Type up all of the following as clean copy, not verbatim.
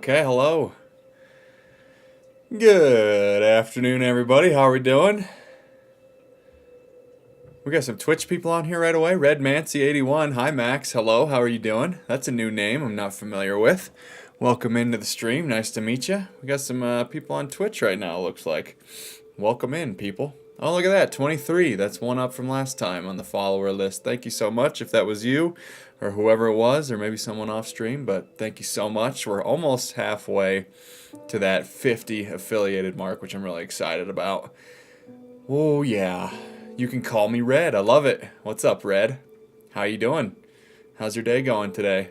Okay, hello. Good afternoon, everybody. How are we doing? We got some Twitch people on here right away. Red Mancy 81. Hi, Max. Hello. How are you doing? That's a new name I'm not familiar with. Welcome into the stream. Nice to meet you. We got some people on Twitch right now, looks like. Welcome in, people. Oh, look at that. 23. That's one up from last time on the follower list. Thank you so much if that was you or whoever it was, or maybe someone off stream, but thank you so much. We're almost halfway to that 50 affiliated mark, which I'm really excited about. Oh, yeah. You can call me Red. I love it. What's up, Red? How you doing? How's your day going today?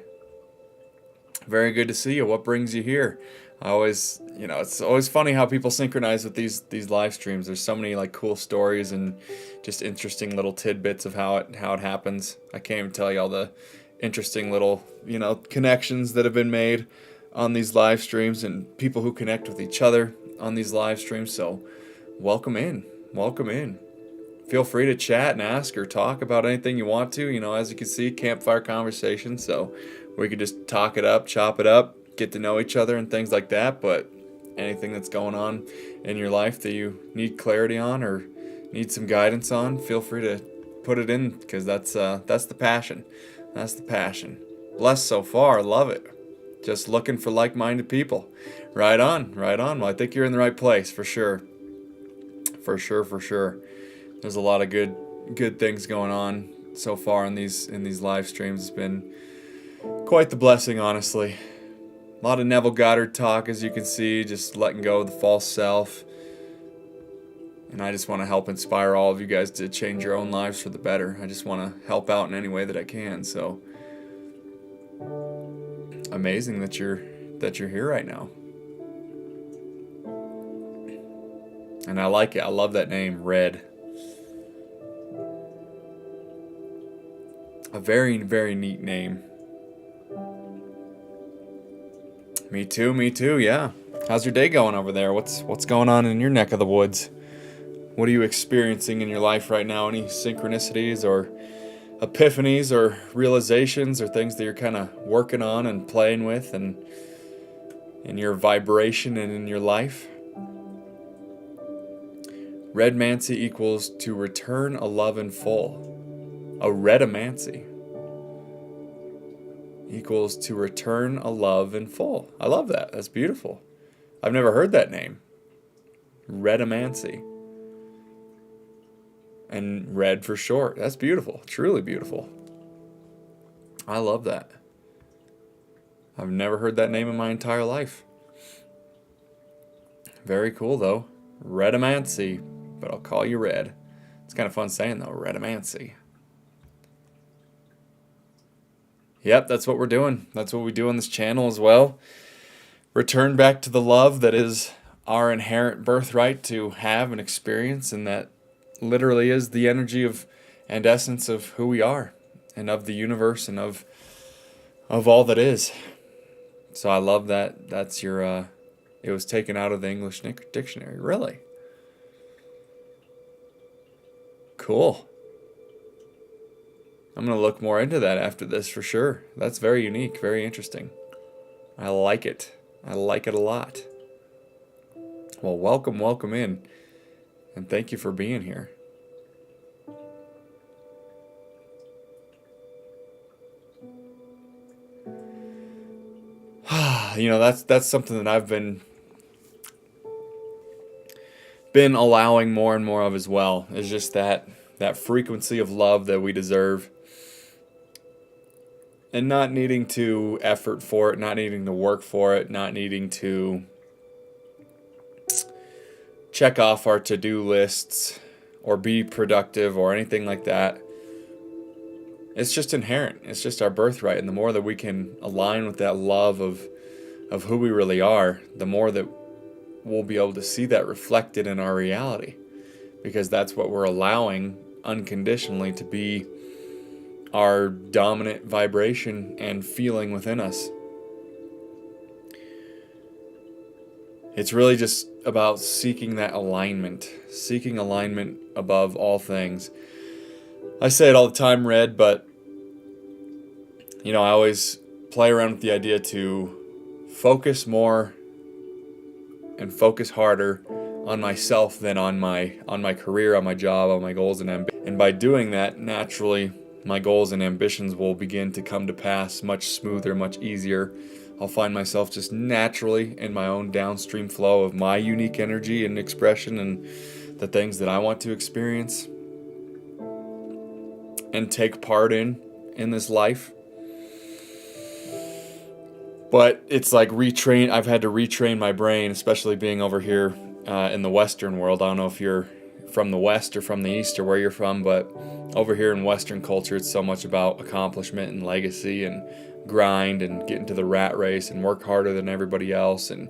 Very good to see you. What brings you here? I always, it's always funny how people synchronize with these live streams. There's so many like cool stories and just interesting little tidbits of how it happens. I can't even tell you all the interesting little, connections that have been made on these live streams and people who connect with each other on these live streams. So, welcome in. Welcome in. Feel free to chat and ask or talk about anything you want to. As you can see, campfire conversation. So we could just talk it up, chop it up, get to know each other and things like that. But anything that's going on in your life that you need clarity on or need some guidance on, feel free to put it in, because that's the passion. That's the passion. Blessed so far. Love it. Just looking for like-minded people. Right on, right on. Well, I think you're in the right place for sure. For sure, for sure. There's a lot of good things going on so far in these live streams. It's been quite the blessing, honestly. A lot of Neville Goddard talk, as you can see, just letting go of the false self. And I just want to help inspire all of you guys to change your own lives for the better. I just want to help out in any way that I can. So amazing that you're here right now. And I like it. I love that name, Red. A very, very neat name. Me too, yeah. How's your day going over there? What's going on in your neck of the woods? What are you experiencing in your life right now? Any synchronicities or epiphanies or realizations or things that you're kind of working on and playing with and in your vibration and in your life? Redmancy equals to return a love in full. A redamancy equals to return a love in full. I love that. That's beautiful. I've never heard that name. Redamancy. And red for short. That's beautiful. Truly beautiful. I love that. I've never heard that name in my entire life. Very cool though. Redamancy. But I'll call you Red. It's kind of fun saying though. Redamancy. Yep, that's what we're doing. That's what we do on this channel as well. Return back to the love that is our inherent birthright to have and experience, and that literally is the energy of and essence of who we are and of the universe and of all that is. So I love that. That's your it was taken out of the English dictionary. Really? Cool. I'm going to look more into that after this for sure. That's very unique, very interesting. I like it. I like it a lot. Well, welcome in. And thank you for being here. That's something that I've been allowing more and more of as well. Is just that frequency of love that we deserve. And not needing to effort for it, not needing to work for it, not needing to check off our to-do lists or be productive or anything like that. It's just inherent. It's just our birthright. And the more that we can align with that love of who we really are, the more that we'll be able to see that reflected in our reality. Because that's what we're allowing unconditionally to be our dominant vibration and feeling within us. It's really just about seeking that alignment, seeking alignment above all things. I say it all the time, Red, but I always play around with the idea to focus more and focus harder on myself than on my career, on my job, on my goals and ambitions. And by doing that, naturally, my goals and ambitions will begin to come to pass much smoother, much easier. I'll find myself just naturally in my own downstream flow of my unique energy and expression and the things that I want to experience and take part in this life. But it's like I've had to retrain my brain, especially being over here in the Western world. I don't know if you're from the West or from the East or where you're from, but over here in Western culture, it's so much about accomplishment and legacy and grind and get into the rat race and work harder than everybody else and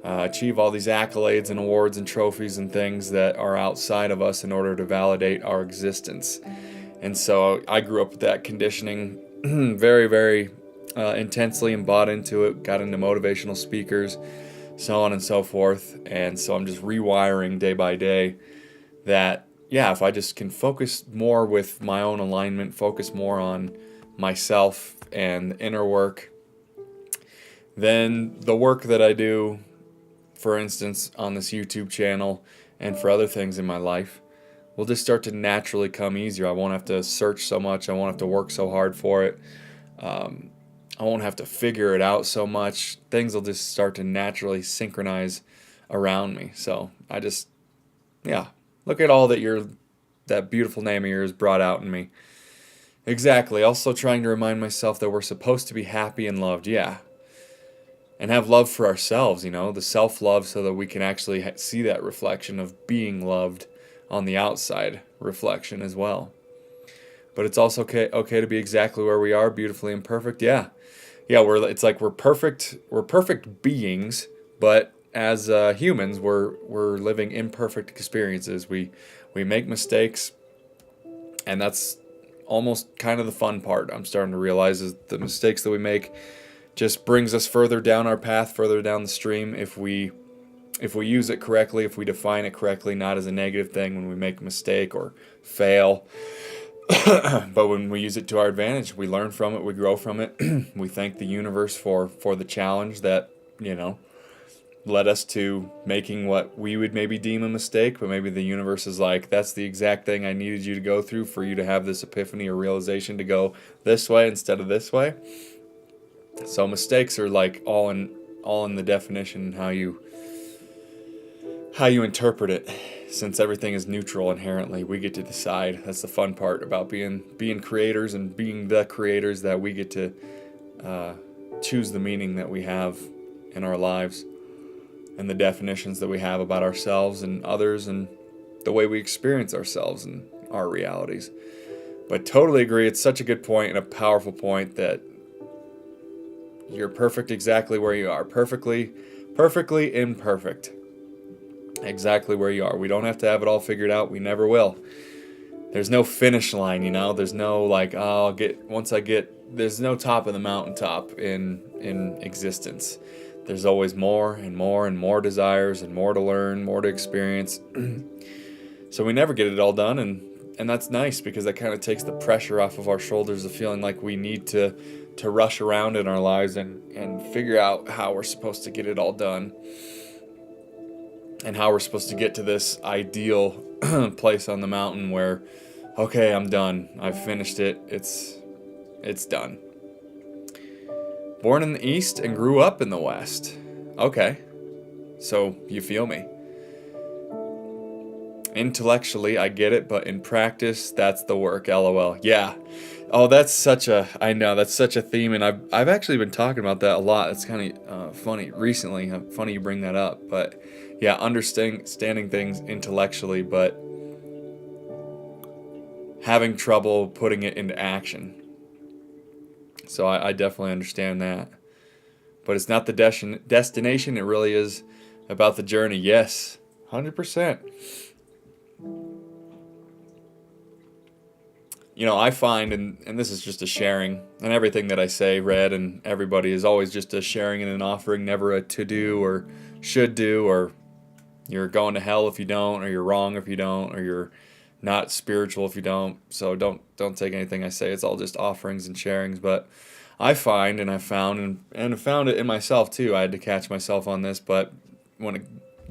achieve all these accolades and awards and trophies and things that are outside of us in order to validate our existence. And so I grew up with that conditioning very, very intensely and bought into it, got into motivational speakers, so on and so forth. And so I'm just rewiring day by day that, yeah, if I just can focus more with my own alignment, focus more on myself and the inner work, then the work that I do, for instance, on this YouTube channel and for other things in my life, will just start to naturally come easier. I won't have to search so much. I won't have to work so hard for it. I won't have to figure it out so much. Things will just start to naturally synchronize around me. So I just, yeah, look at all that beautiful name of yours brought out in me. Exactly. Also trying to remind myself that we're supposed to be happy and loved. Yeah. And have love for ourselves, the self-love, so that we can actually see that reflection of being loved on the outside reflection as well. But it's also okay to be exactly where we are, beautifully imperfect. Yeah. It's like we're perfect beings, but as humans, we're living imperfect experiences. We make mistakes, and that's almost kind of the fun part. I'm starting to realize is the mistakes that we make just brings us further down our path, further down the stream if we use it correctly, if we define it correctly, not as a negative thing when we make a mistake or fail. But when we use it to our advantage, we learn from it, we grow from it. We thank the universe for the challenge that, led us to making what we would maybe deem a mistake, but maybe the universe is like, that's the exact thing I needed you to go through for you to have this epiphany or realization to go this way instead of this way. So mistakes are like all in the definition how you interpret it. Since everything is neutral inherently, we get to decide. That's the fun part about being creators and being the creators, that we get to choose the meaning that we have in our lives and the definitions that we have about ourselves and others and the way we experience ourselves and our realities. But totally agree, it's such a good point and a powerful point that you're perfect exactly where you are. Perfectly imperfect. Exactly where you are. We don't have to have it all figured out. We never will. There's no finish line, There's no like, there's no top of the mountaintop in existence. There's always more and more and more desires and more to learn, more to experience. So we never get it all done, and that's nice because that kind of takes the pressure off of our shoulders of feeling like we need to rush around in our lives and figure out how we're supposed to get it all done. And how we're supposed to get to this ideal place on the mountain where, okay, I'm done. I've finished it. It's done. Born in the East and grew up in the West. Okay. So you feel me. Intellectually, I get it, but in practice, that's the work. LOL. Yeah. Oh, that's such a theme, and I've actually been talking about that a lot. It's kind of funny recently. Funny you bring that up, but yeah, understanding things intellectually, but having trouble putting it into action. So I definitely understand that. But it's not the destination, it really is about the journey. Yes, 100%. I find, and this is just a sharing, and everything that I say, Red, and everybody is always just a sharing and an offering, never a to-do or should-do, or you're going to hell if you don't, or you're wrong if you don't, or you're not spiritual if you don't. So don't take anything I say. It's all just offerings and sharings. But I find, and I found, and I found it in myself too. I had to catch myself on this, but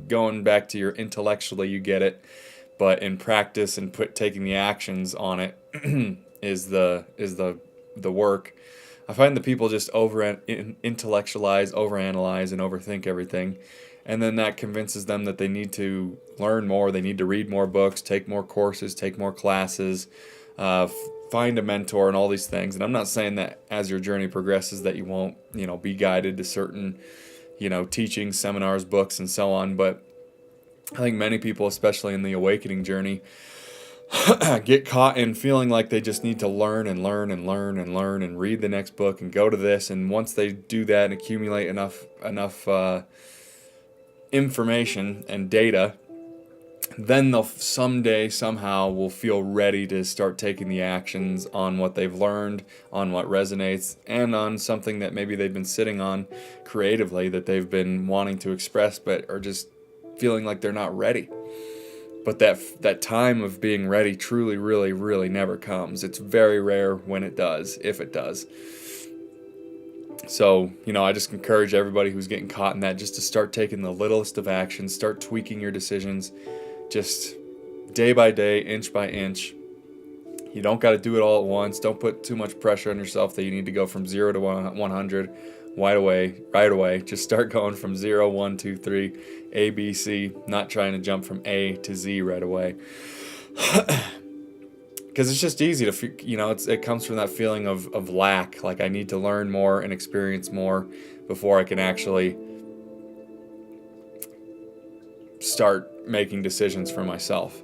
going back to your intellectually, you get it, but in practice and taking the actions on it is the work. I find that people just intellectualize, overanalyze, and overthink everything, and then that convinces them that they need to learn more. They need to read more books, take more courses, take more classes, find a mentor, and all these things. And I'm not saying that as your journey progresses that you won't, be guided to certain, teaching, seminars, books, and so on. But I think many people, especially in the awakening journey, get caught in feeling like they just need to learn and learn and learn and learn and read the next book and go to this. And once they do that and accumulate enough information and data, then they'll someday somehow will feel ready to start taking the actions on what they've learned, on what resonates, and on something that maybe they've been sitting on creatively that they've been wanting to express but are just feeling like they're not ready. But that time of being ready truly, really, really never comes. It's very rare when it does, if it does. So, I just encourage everybody who's getting caught in that just to start taking the littlest of actions, start tweaking your decisions, just day by day, inch by inch. You don't got to do it all at once. Don't put too much pressure on yourself that you need to go from 0 to 100 right away. Just start going from 0, 1, 2, 3, A, B, C, not trying to jump from A to Z right away. Because it's just easy to, it comes from that feeling of lack. Like I need to learn more and experience more before I can actually start making decisions for myself.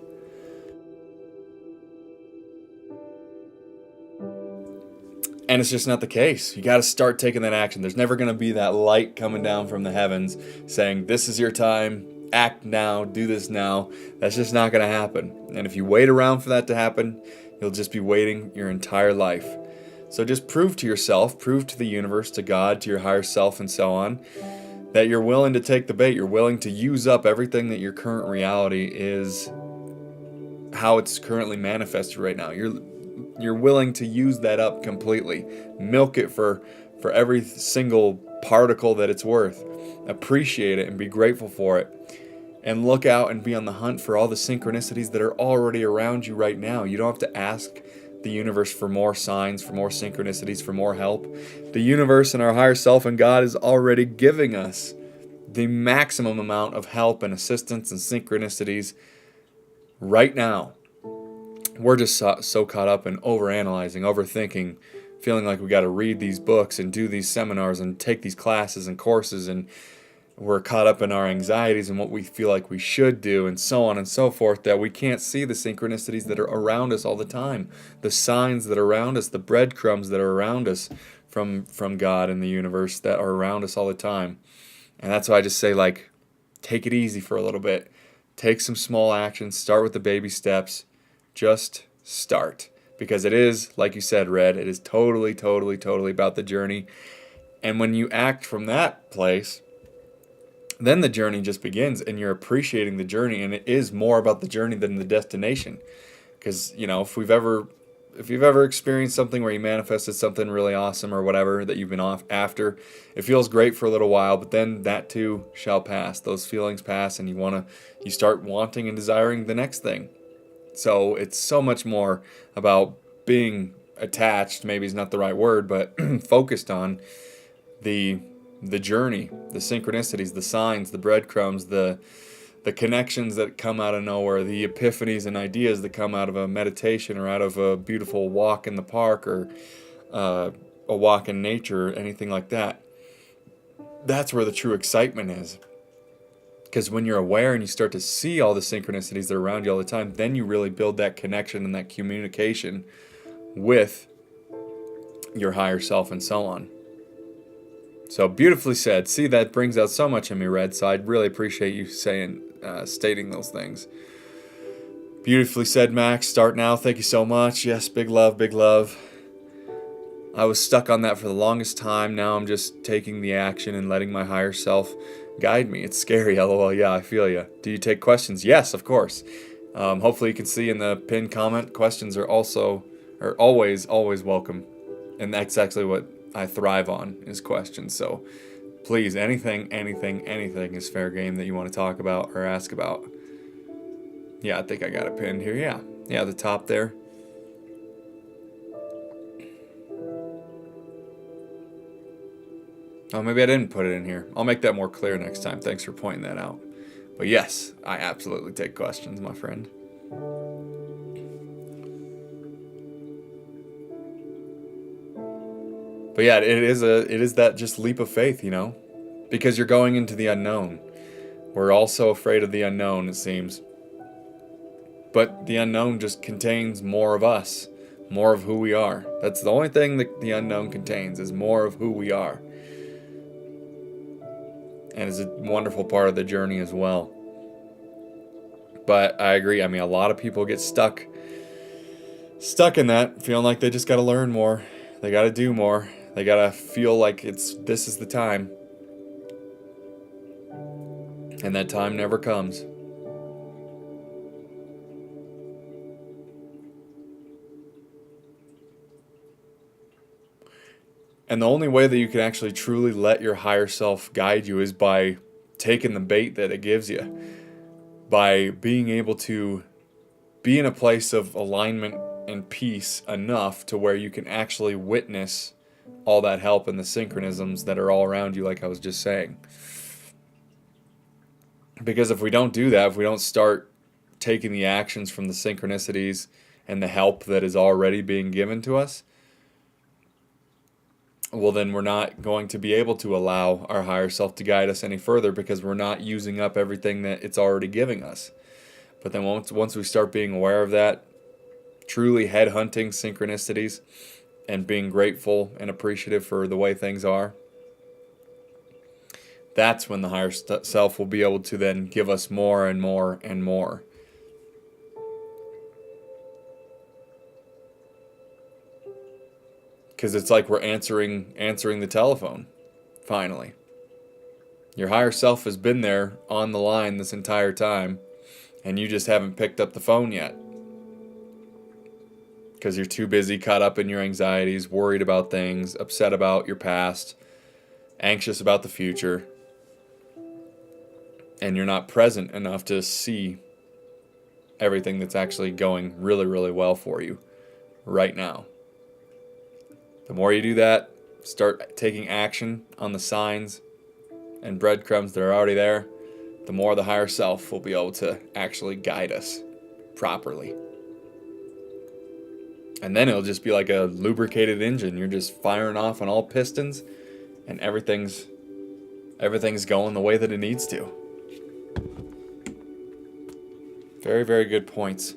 And it's just not the case. You got to start taking that action. There's never going to be that light coming down from the heavens saying, this is your time, act now, do this now. That's just not going to happen. And if you wait around for that to happen, you'll just be waiting your entire life. So just prove to yourself, prove to the universe, to God, to your higher self, and so on, that you're willing to take the bait. You're willing to use up everything that your current reality is, how it's currently manifested right now. You're willing to use that up completely. Milk it for every single particle that it's worth. Appreciate it and be grateful for it. And look out and be on the hunt for all the synchronicities that are already around you right now. You don't have to ask the universe for more signs, for more synchronicities, for more help. The universe and our higher self and God is already giving us the maximum amount of help and assistance and synchronicities right now. We're just so caught up in overanalyzing, overthinking, feeling like we got to read these books and do these seminars and take these classes and courses, and we're caught up in our anxieties and what we feel like we should do and so on and so forth, that we can't see the synchronicities that are around us all the time, the signs that are around us, the breadcrumbs that are around us from God and the universe that are around us all the time. And that's why I just say, take it easy for a little bit. Take some small actions. Start with the baby steps. Just start. Because it is, like you said, Red, it is totally, totally, totally about the journey. And when you act from that place, then the journey just begins, and you're appreciating the journey, and it is more about the journey than the destination. Because, if you've ever experienced something where you manifested something really awesome or whatever that you've been off after, it feels great for a little while, but then that too shall pass. Those feelings pass, and you start wanting and desiring the next thing. So it's so much more about being attached, maybe is not the right word, but focused on the journey, the synchronicities, the signs, the breadcrumbs, the connections that come out of nowhere, the epiphanies and ideas that come out of a meditation or out of a beautiful walk in the park or a walk in nature or anything like that. That's where the true excitement is. Because when you're aware and you start to see all the synchronicities that are around you all the time, then you really build that connection and that communication with your higher self and so on. So beautifully said. See, that brings out so much in me, Red. So I'd really appreciate you stating those things. Beautifully said, Max. Start now. Thank you so much. Yes, big love, big love. I was stuck on that for the longest time. Now I'm just taking the action and letting my higher self guide me. It's scary, lol. Yeah, I feel you. Do you take questions? Yes, of course. Hopefully you can see in the pinned comment, questions are always welcome. And that's actually what I thrive on is questions. So please, anything is fair game that you want to talk about or ask about. Yeah, I think I got it pinned here. Yeah, the top there. Oh, maybe I didn't put it in here. I'll make that more clear next time. Thanks for pointing that out. But yes, I absolutely take questions, my friend. But yeah, it is that just leap of faith, because you're going into the unknown. We're all so afraid of the unknown, it seems. But the unknown just contains more of us, more of who we are. That's the only thing that the unknown contains, is more of who we are. And it's a wonderful part of the journey as well. But I agree. I mean, a lot of people get stuck in that, feeling like they just got to learn more. They got to do more. They got to feel like this is the time. And that time never comes. And the only way that you can actually truly let your higher self guide you is by taking the bait that it gives you. By being able to be in a place of alignment and peace enough to where you can actually witness all that help and the synchronisms that are all around you, like I was just saying. Because if we don't do that, if we don't start taking the actions from the synchronicities and the help that is already being given to us, well, then we're not going to be able to allow our higher self to guide us any further, because we're not using up everything that it's already giving us. But then once we start being aware of that, truly headhunting synchronicities and being grateful and appreciative for the way things are, that's when the higher self will be able to then give us more and more and more. Because it's like we're answering the telephone, finally. Your higher self has been there on the line this entire time, and you just haven't picked up the phone yet. Because you're too busy, caught up in your anxieties, worried about things, upset about your past, anxious about the future. And you're not present enough to see everything that's actually going really, really well for you right now. The more you do that, start taking action on the signs and breadcrumbs that are already there, the more the higher self will be able to actually guide us properly. And then it'll just be like a lubricated engine. You're just firing off on all pistons, and everything's going the way that it needs to. Very, very good points.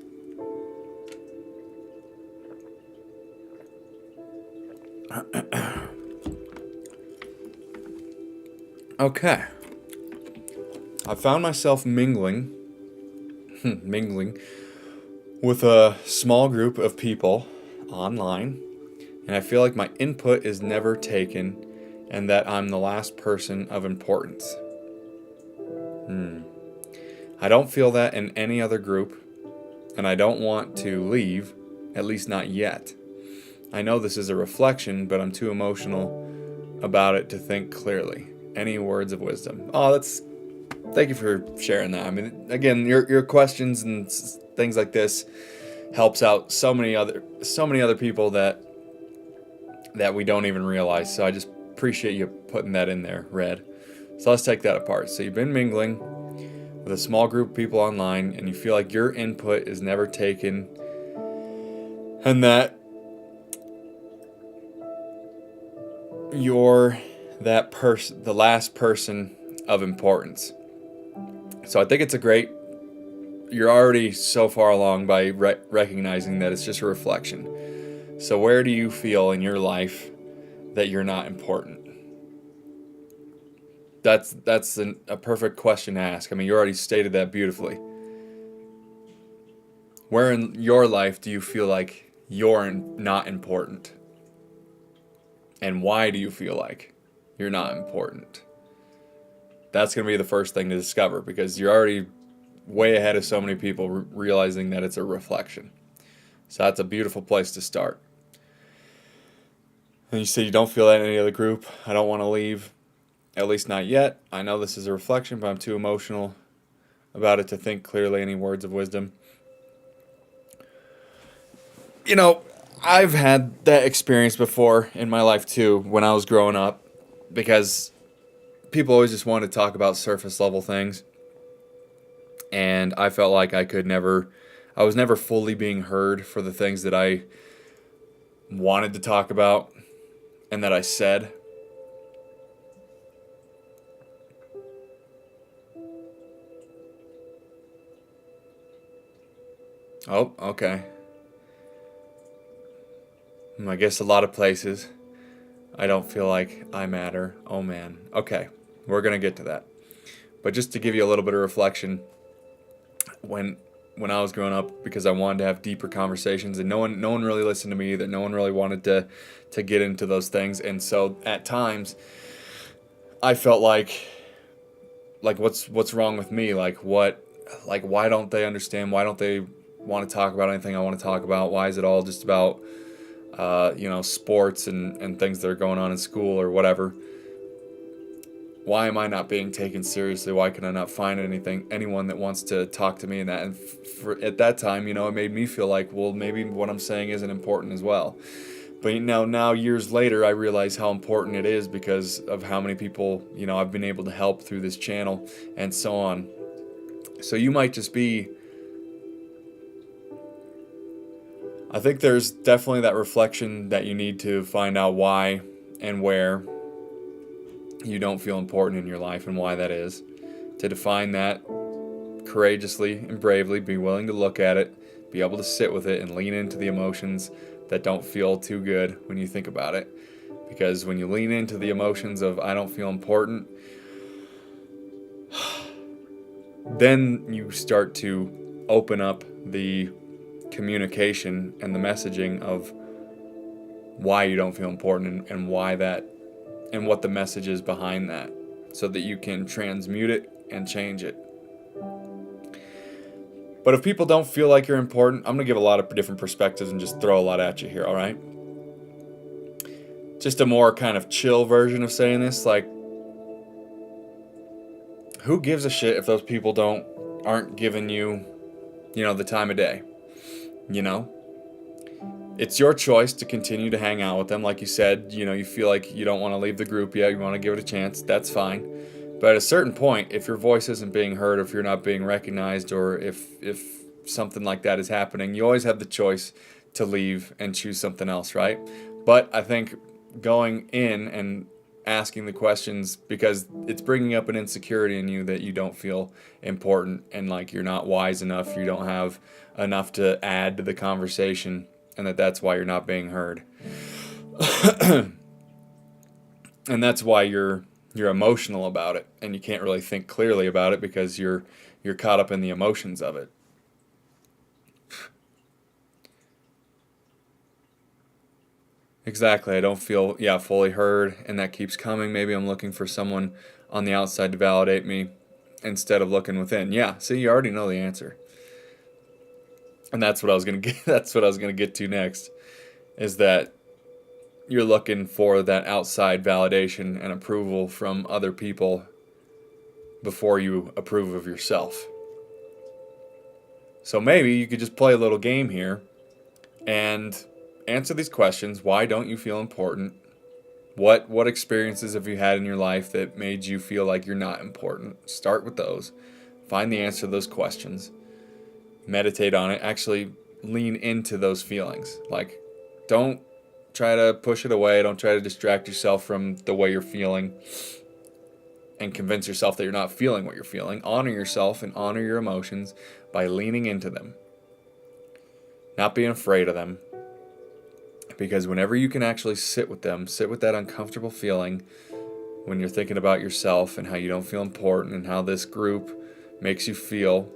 Okay. I found myself mingling with a small group of people online, and I feel like my input is never taken and that I'm the last person of importance. I don't feel that in any other group, and I don't want to leave, at least not yet. I know this is a reflection, but I'm too emotional about it to think clearly. Any words of wisdom? Thank you for sharing that. I mean, again, your questions and things like this helps out so many other people that we don't even realize. So I just appreciate you putting that in there, Red. So let's take that apart. So you've been mingling with a small group of people online, and you feel like your input is never taken, and that you're the last person of importance. So I think it's you're already so far along by recognizing that it's just a reflection. So where do you feel in your life that you're not important? That's a perfect question to ask. I mean, you already stated that beautifully. Where in your life do you feel like you're not important? And why do you feel like you're not important? That's going to be the first thing to discover, because you're already way ahead of so many people realizing that it's a reflection. So that's a beautiful place to start. And you said you don't feel that in any other group. I don't want to leave, at least not yet. I know this is a reflection, but I'm too emotional about it to think clearly any words of wisdom. You know, I've had that experience before in my life too when I was growing up because people always just wanted to talk about surface level things. And I felt like I was never fully being heard for the things that I wanted to talk about and that I said. Oh, okay. I guess a lot of places I don't feel like I matter. Oh man. Okay, we're gonna get to that. But just to give you a little bit of reflection, when when I was growing up, because I wanted to have deeper conversations, and no one really listened to me either. No one really wanted to get into those things, and so at times I felt like what's wrong with me? Like why don't they understand? Why don't they want to talk about anything I want to talk about? Why is it all just about sports and things that are going on in school or whatever? Why am I not being taken seriously? Why can I not find anyone that wants to talk to me in that? And at that time, it made me feel like, well, maybe what I'm saying isn't important as well. But now years later, I realize how important it is because of how many people, I've been able to help through this channel and so on. So you might just be, I think there's definitely that reflection that you need to find out why and where you don't feel important in your life and why that is. To define that courageously and bravely, be willing to look at it, be able to sit with it and lean into the emotions that don't feel too good when you think about it. Because when you lean into the emotions of I don't feel important, then you start to open up the communication and the messaging of why you don't feel important and why that and what the message is behind that, so that you can transmute it and change it. But if people don't feel like you're important, I'm going to give a lot of different perspectives and just throw a lot at you here, all right? Just a more kind of chill version of saying this, like, who gives a shit if those people aren't giving you, the time of day? It's your choice to continue to hang out with them. Like you said, you feel like you don't want to leave the group yet, you want to give it a chance, that's fine. But at a certain point, if your voice isn't being heard, if you're not being recognized, or if something like that is happening, you always have the choice to leave and choose something else, right? But I think going in and asking the questions, because it's bringing up an insecurity in you that you don't feel important and like you're not wise enough, you don't have enough to add to the conversation, and that's why you're not being heard. And that's why you're emotional about it, and you can't really think clearly about it because you're caught up in the emotions of it. Exactly. I don't feel fully heard, and that keeps coming. Maybe I'm looking for someone on the outside to validate me instead of looking within. Yeah, see, you already know the answer. And that's what I was going to get that's what I was going to get to next, is that you're looking for that outside validation and approval from other people before you approve of yourself. So maybe you could just play a little game here and answer these questions. Why don't you feel important? What experiences have you had in your life that made you feel like you're not important? Start with those. Find the answer to those questions. Meditate on it. Actually lean into those feelings. Like, don't try to push it away. Don't try to distract yourself from the way you're feeling and convince yourself that you're not feeling what you're feeling. Honor yourself and honor your emotions by leaning into them. Not being afraid of them. Because whenever you can actually sit with them, sit with that uncomfortable feeling when you're thinking about yourself and how you don't feel important and how this group makes you feel,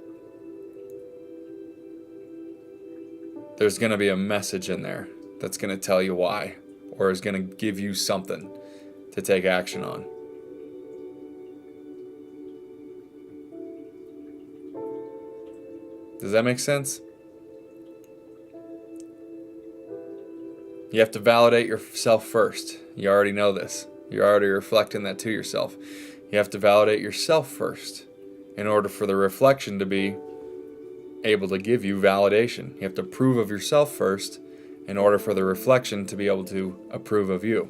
there's going to be a message in there that's going to tell you why, or is going to give you something to take action on. Does that make sense? You have to validate yourself first. You already know this. You're already reflecting that to yourself. You have to validate yourself first in order for the reflection to be able to give you validation. You have to approve of yourself first in order for the reflection to be able to approve of you.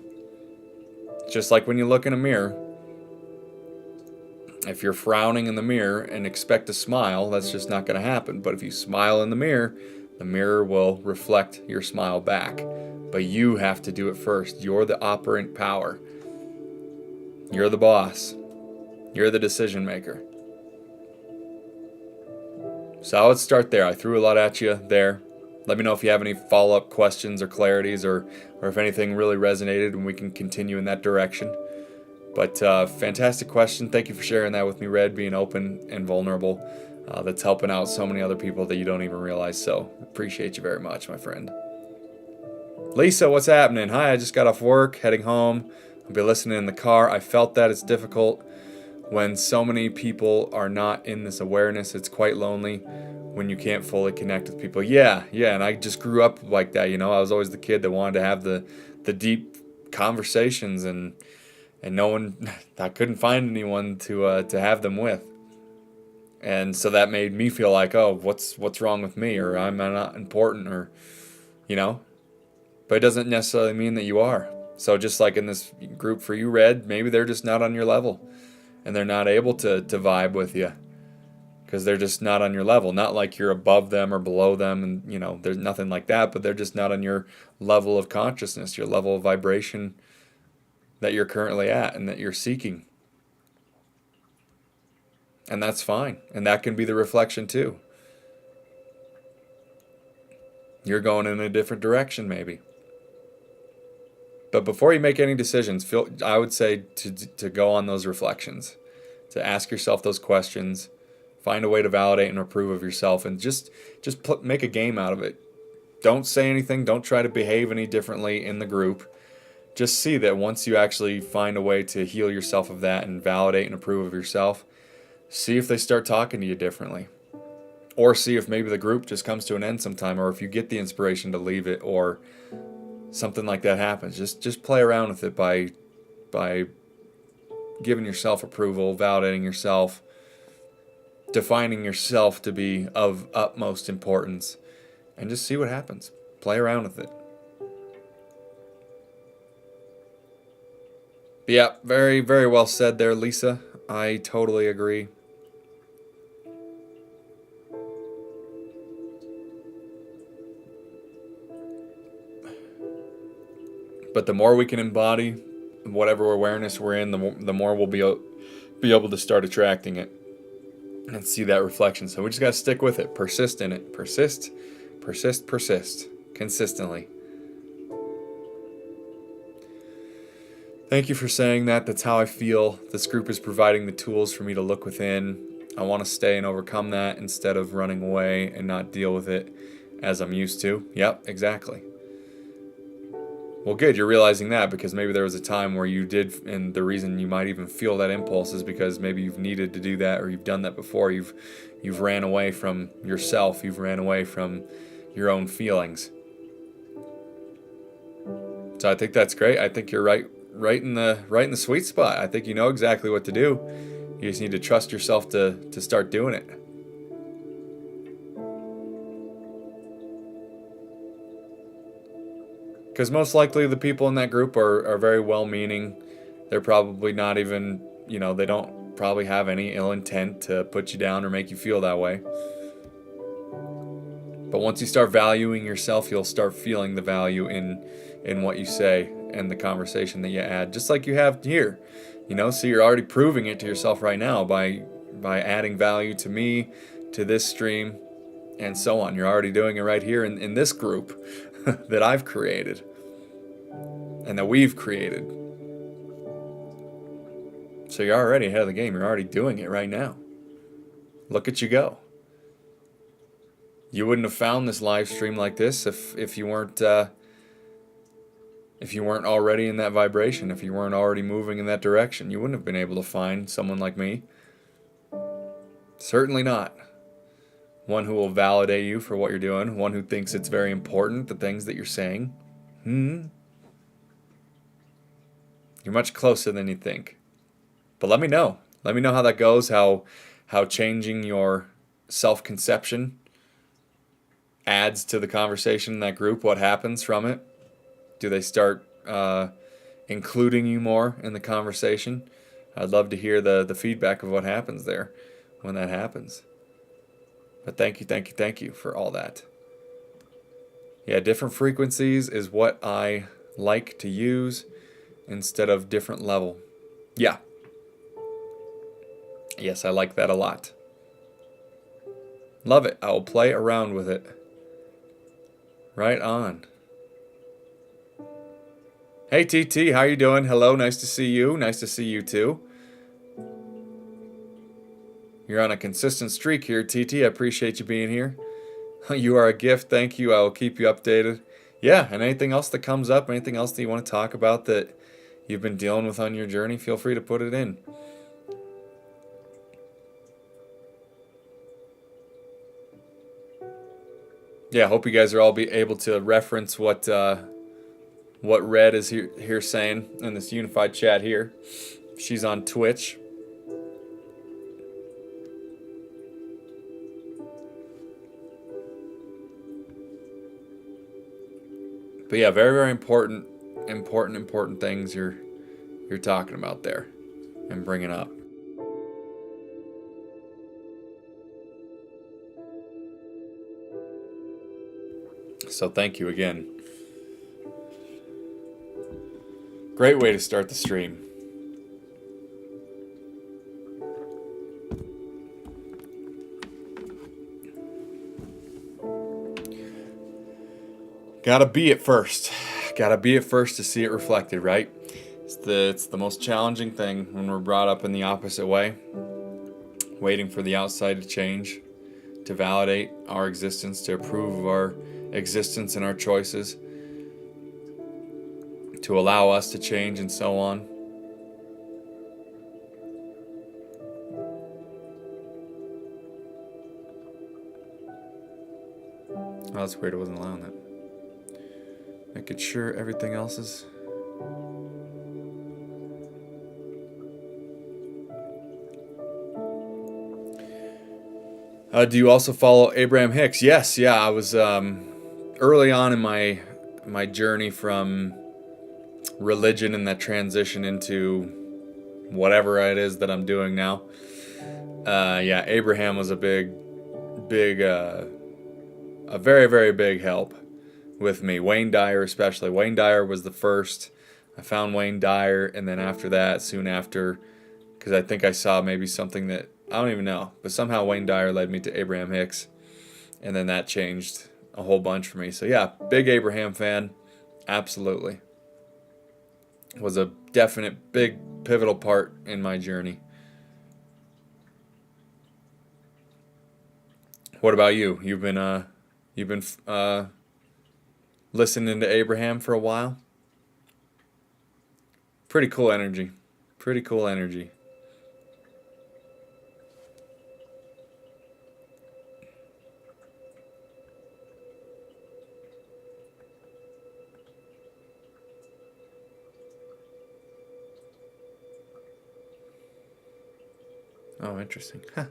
Just like when you look in a mirror, if you're frowning in the mirror and expect a smile, that's just not going to happen. But if you smile in the mirror will reflect your smile back. But you have to do it first. You're the operant power. You're the boss. You're the decision maker. So I would start there. I threw a lot at you there. Let me know if you have any follow-up questions or clarities, or if anything really resonated and we can continue in that direction. But fantastic question. Thank you for sharing that with me, Red, being open and vulnerable. That's helping out so many other people that you don't even realize. So appreciate you very much, my friend. Lisa, what's happening? Hi, I just got off work, heading home. I'll be listening in the car. I felt that it's difficult when so many people are not in this awareness. It's quite lonely when you can't fully connect with people. Yeah, and I just grew up like that, I was always the kid that wanted to have the deep conversations, and no one, I couldn't find anyone to have them with. And so that made me feel like, oh, what's wrong with me, or I'm not important, or, but it doesn't necessarily mean that you are. So just like in this group for you, Red, maybe they're just not on your level, and they're not able to vibe with you because they're just not on your level. Not like you're above them or below them, and there's nothing like that, but they're just not on your level of consciousness, your level of vibration that you're currently at and that you're seeking. And that's fine. And that can be the reflection too. You're going in a different direction maybe. But before you make any decisions, I would say to go on those reflections, to ask yourself those questions, find a way to validate and approve of yourself, and just make a game out of it. Don't say anything. Don't try to behave any differently in the group. Just see that once you actually find a way to heal yourself of that and validate and approve of yourself, see if they start talking to you differently. Or see if maybe the group just comes to an end sometime, or if you get the inspiration to leave it, or something like that happens. Just play around with it by giving yourself approval, validating yourself, defining yourself to be of utmost importance, and just see what happens. Play around with it. But yeah, very, very well said there, Lisa. I totally agree. But the more we can embody whatever awareness we're in, the more we'll be able to start attracting it and see that reflection. So we just got to stick with it. Persist in it. Persist consistently. Thank you for saying that. That's how I feel. This group is providing the tools for me to look within. I want to stay and overcome that instead of running away and not deal with it as I'm used to. Yep, exactly. Well, good, you're realizing that, because maybe there was a time where you did, and the reason you might even feel that impulse is because maybe you've needed to do that, or you've done that before. You've ran away from yourself. You've ran away from your own feelings. So I think that's great. I think you're right in the sweet spot. I think you know exactly what to do. You just need to trust yourself to start doing it. Because most likely the people in that group are very well-meaning. They're probably not even, they don't probably have any ill intent to put you down or make you feel that way. But once you start valuing yourself, you'll start feeling the value in what you say and the conversation that you add, just like you have here. So you're already proving it to yourself right now by adding value to me, to this stream, and so on. You're already doing it right here in this group that I've created and that we've created. So you're already ahead of the game. You're already doing it right now. Look at you go. You wouldn't have found this live stream like this if you weren't already in that vibration, if you weren't already moving in that direction. You wouldn't have been able to find someone like me. Certainly not. One who will validate you for what you're doing, one who thinks it's very important, the things that you're saying. You're much closer than you think. But let me know. Let me know how that goes, how changing your self-conception adds to the conversation in that group. What happens from it? Do they start including you more in the conversation? I'd love to hear the feedback of what happens there when that happens. But thank you for all that. Yeah, different frequencies is what I like to use instead of different level. Yeah. Yes, I like that a lot. Love it. I will play around with it. Right on. Hey TT, how you doing? Hello, nice to see you. Nice to see you too. You're on a consistent streak here, TT. I appreciate you being here. You are a gift. Thank you. I will keep you updated. Yeah, and anything else that comes up, anything else that you want to talk about that you've been dealing with on your journey, feel free to put it in. Yeah, hope you guys are all be able to reference what Red is here saying in this unified chat here. She's on Twitch. But yeah, very, very important things you're talking about there and bringing up. So thank you again. Great way to start the stream. Gotta be it first. Gotta be it first to see it reflected, right? It's the most challenging thing when we're brought up in the opposite way. Waiting for the outside to change, to validate our existence, to approve of our existence and our choices, to allow us to change and so on. Oh, that's weird, it wasn't allowing that. Making sure everything else is... do you also follow Abraham Hicks? Yes, yeah, I was early on in my journey from religion and that transition into whatever it is that I'm doing now. Yeah, Abraham was a very, very big help with me. Wayne Dyer especially. Wayne Dyer was the first. I found Wayne Dyer, and then after that, soon after, because I think I saw maybe something that, I don't even know, but somehow Wayne Dyer led me to Abraham Hicks, and then that changed a whole bunch for me. So yeah, big Abraham fan, absolutely. Was a definite big pivotal part in my journey. What about you? You've been listening to Abraham for a while? Pretty cool energy. Pretty cool energy. Oh, interesting. Huh.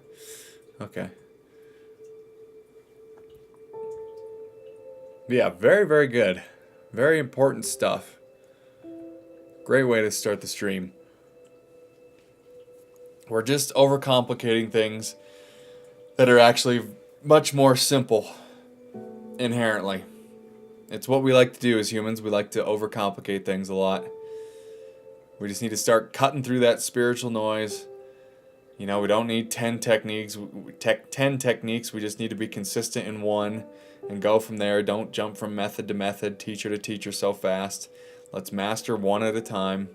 Okay. Yeah, very, very good. Very important stuff. Great way to start the stream. We're just overcomplicating things that are actually much more simple inherently. It's what we like to do as humans. We like to overcomplicate things a lot. We just need to start cutting through that spiritual noise. You know, we don't need 10 techniques. 10 techniques. We just need to be consistent in one and go from there. Don't jump from method to method, teacher to teacher so fast. Let's master one at a time.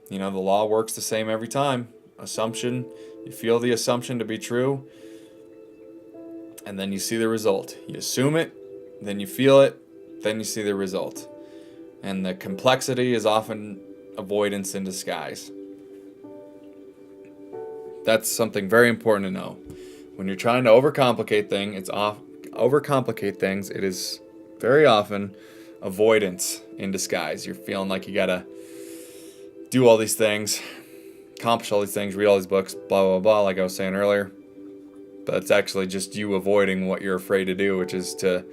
You know, the law works the same every time. Assumption, you feel the assumption to be true, and then you see the result. You assume it, then you feel it, then you see the result. And the complexity is often avoidance in disguise. That's something very important to know. When you're trying to overcomplicate things, it is very often avoidance in disguise. You're feeling like you gotta do all these things, accomplish all these things, read all these books, blah, blah, blah, like I was saying earlier. But it's actually just you avoiding what you're afraid to do, which is to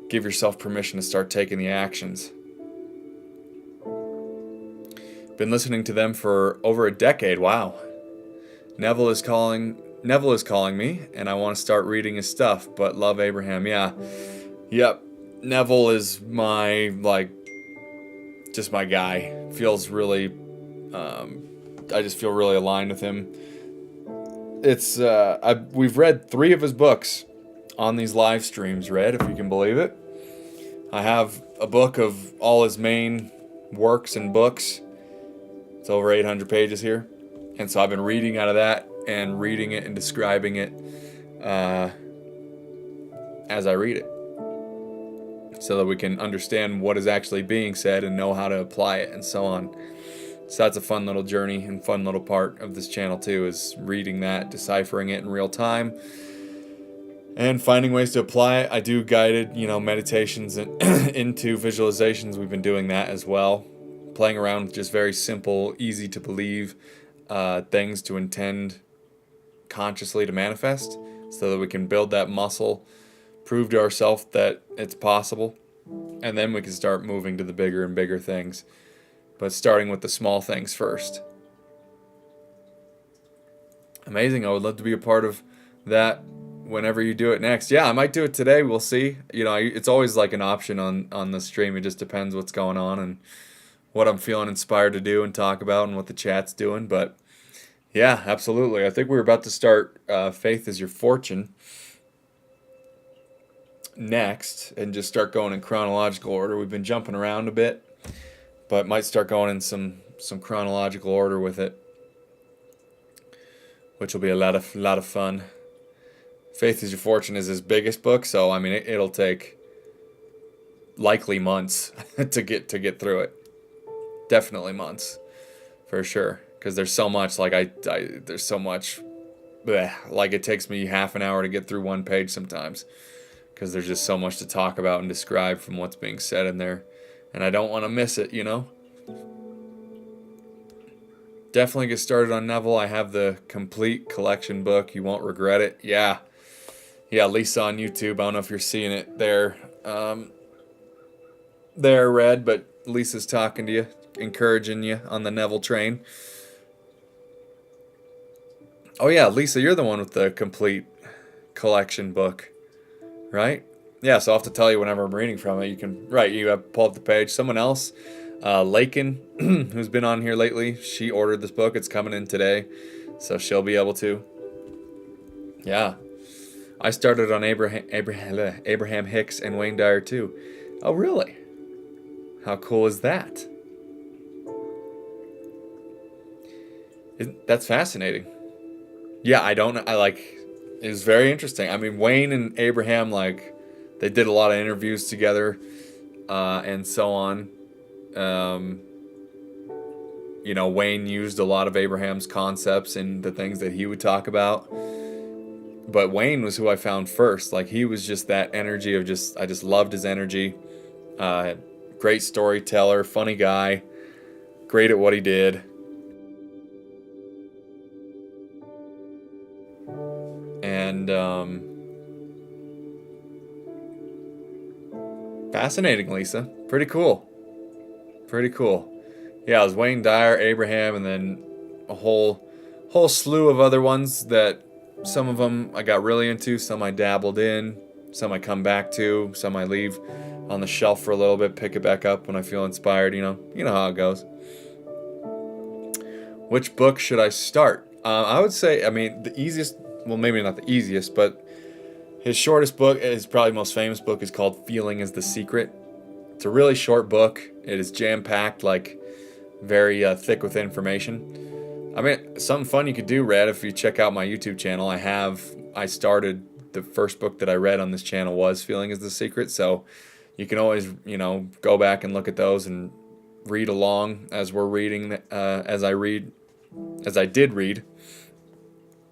give yourself permission to start taking the actions. Been listening to them for over a decade. Wow. Neville is calling me, and I want to start reading his stuff, but love Abraham. Yeah. Yep. Neville is my, just my guy. Feels really, I just feel really aligned with him. It's, we've read 3 of his books on these live streams, Red, if you can believe it. I have a book of all his main works and books. It's over 800 pages here. And so I've been reading out of that and reading it and describing it as I read it, so that we can understand what is actually being said and know how to apply it and so on. So that's a fun little journey and fun little part of this channel too, is reading that, deciphering it in real time, and finding ways to apply it. I do guided, meditations and into visualizations. We've been doing that as well. Playing around with just very simple, easy to believe things to intend consciously to manifest, so that we can build that muscle, prove to ourselves that it's possible, and then we can start moving to the bigger and bigger things. But starting with the small things first. Amazing. I would love to be a part of that whenever you do it next. Yeah, I might do it today. We'll see. It's always like an option on the stream. It just depends what's going on and what I'm feeling inspired to do and talk about and what the chat's doing. But yeah, absolutely. I think we're about to start Faith is Your Fortune next, and just start going in chronological order. We've been jumping around a bit, but might start going in some chronological order with it, which will be a lot of fun. Faith is Your Fortune is his biggest book, so I mean it'll take likely months to get through it. Definitely months, for sure, because there's so much. There's so much. Like it takes me half an hour to get through one page sometimes, because there's just so much to talk about and describe from what's being said in there. And I don't want to miss it, Definitely get started on Neville. I have the complete collection book. You won't regret it. Yeah, Lisa on YouTube. I don't know if you're seeing it there. There, Red, but Lisa's talking to you, encouraging you on the Neville train. Oh yeah, Lisa, you're the one with the complete collection book, right? Yeah, so I'll have to tell you whenever I'm reading from it. You can pull up the page. Someone else, Lakin, who's been on here lately, she ordered this book. It's coming in today, so she'll be able to. Yeah, I started on Abraham Hicks and Wayne Dyer too. Oh, really? How cool is that? That's fascinating. Yeah, I don't know. It was very interesting. I mean, Wayne and Abraham, they did a lot of interviews together, and so on. Wayne used a lot of Abraham's concepts and the things that he would talk about. But Wayne was who I found first. He was just that energy of I just loved his energy. Great storyteller, funny guy, great at what he did. And, fascinating, Lisa. Pretty cool. Yeah, it was Wayne Dyer, Abraham, and then a whole slew of other ones that some of them I got really into, some I dabbled in, some I come back to, some I leave on the shelf for a little bit, pick it back up when I feel inspired, You know how it goes. Which book should I start? I would say, the easiest, well, maybe not the easiest, but his shortest book, his probably most famous book, is called Feeling is the Secret. It's a really short book. It is jam-packed, very thick with information. Something fun you could do, Red, if you check out my YouTube channel. I started, the first book that I read on this channel was Feeling is the Secret, so you can always, go back and look at those and read along as we're reading, as I did read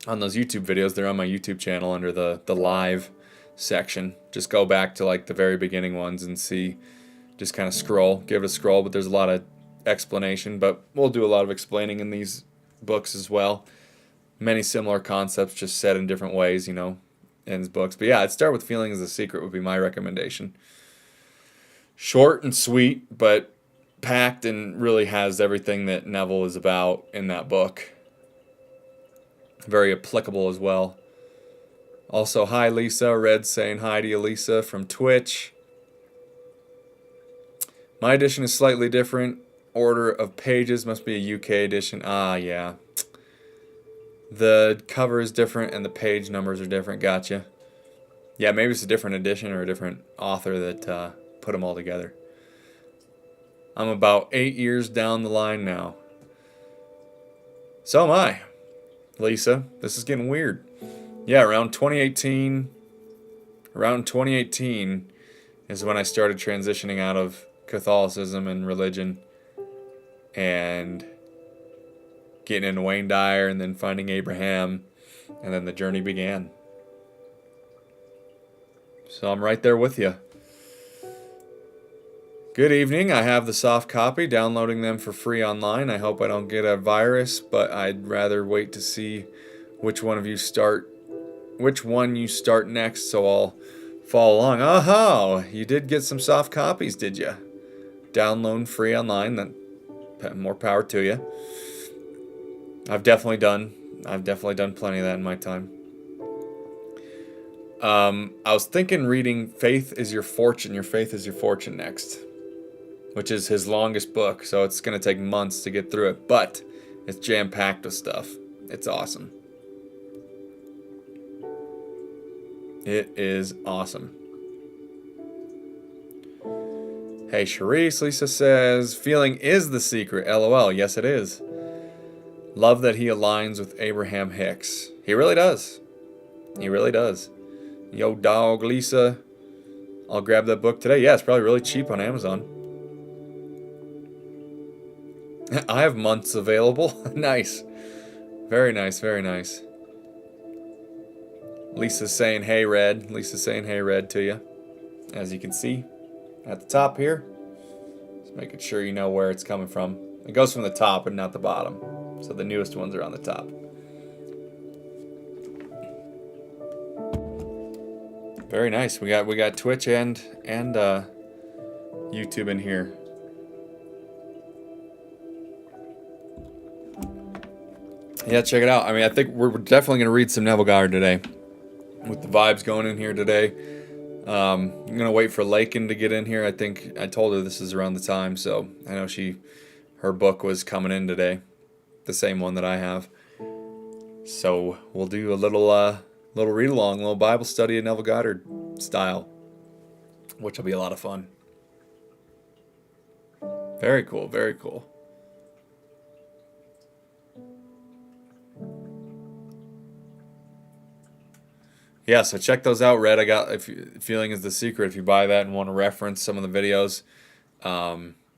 on those YouTube videos. They're on my YouTube channel under the live section. Just go back to the very beginning ones and see Just kind of scroll, give it a scroll, but there's a lot of explanation. But we'll do a lot of explaining in these books as well. Many similar concepts, just said in different ways, in his books. But yeah, I'd start with Feeling is the Secret would be my recommendation. Short and sweet, but packed and really has everything that Neville is about in that book. Very applicable as well. Also, hi Lisa. Red saying hi to you, Lisa, from Twitch. My edition is slightly different. Order of pages must be a UK edition. Ah, yeah. The cover is different and the page numbers are different. Gotcha. Yeah, maybe it's a different edition or a different author that put them all together. I'm about 8 years down the line now. So am I, Lisa. This is getting weird. Yeah, around 2018 is when I started transitioning out of Catholicism and religion and getting into Wayne Dyer and then finding Abraham, and then the journey began. So I'm right there with you. Good evening. I have the soft copy, downloading them for free online. I hope I don't get a virus, but I'd rather wait to see which one you start next, so I'll follow along. Oh, you did get some soft copies, did you? Download free online. That more power to you. I've definitely done plenty of that in my time. I was thinking reading Faith is Your Fortune, Your Faith is Your Fortune next, which is his longest book, so it's going to take months to get through it, but it's jam-packed with stuff. It's awesome. It is awesome. Hey, Charisse, Lisa says, Feeling is the secret, LOL. Yes, it is. Love that he aligns with Abraham Hicks. He really does. He really does. Yo, dog, Lisa. I'll grab that book today. Yeah, it's probably really cheap on Amazon. I have months available. Nice. Very nice, very nice. Lisa's saying, hey, Red. Lisa's saying, hey, Red, to you. As you can see at the top here. Just making sure you know where it's coming from. It goes from the top and not the bottom. So the newest ones are on the top. Very nice. We got Twitch and YouTube in here. Yeah, check it out. I mean, I think we're definitely going to read some Neville Goddard today. With the vibes going in here today. I'm going to wait for Lakin to get in here. I think I told her this is around the time, so I know her book was coming in today. The same one that I have. So we'll do a little read along, a little Bible study in Neville Goddard style, which will be a lot of fun. Very cool, very cool. Yeah, so check those out, Red. I got Feeling is the Secret. If you buy that and want to reference some of the videos,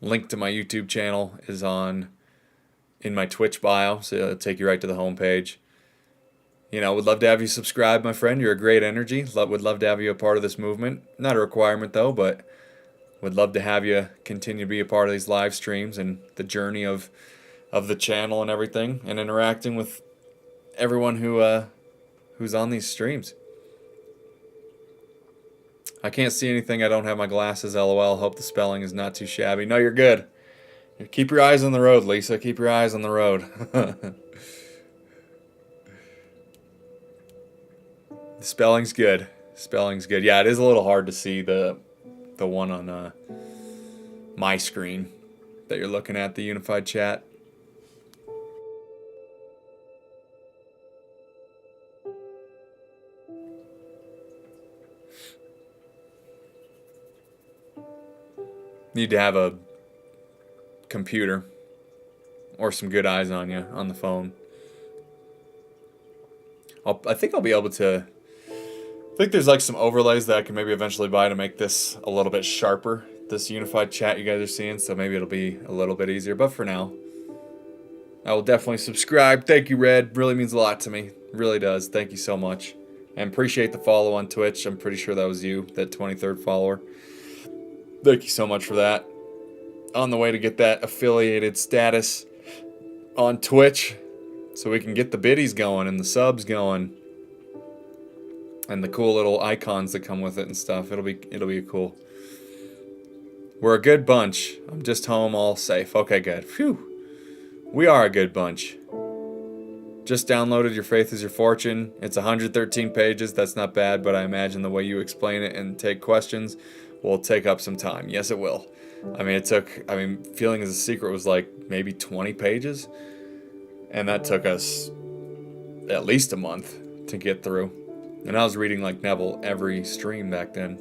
link to my YouTube channel is in my Twitch bio, so it'll take you right to the homepage. Would love to have you subscribe, my friend. You're a great energy. Would love to have you a part of this movement. Not a requirement, though, but would love to have you continue to be a part of these live streams and the journey of the channel and everything, and interacting with everyone who's on these streams. I can't see anything. I don't have my glasses, LOL. Hope the spelling is not too shabby. No, you're good. Keep your eyes on the road, Lisa. Keep your eyes on the road. The spelling's good. Spelling's good. Yeah, it is a little hard to see the one on my screen that you're looking at, the unified chat. Need to have a computer or some good eyes on you on the phone. I think I'll be able to. I think there's like some overlays that I can maybe eventually buy to make this a little bit sharper. This unified chat you guys are seeing, so maybe it'll be a little bit easier. But for now, I will definitely subscribe. Thank you, Red. Really means a lot to me. Really does. Thank you so much. And appreciate the follow on Twitch. I'm pretty sure that was you, that 23rd follower. Thank you so much for that. On the way to get that affiliated status on Twitch so we can get the biddies going and the subs going and the cool little icons that come with it and stuff. It'll be cool. We're a good bunch. I'm just home, all safe. Okay, good. Phew. We are a good bunch. Just downloaded Your Faith is Your Fortune. It's 113 pages. That's not bad, but I imagine the way you explain it and take questions will take up some time. Yes, it will. Feeling is a Secret was like maybe 20 pages. And that took us at least a month to get through. And I was reading like Neville every stream back then.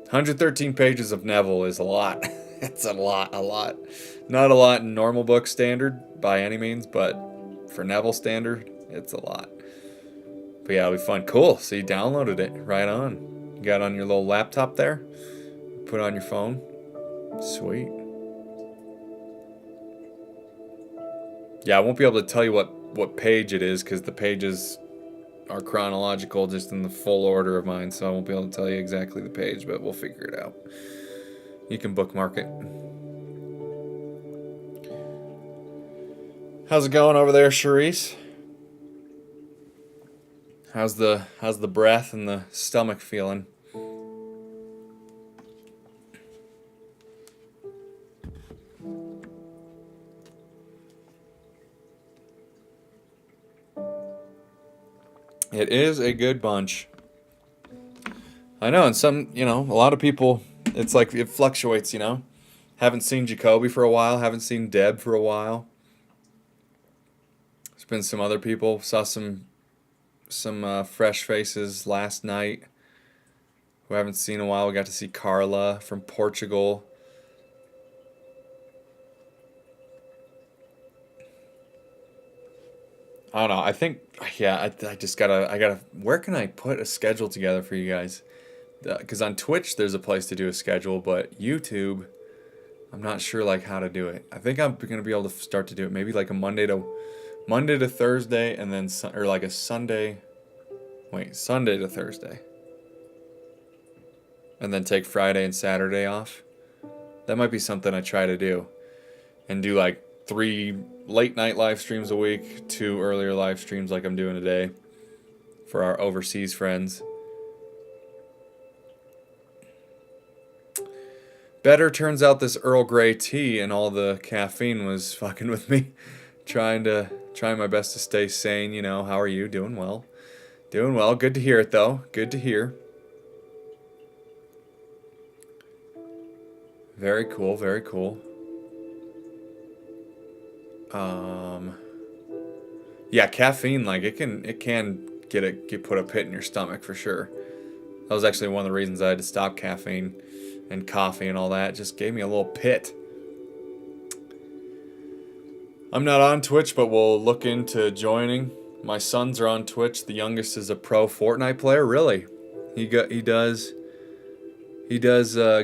113 pages of Neville is a lot. It's a lot. Not a lot in normal book standard by any means, but for Neville standard, it's a lot. But yeah, it'll be fun. Cool. So you downloaded it. Right on. You got it on your little laptop there. Put it on your phone. Sweet. Yeah, I won't be able to tell you what page it is because the pages are chronological just in the full order of mine, so I won't be able to tell you exactly the page, but we'll figure it out. You can bookmark it. How's it going over there, Charisse? How's the breath and the stomach feeling? It is a good bunch. I know, and some, a lot of people, it's like it fluctuates, Haven't seen Jacoby for a while, haven't seen Deb for a while. There's been some other people, saw some fresh faces last night who I haven't seen in a while. We got to see Carla from Portugal. I don't know. I think, I just gotta, where can I put a schedule together for you guys? Because on Twitch, there's a place to do a schedule, but YouTube, I'm not sure, how to do it. I think I'm going to be able to start to do it maybe like a Monday to Thursday, and then, or like a Sunday to Thursday. And then take Friday and Saturday off. That might be something I try to do. And do 3 late night live streams a week, 2 earlier live streams like I'm doing today for our overseas friends. Better turns out this Earl Grey tea and all the caffeine was fucking with me. Trying my best to stay sane, How are you? Doing well. Doing well. Good to hear it though. Good to hear. Very cool, very cool. Yeah, caffeine, it can put a pit in your stomach for sure. That was actually one of the reasons I had to stop caffeine and coffee and all that. It just gave me a little pit. I'm not on Twitch, but we'll look into joining. My sons are on Twitch. The youngest is a pro Fortnite player. Really? He does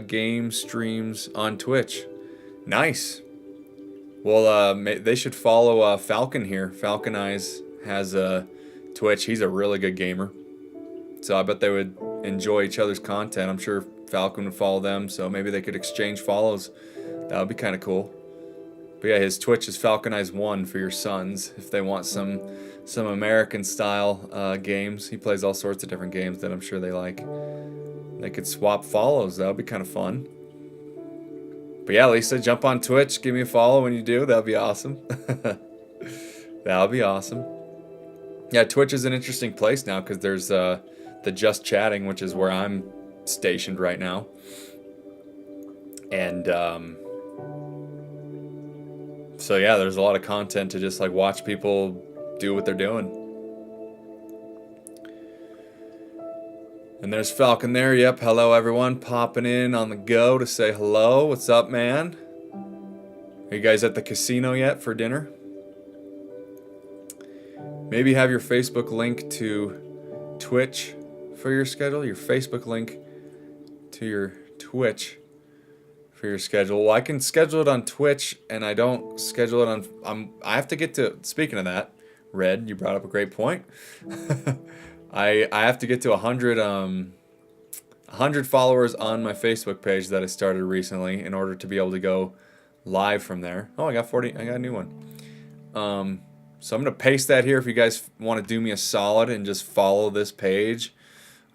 game streams on Twitch. Nice. Well, they should follow Falcon here. Falcon Eyes has a Twitch. He's a really good gamer. So I bet they would enjoy each other's content. I'm sure Falcon would follow them, so maybe they could exchange follows. That would be kind of cool. But yeah, his Twitch is Falcon Eyes 1 for your sons if they want some American-style games. He plays all sorts of different games that I'm sure they like. They could swap follows. That would be kind of fun. But yeah, Lisa, jump on Twitch. Give me a follow when you do. That would be awesome. That would be awesome. Yeah, Twitch is an interesting place now because there's the Just Chatting, which is where I'm stationed right now. And so yeah, there's a lot of content to just watch people do what they're doing. And there's Falcon there. Yep. Hello, everyone. Popping in on the go to say hello. What's up, man? Are you guys at the casino yet for dinner? Maybe have your Facebook link to Twitch for your schedule. Your Facebook link to your Twitch for your schedule. Well, I can schedule it on Twitch, and I don't schedule it on... I have to get to... Speaking of that, Red, you brought up a great point. I have to get to 100 100 followers on my Facebook page that I started recently in order to be able to go live from there. Oh, I got 40. I got a new one. So I'm going to paste that here if you guys want to do me a solid and just follow this page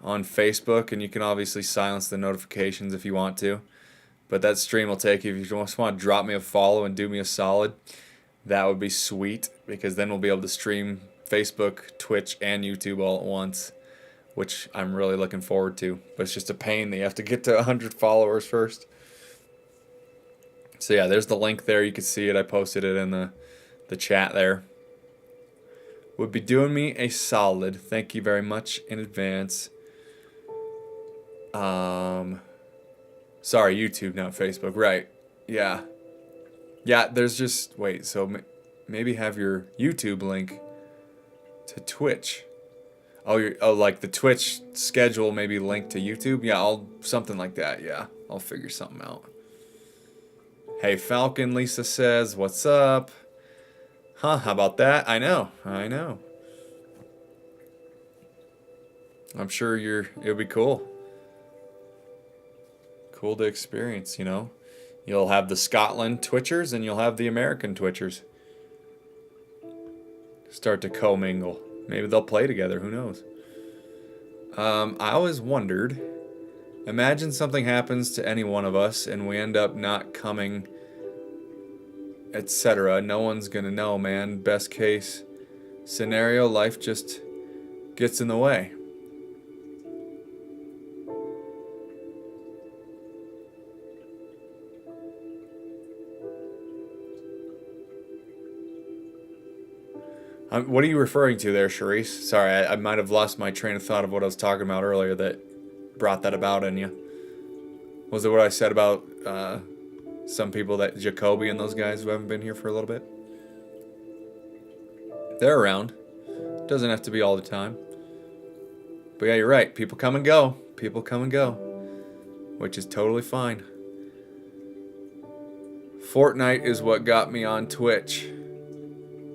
on Facebook. And you can obviously silence the notifications if you want to. But that stream will take you. If you just want to drop me a follow and do me a solid, that would be sweet. Because then we'll be able to stream Facebook, Twitch, and YouTube all at once, which I'm really looking forward to. But it's just a pain that you have to get to 100 followers first. So yeah, there's the link there. You can see it. I posted it in the chat there. Would be doing me a solid. Thank you very much in advance. Sorry, YouTube, not Facebook. Right. Yeah. Yeah, there's just... Wait, so maybe have your YouTube link to Twitch. Oh, like the Twitch schedule maybe linked to YouTube? Yeah, something like that, yeah. I'll figure something out. Hey, Falcon, Lisa says, what's up? Huh, how about that? I know. I'm sure it'll be cool. Cool to experience, you know. You'll have the Scotland Twitchers and you'll have the American Twitchers. Start to commingle. Maybe they'll play together, who knows. I always wondered, imagine something happens to any one of us and we end up not coming, etc. No one's gonna know, man. Best case scenario, life just gets in the way. What are you referring to there, Charisse? Sorry, I might have lost my train of thought of what I was talking about earlier that brought that about in you. Was it what I said about some people, that Jacoby and those guys who haven't been here for a little bit? They're around. Doesn't have to be all the time. But yeah, you're right. People come and go. People come and go. Which is totally fine. Fortnite is what got me on Twitch.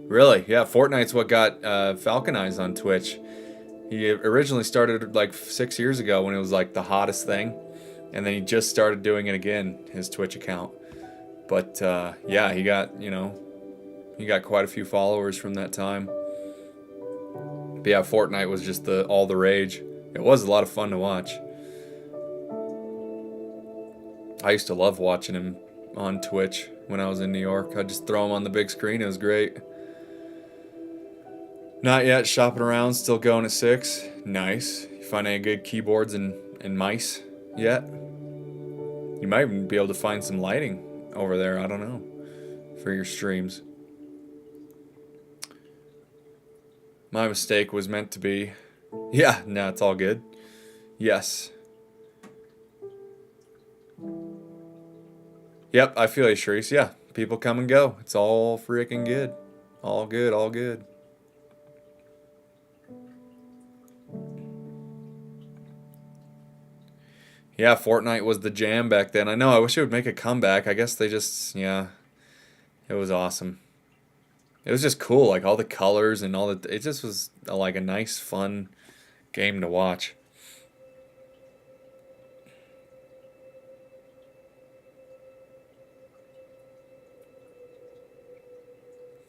Really? Yeah, Fortnite's what got Falcon Eyes on Twitch. He originally started like 6 years ago when it was like the hottest thing. And then he just started doing it again, his Twitch account. But yeah, he got quite a few followers from that time. But yeah, Fortnite was just all the rage. It was a lot of fun to watch. I used to love watching him on Twitch when I was in New York. I'd just throw him on the big screen. It was great. Not yet. Shopping around. Still going at 6. Nice. You find any good keyboards and mice yet? You might even be able to find some lighting over there. I don't know. For your streams. My mistake was meant to be... Yeah, no, it's all good. Yes. Yep, I feel you, Sharice. Yeah, people come and go. It's all freaking good. All good, all good. Yeah, Fortnite was the jam back then. I know, I wish it would make a comeback. I guess they just, yeah. It was awesome. It was just cool, like all the colors and all the... It just was like a nice, fun game to watch.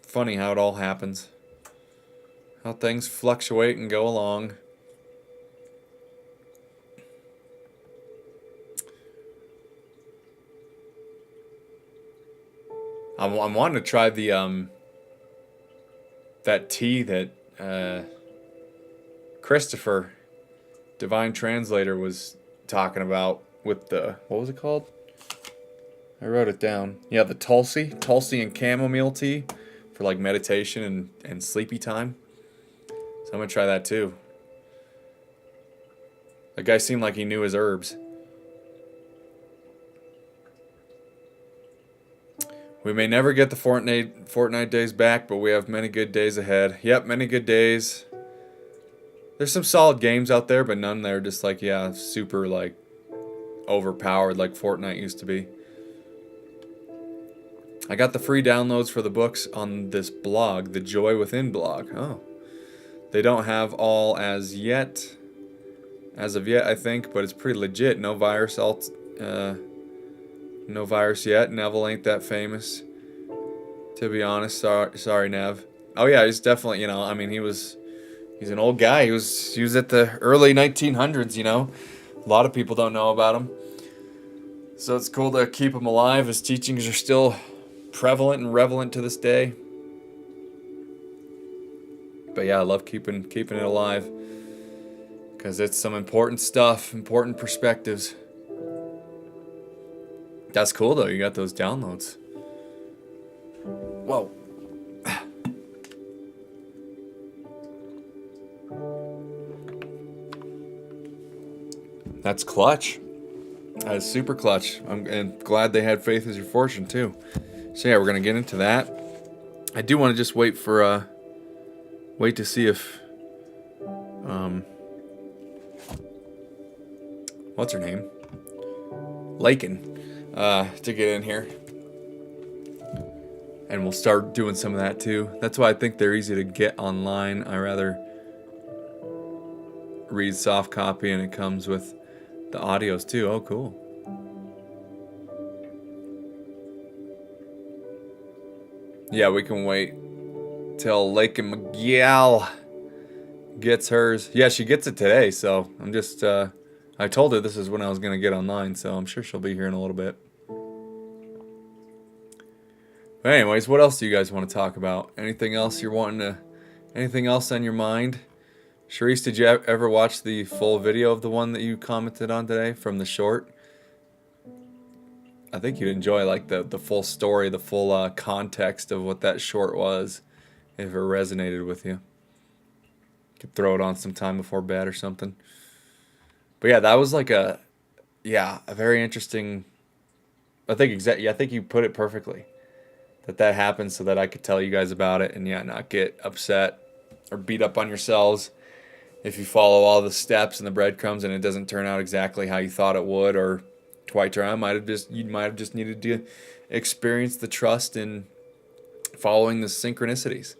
Funny how it all happens. How things fluctuate and go along. I'm wanting to try the that tea that Christopher, Divine Translator, was talking about with the, what was it called? I wrote it down. Yeah, the Tulsi and chamomile tea for like meditation and sleepy time. So I'm gonna try that too. That guy seemed like he knew his herbs. We may never get the Fortnite days back, but we have many good days ahead. Yep, many good days. There's some solid games out there, but none that are just like, yeah, super like overpowered like Fortnite used to be. I got the free downloads for the books on this blog, the Joy Within blog. Oh. They don't have all as yet. as of yet, I think, but it's pretty legit. No virus, no virus yet. Neville ain't that famous, to be honest. Sorry, Nev. Oh yeah, he's definitely, I mean, he's an old guy. He was at the early 1900s. A lot of people don't know about him, so it's cool to keep him alive. His teachings are still prevalent and relevant to this day. But yeah, I love keeping it alive because it's some important stuff, important perspectives. That's cool though. You got those downloads. Whoa. That's clutch. That is super clutch. I'm glad they had faith as your fortune too. So yeah, we're gonna get into that. I do want to just wait to see if what's her name? Lakin, to get in here. And we'll start doing some of that too. That's why I think they're easy to get online. I rather read soft copy and it comes with the audios too. Oh, cool. Yeah, we can wait till Lakin McGill gets hers. Yeah, she gets it today, so I'm just, I told her this is when I was going to get online, so I'm sure she'll be here in a little bit. But anyways, what else do you guys want to talk about? Anything else anything else on your mind? Charisse, did you ever watch the full video of the one that you commented on today from the short? I think you'd enjoy like the full story, the full context of what that short was, if it resonated with you. Could throw it on sometime before bed or something. But yeah, that was like a very interesting. I think you put it perfectly. That happened so that I could tell you guys about it and not get upset or beat up on yourselves if you follow all the steps and the breadcrumbs and it doesn't turn out exactly how you thought it would, or quite around. You might have just needed to experience the trust in following the synchronicities.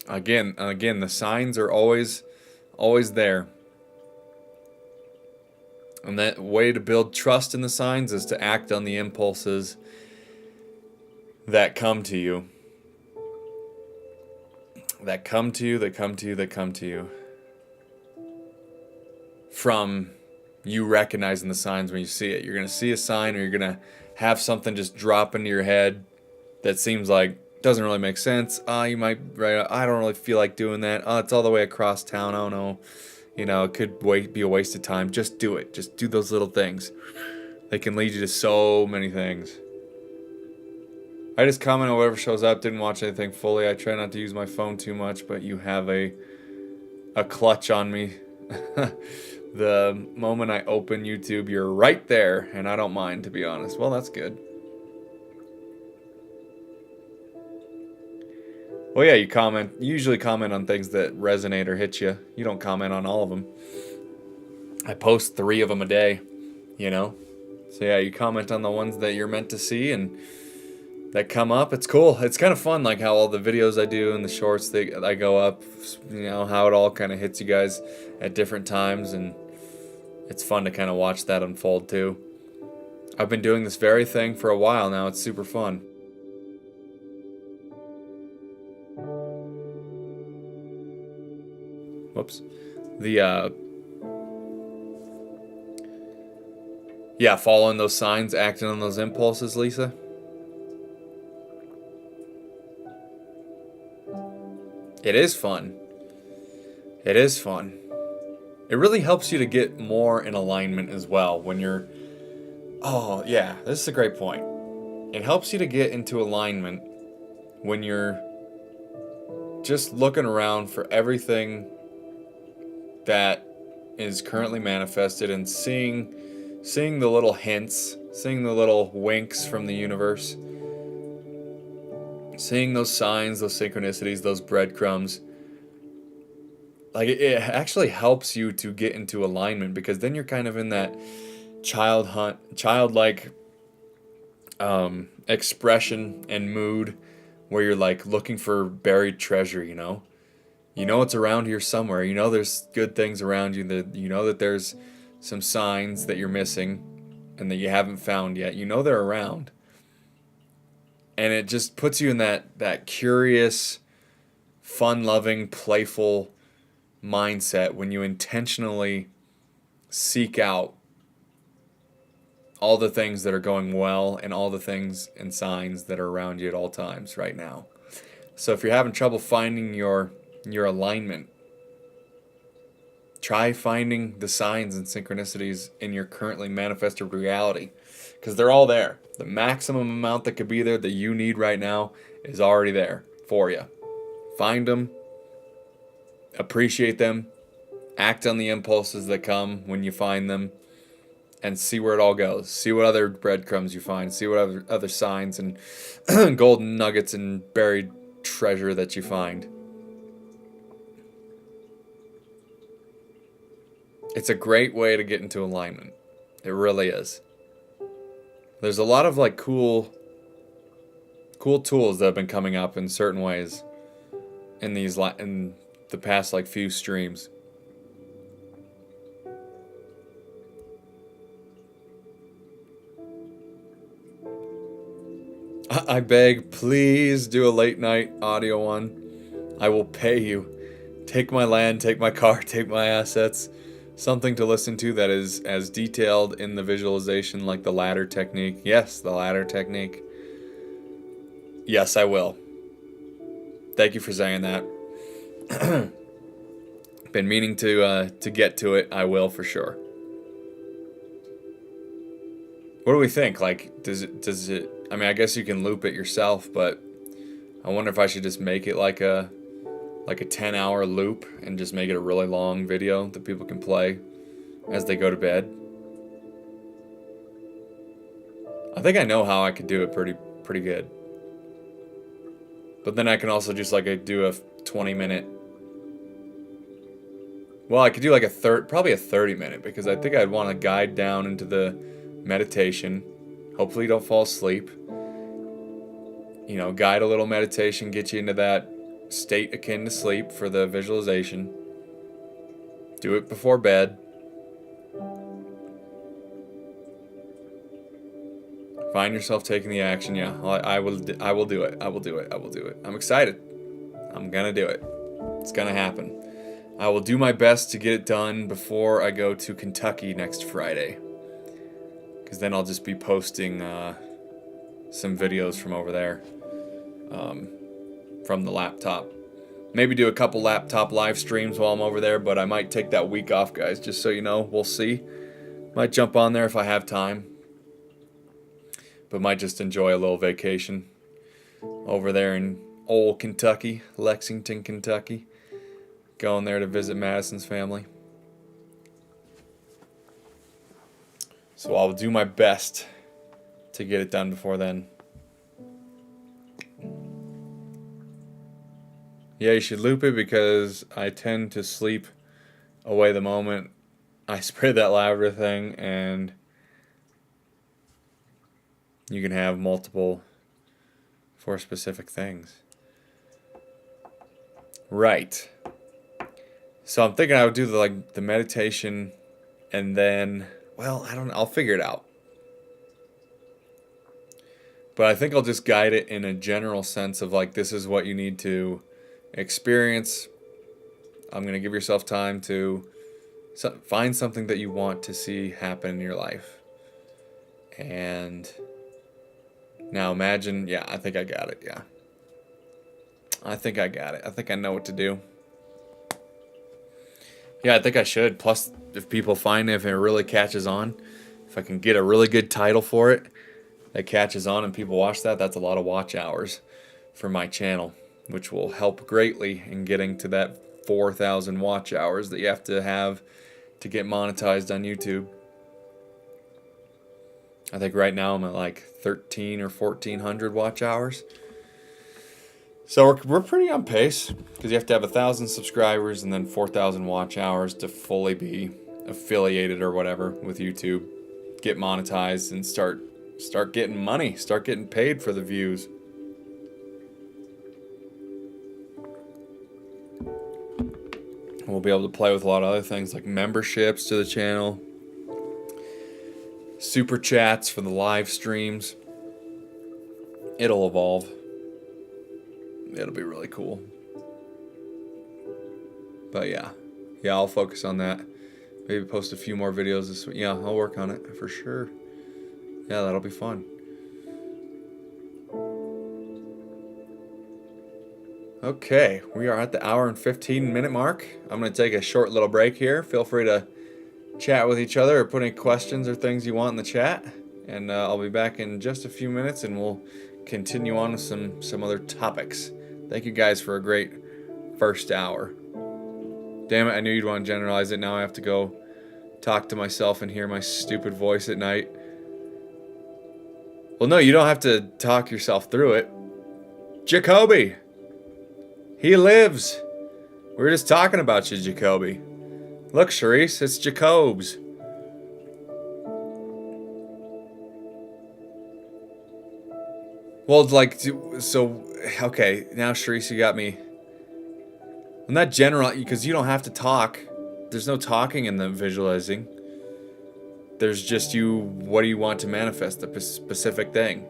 Again, the signs are always there. And that way to build trust in the signs is to act on the impulses that come to you. That come to you. From you recognizing the signs when you see it. You're going to see a sign, or you're going to have something just drop into your head that seems like doesn't really make sense. You might, right? I don't really feel like doing that. It's all the way across town. I don't know. It could be a waste of time. Just do it. Just do those little things. They can lead you to so many things. I just comment on whatever shows up. Didn't watch anything fully. I try not to use my phone too much, but you have a clutch on me. The moment I open YouTube, you're right there, and I don't mind, to be honest. Well, that's good. Well, yeah, you usually comment on things that resonate or hit you. You don't comment on all of them. I post 3 of them a day, So yeah, you comment on the ones that you're meant to see and that come up. It's cool. It's kind of fun, like how all the videos I do and the shorts I go up, how it all kind of hits you guys at different times, and it's fun to kind of watch that unfold too. I've been doing this very thing for a while now. It's super fun. Whoops. Following those signs, acting on those impulses, Lisa. It is fun. It is fun. It really helps you to get more in alignment as well when you're... Oh, yeah, this is a great point. It helps you to get into alignment when you're just looking around for everything that is currently manifested and seeing the little hints, seeing the little winks from the universe, seeing those signs, those synchronicities, those breadcrumbs. Like it actually helps you to get into alignment, because then you're kind of in that childlike expression and mood where you're like looking for buried treasure, you know? You know it's around here somewhere. You know there's good things around you. That you know that there's some signs that you're missing and that you haven't found yet. You know they're around. And it just puts you in that curious, fun-loving, playful mindset when you intentionally seek out all the things that are going well and all the things and signs that are around you at all times right now. So if you're having trouble finding your alignment, try finding the signs and synchronicities in your currently manifested reality, because they're all there. The maximum amount that could be there that you need right now is already there for you. Find them, appreciate them, act on the impulses that come when you find them, and see where it all goes. See what other breadcrumbs you find. See what other signs and golden nuggets and buried treasure that you find. It's a great way to get into alignment. It really is. There's a lot of like cool tools that have been coming up in certain ways in the past like few streams. I beg, please do a late night audio one. I will pay you. Take my land, take my car, take my assets. Something to listen to that is as detailed in the visualization like the ladder technique. Yes, the ladder technique. Yes, I will. Thank you for saying that. Been meaning to get to it. I will for sure. What do we think? Like, does it? I mean, I guess you can loop it yourself, but I wonder if I should just make it like a 10-hour loop and just make it a really long video that people can play as they go to bed. I think I know how I could do it pretty good. But then I can also just like do a 20-minute. Well, I could do like probably a 30-minute, because I think I'd want to guide down into the meditation. Hopefully you don't fall asleep. You know, guide a little meditation, get you into that state akin to sleep for the visualization. Do it before bed. Find yourself taking the action. Yeah, I will do it. I will do it. I'm excited. I'm gonna do it. It's gonna happen. I will do my best to get it done before I go to Kentucky next Friday, because then I'll just be posting some videos from over there, from the laptop. Maybe do a couple laptop live streams while I'm over there, but I might take that week off, guys, just so you know. We'll see. Might jump on there if I have time, but might just enjoy a little vacation over there in old Kentucky, Lexington, Kentucky. Going there to visit Madison's family. So I'll do my best to get it done before then. Yeah, you should loop it, because I tend to sleep away the moment I spray that lavender thing, and you can have multiple for specific things. Right. So I'm thinking I would do the meditation, and then, well, I don't know, I'll figure it out. But I think I'll just guide it in a general sense of like, this is what you need to experience. I'm going to give yourself time to find something that you want to see happen in your life. And now imagine, yeah, I think I got it, yeah. I think I got it. I think I know what to do. Yeah, I think I should. Plus, if people find it, if it really catches on, if I can get a really good title for it that catches on and people watch that, that's a lot of watch hours for my channel, which will help greatly in getting to that 4,000 watch hours that you have to get monetized on YouTube. I think right now I'm at like 13 or 1,400 watch hours. So we're pretty on pace, because you have to have 1,000 subscribers and then 4,000 watch hours to fully be affiliated or whatever with YouTube, get monetized and start start getting money, start getting paid for the views. We'll be able to play with a lot of other things like memberships to the channel, super chats for the live streams. It'll evolve. It'll be really cool. But yeah, I'll focus on that. Maybe post a few more videos this week. Yeah, I'll work on it for sure. Yeah, that'll be fun. Okay, we are at the hour and 15-minute mark. I'm going to take a short little break here. Feel free to chat with each other or put any questions or things you want in the chat. And I'll be back in just a few minutes and we'll continue on with some other topics. Thank you guys for a great first hour. Damn it, I knew you'd want to generalize it. Now I have to go talk to myself and hear my stupid voice at night. Well, no, you don't have to talk yourself through it. Jacoby! He lives! We were just talking about you, Jacoby. Look, Charisse, it's Jacobs. Well, it's like, so, okay, now Charisse, you got me. I'm not general, because you don't have to talk. There's no talking in the visualizing. There's just you, what do you want to manifest, a specific thing.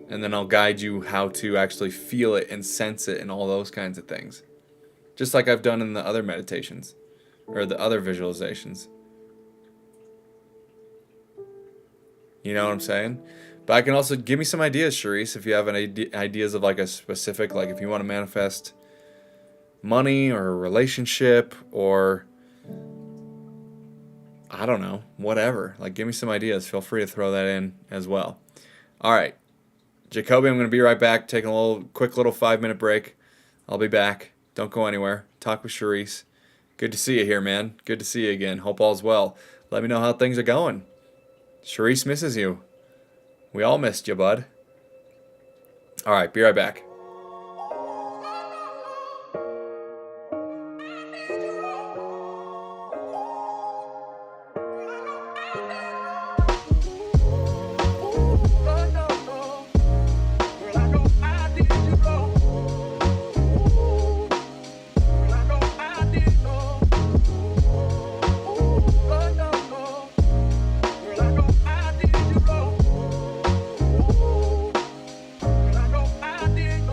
And then I'll guide you how to actually feel it and sense it and all those kinds of things. Just like I've done in the other meditations, or the other visualizations. You know what I'm saying? But I can also, give me some ideas, Charisse, if you have any ideas of like a specific, like if you want to manifest money or a relationship or I don't know, whatever. Like give me some ideas. Feel free to throw that in as well. All right. Jacoby, I'm going to be right back. Taking a quick little 5-minute break. I'll be back. Don't go anywhere. Talk with Charisse. Good to see you here, man. Good to see you again. Hope all's well. Let me know how things are going. Charisse misses you. We all missed you, bud. All right, be right back. I did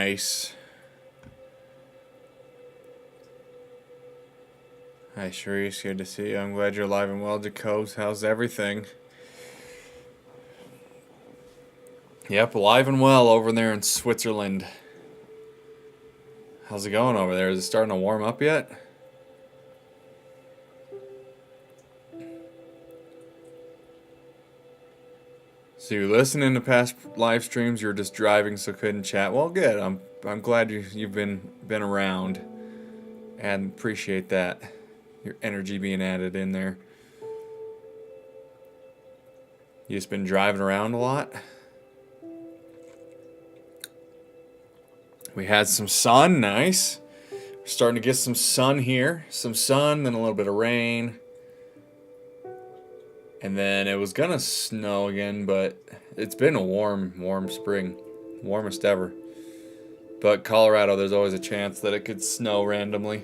Nice. Hi, Sharice. Good to see you. I'm glad you're alive and well. Jacobs, how's everything? Yep, alive and well over there in Switzerland. How's it going over there? Is it starting to warm up yet? So you're listening to past live streams. You're just driving, so couldn't chat. Well, good. I'm glad you've been around, and appreciate that. Your energy being added in there. You just been driving around a lot. We had some sun, nice. We're starting to get some sun here. Some sun, then a little bit of rain. And then it was gonna snow again, but it's been a warm spring. Warmest ever. But Colorado, there's always a chance that it could snow randomly.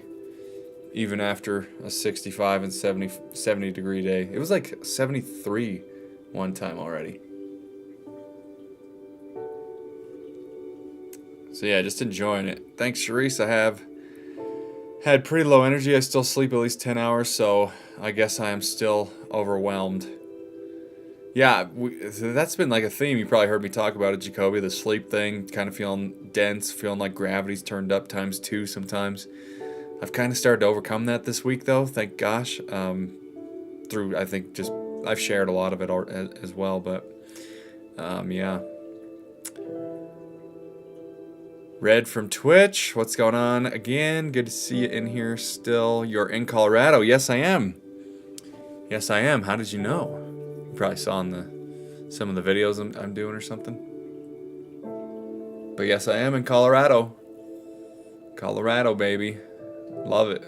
Even after a 65 and 70 degree day. It was like 73 one time already. So yeah, just enjoying it. Thanks, Sharice. I have had pretty low energy. I still sleep at least 10 hours, so I guess I am still overwhelmed. Yeah, that's been like a theme. You probably heard me talk about it, Jacoby, the sleep thing. Kind of feeling dense, feeling like gravity's turned up times 2 sometimes. I've kind of started to overcome that this week, though, thank gosh. Through, I think, just, I've shared a lot of it as well, but, yeah. Red from Twitch, what's going on again? Good to see you in here still. You're in Colorado. Yes, I am. Yes, I am. How did you know? You probably saw in some of the videos I'm doing or something. But yes, I am in Colorado. Colorado, baby. Love it.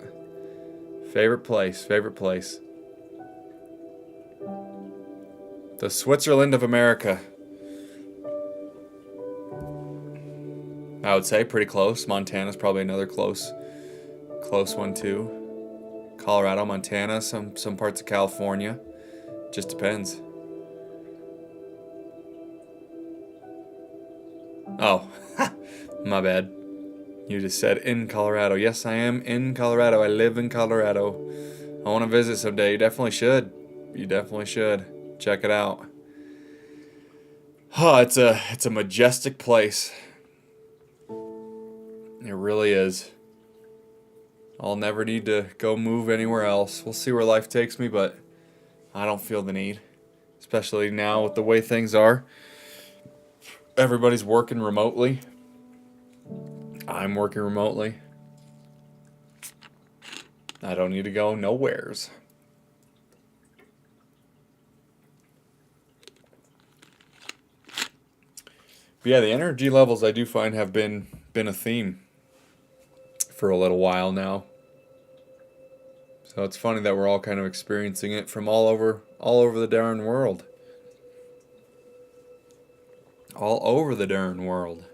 Favorite place. Favorite place. The Switzerland of America. I would say pretty close. Montana's probably another close one too. Colorado, Montana, some parts of California. Just depends. Oh, my bad. You just said in Colorado. Yes, I am in Colorado. I live in Colorado. I want to visit someday. You definitely should. You definitely should. Check it out. Oh, it's a majestic place. It really is. I'll never need to go move anywhere else. We'll see where life takes me, but I don't feel the need. Especially now with the way things are. Everybody's working remotely. I'm working remotely. I don't need to go nowheres. But yeah, the energy levels I do find have been a theme for a little while now. So it's funny that we're all kind of experiencing it from all over the darn world. All over the darn world.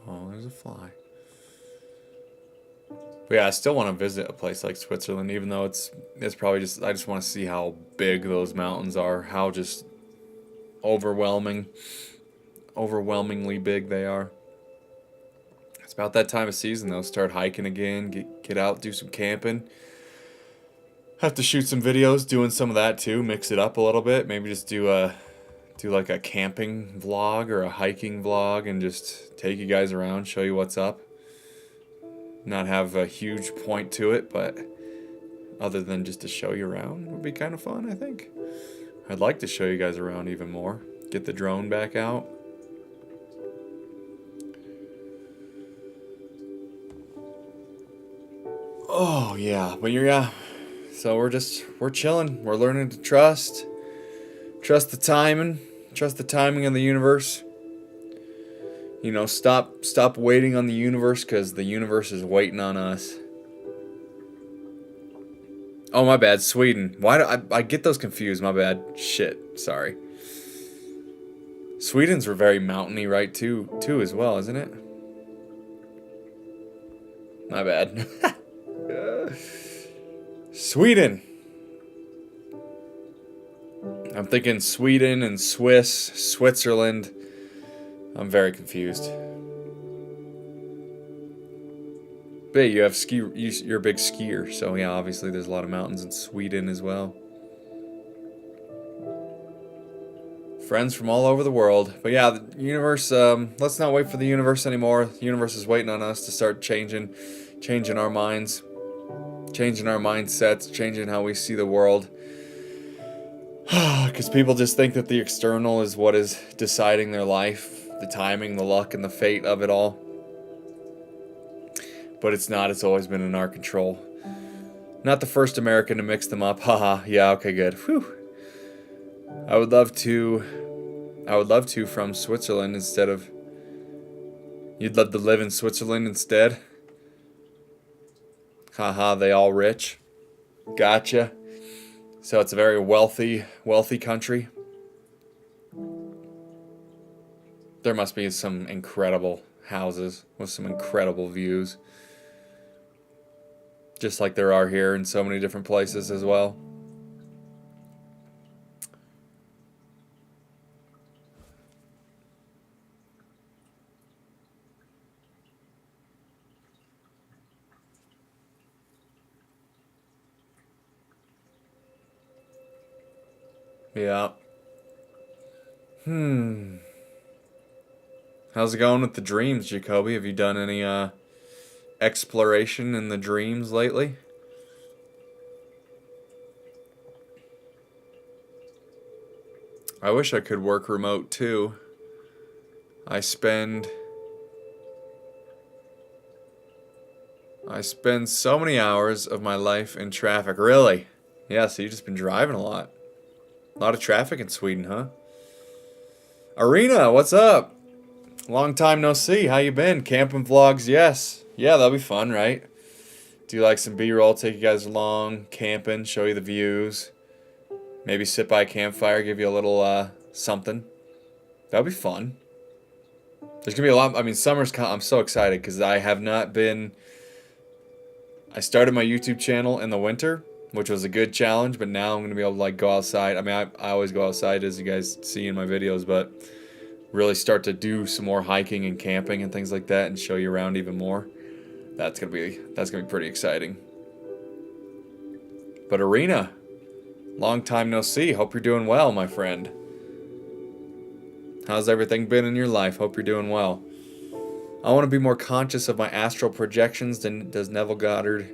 Oh, there's a fly. But yeah, I still want to visit a place like Switzerland, even though it's probably just, I just want to see how big those mountains are, how just overwhelmingly big they are. It's about that time of season though. Start hiking again, get out, do some camping. Have to shoot some videos doing some of that too, mix it up a little bit, maybe just do like a camping vlog or a hiking vlog and just take you guys around, show you what's up. Not have a huge point to it, but other than just to show you around would be kind of fun, I think. I'd like to show you guys around even more. Get the drone back out. Oh yeah, but yeah. So we're chilling. We're learning to trust the timing of the universe. You know, stop waiting on the universe, because the universe is waiting on us. Oh, my bad, Sweden. Why do I get those confused? My bad. Shit, sorry. Sweden's very mountainy, right? Too as well, isn't it? My bad. Sweden. I'm thinking Sweden and Switzerland. I'm very confused. But you have you're a big skier, so yeah, obviously there's a lot of mountains in Sweden as well. Friends from all over the world. But yeah, the universe, let's not wait for the universe anymore. The universe is waiting on us to start changing our minds, changing our mindsets, changing how we see the world. Because people just think that the external is what is deciding their life, the timing, the luck, and the fate of it all. But it's not. It's always been in our control. Not the first American to mix them up. Haha. Yeah, okay, good. Whew. I would love to from Switzerland instead of... You'd love to live in Switzerland instead? Haha, they all rich. Gotcha. So it's a very wealthy country. There must be some incredible houses with some incredible views. Just like there are here in so many different places as well. Yeah. How's it going with the dreams, Jacoby? Have you done any exploration in the dreams lately? I wish I could work remote too. I spend so many hours of my life in traffic. Really? Yeah, so you've just been driving a lot. A lot of traffic in Sweden, huh? Arena, what's up? Long time no see. How you been? Camping vlogs, yes. Yeah, that'll be fun, right? Do like some B-roll, take you guys along, camping, show you the views. Maybe sit by a campfire, give you a little something. That'll be fun. There's gonna be a lot. I mean, I'm so excited because I have not been. I started my YouTube channel in the winter, which was a good challenge, but now I'm gonna be able to like go outside. I mean, I always go outside, as you guys see in my videos, but really start to do some more hiking and camping and things like that, and show you around even more. That's gonna be pretty exciting. But Arena, long time no see. Hope you're doing well, my friend. How's everything been in your life? Hope you're doing well. I want to be more conscious of my astral projections. Does Neville Goddard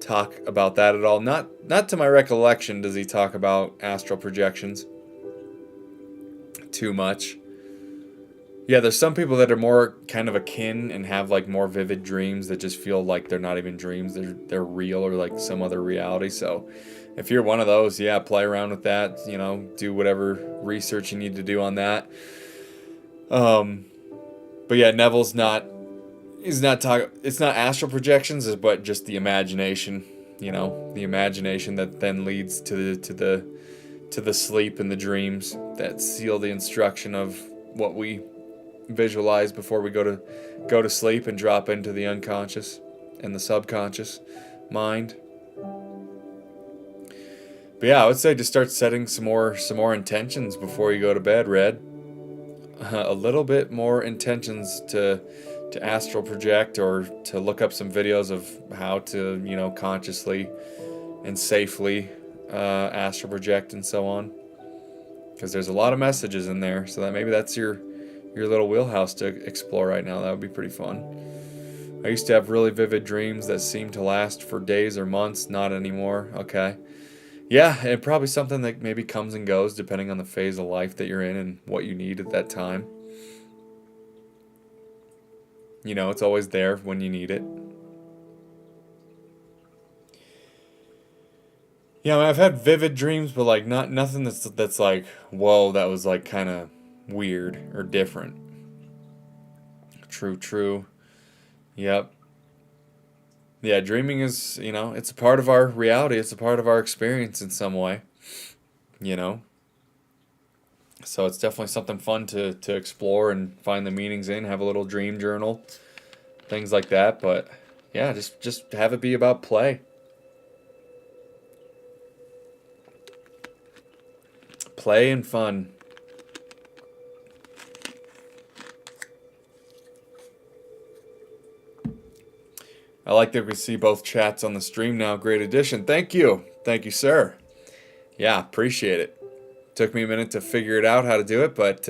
talk about that at all? Not to my recollection does he talk about astral projections too much. Yeah, there's some people that are more kind of akin and have like more vivid dreams that just feel like they're not even dreams. They're real or like some other reality. So if you're one of those, yeah, play around with that, you know, do whatever research you need to do on that. But yeah, Neville's he's not talking, it's not astral projections, but just the imagination, you know, the imagination that then leads to the sleep and the dreams that seal the instruction of what we visualize before we go to sleep and drop into the unconscious and the subconscious mind. But yeah, I would say just start setting some more intentions before you go to bed, Red. A little bit more intentions to astral project, or to look up some videos of how to, you know, consciously and safely astral project and so on. Because there's a lot of messages in there, so that maybe that's your little wheelhouse to explore right now. That would be pretty fun. I used to have really vivid dreams that seemed to last for days or months. Not anymore. Okay. Yeah, and probably something that maybe comes and goes depending on the phase of life that you're in and what you need at that time. You know, it's always there when you need it. Yeah, I've had vivid dreams, but like nothing that's like, whoa, that was like kind of weird or different. True. Yep. Yeah, dreaming is, you know, it's a part of our reality. It's a part of our experience in some way, you know. So it's definitely something fun to explore and find the meanings in, have a little dream journal, things like that. But yeah, just have it be about play. Play and fun. I like that we see both chats on the stream now. Great addition. Thank you. Thank you, sir. Yeah, appreciate it. Took me a minute to figure it out how to do it, but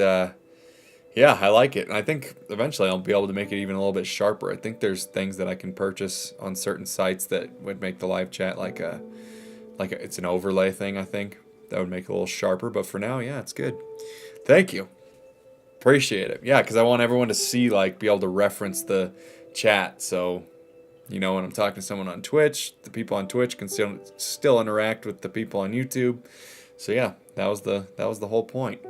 yeah, I like it. And I think eventually I'll be able to make it even a little bit sharper. I think there's things that I can purchase on certain sites that would make the live chat it's an overlay thing, I think. That would make it a little sharper, but for now, yeah, it's good. Thank you. Appreciate it. Yeah, because I want everyone to see, be able to reference the chat. So, when I'm talking to someone on Twitch, the people on Twitch can still interact with the people on YouTube. So yeah, that was the whole point.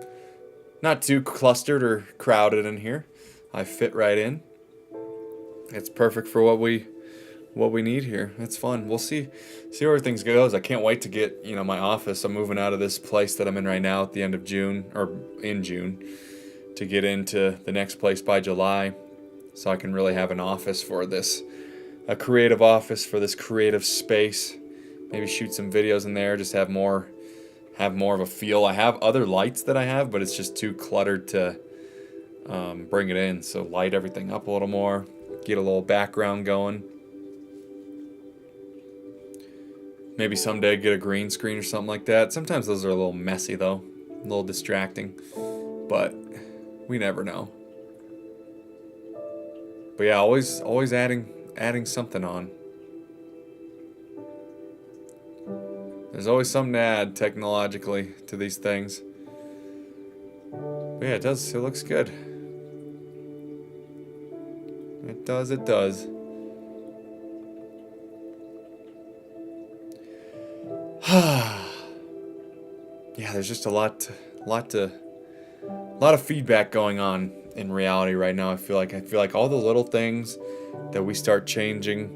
Not too clustered or crowded in here. I fit right in. It's perfect for what we need here. It's fun. We'll see where things goes. I can't wait to get, my office. I'm moving out of this place that I'm in right now at the end of June, or in June, to get into the next place by July, so I can really have an office for this, a creative office for this creative space. Maybe shoot some videos in there, just have more of a feel. I have other lights that I have, but it's just too cluttered to bring it in. So light everything up a little more, get a little background going. Maybe someday get a green screen or something like that. Sometimes those are a little messy though, a little distracting, but we never know. But yeah, always adding something on. There's always something to add technologically to these things. But yeah, it does. It looks good. It does. Yeah, there's just a lot of feedback going on in reality right now. I feel like all the little things that we start changing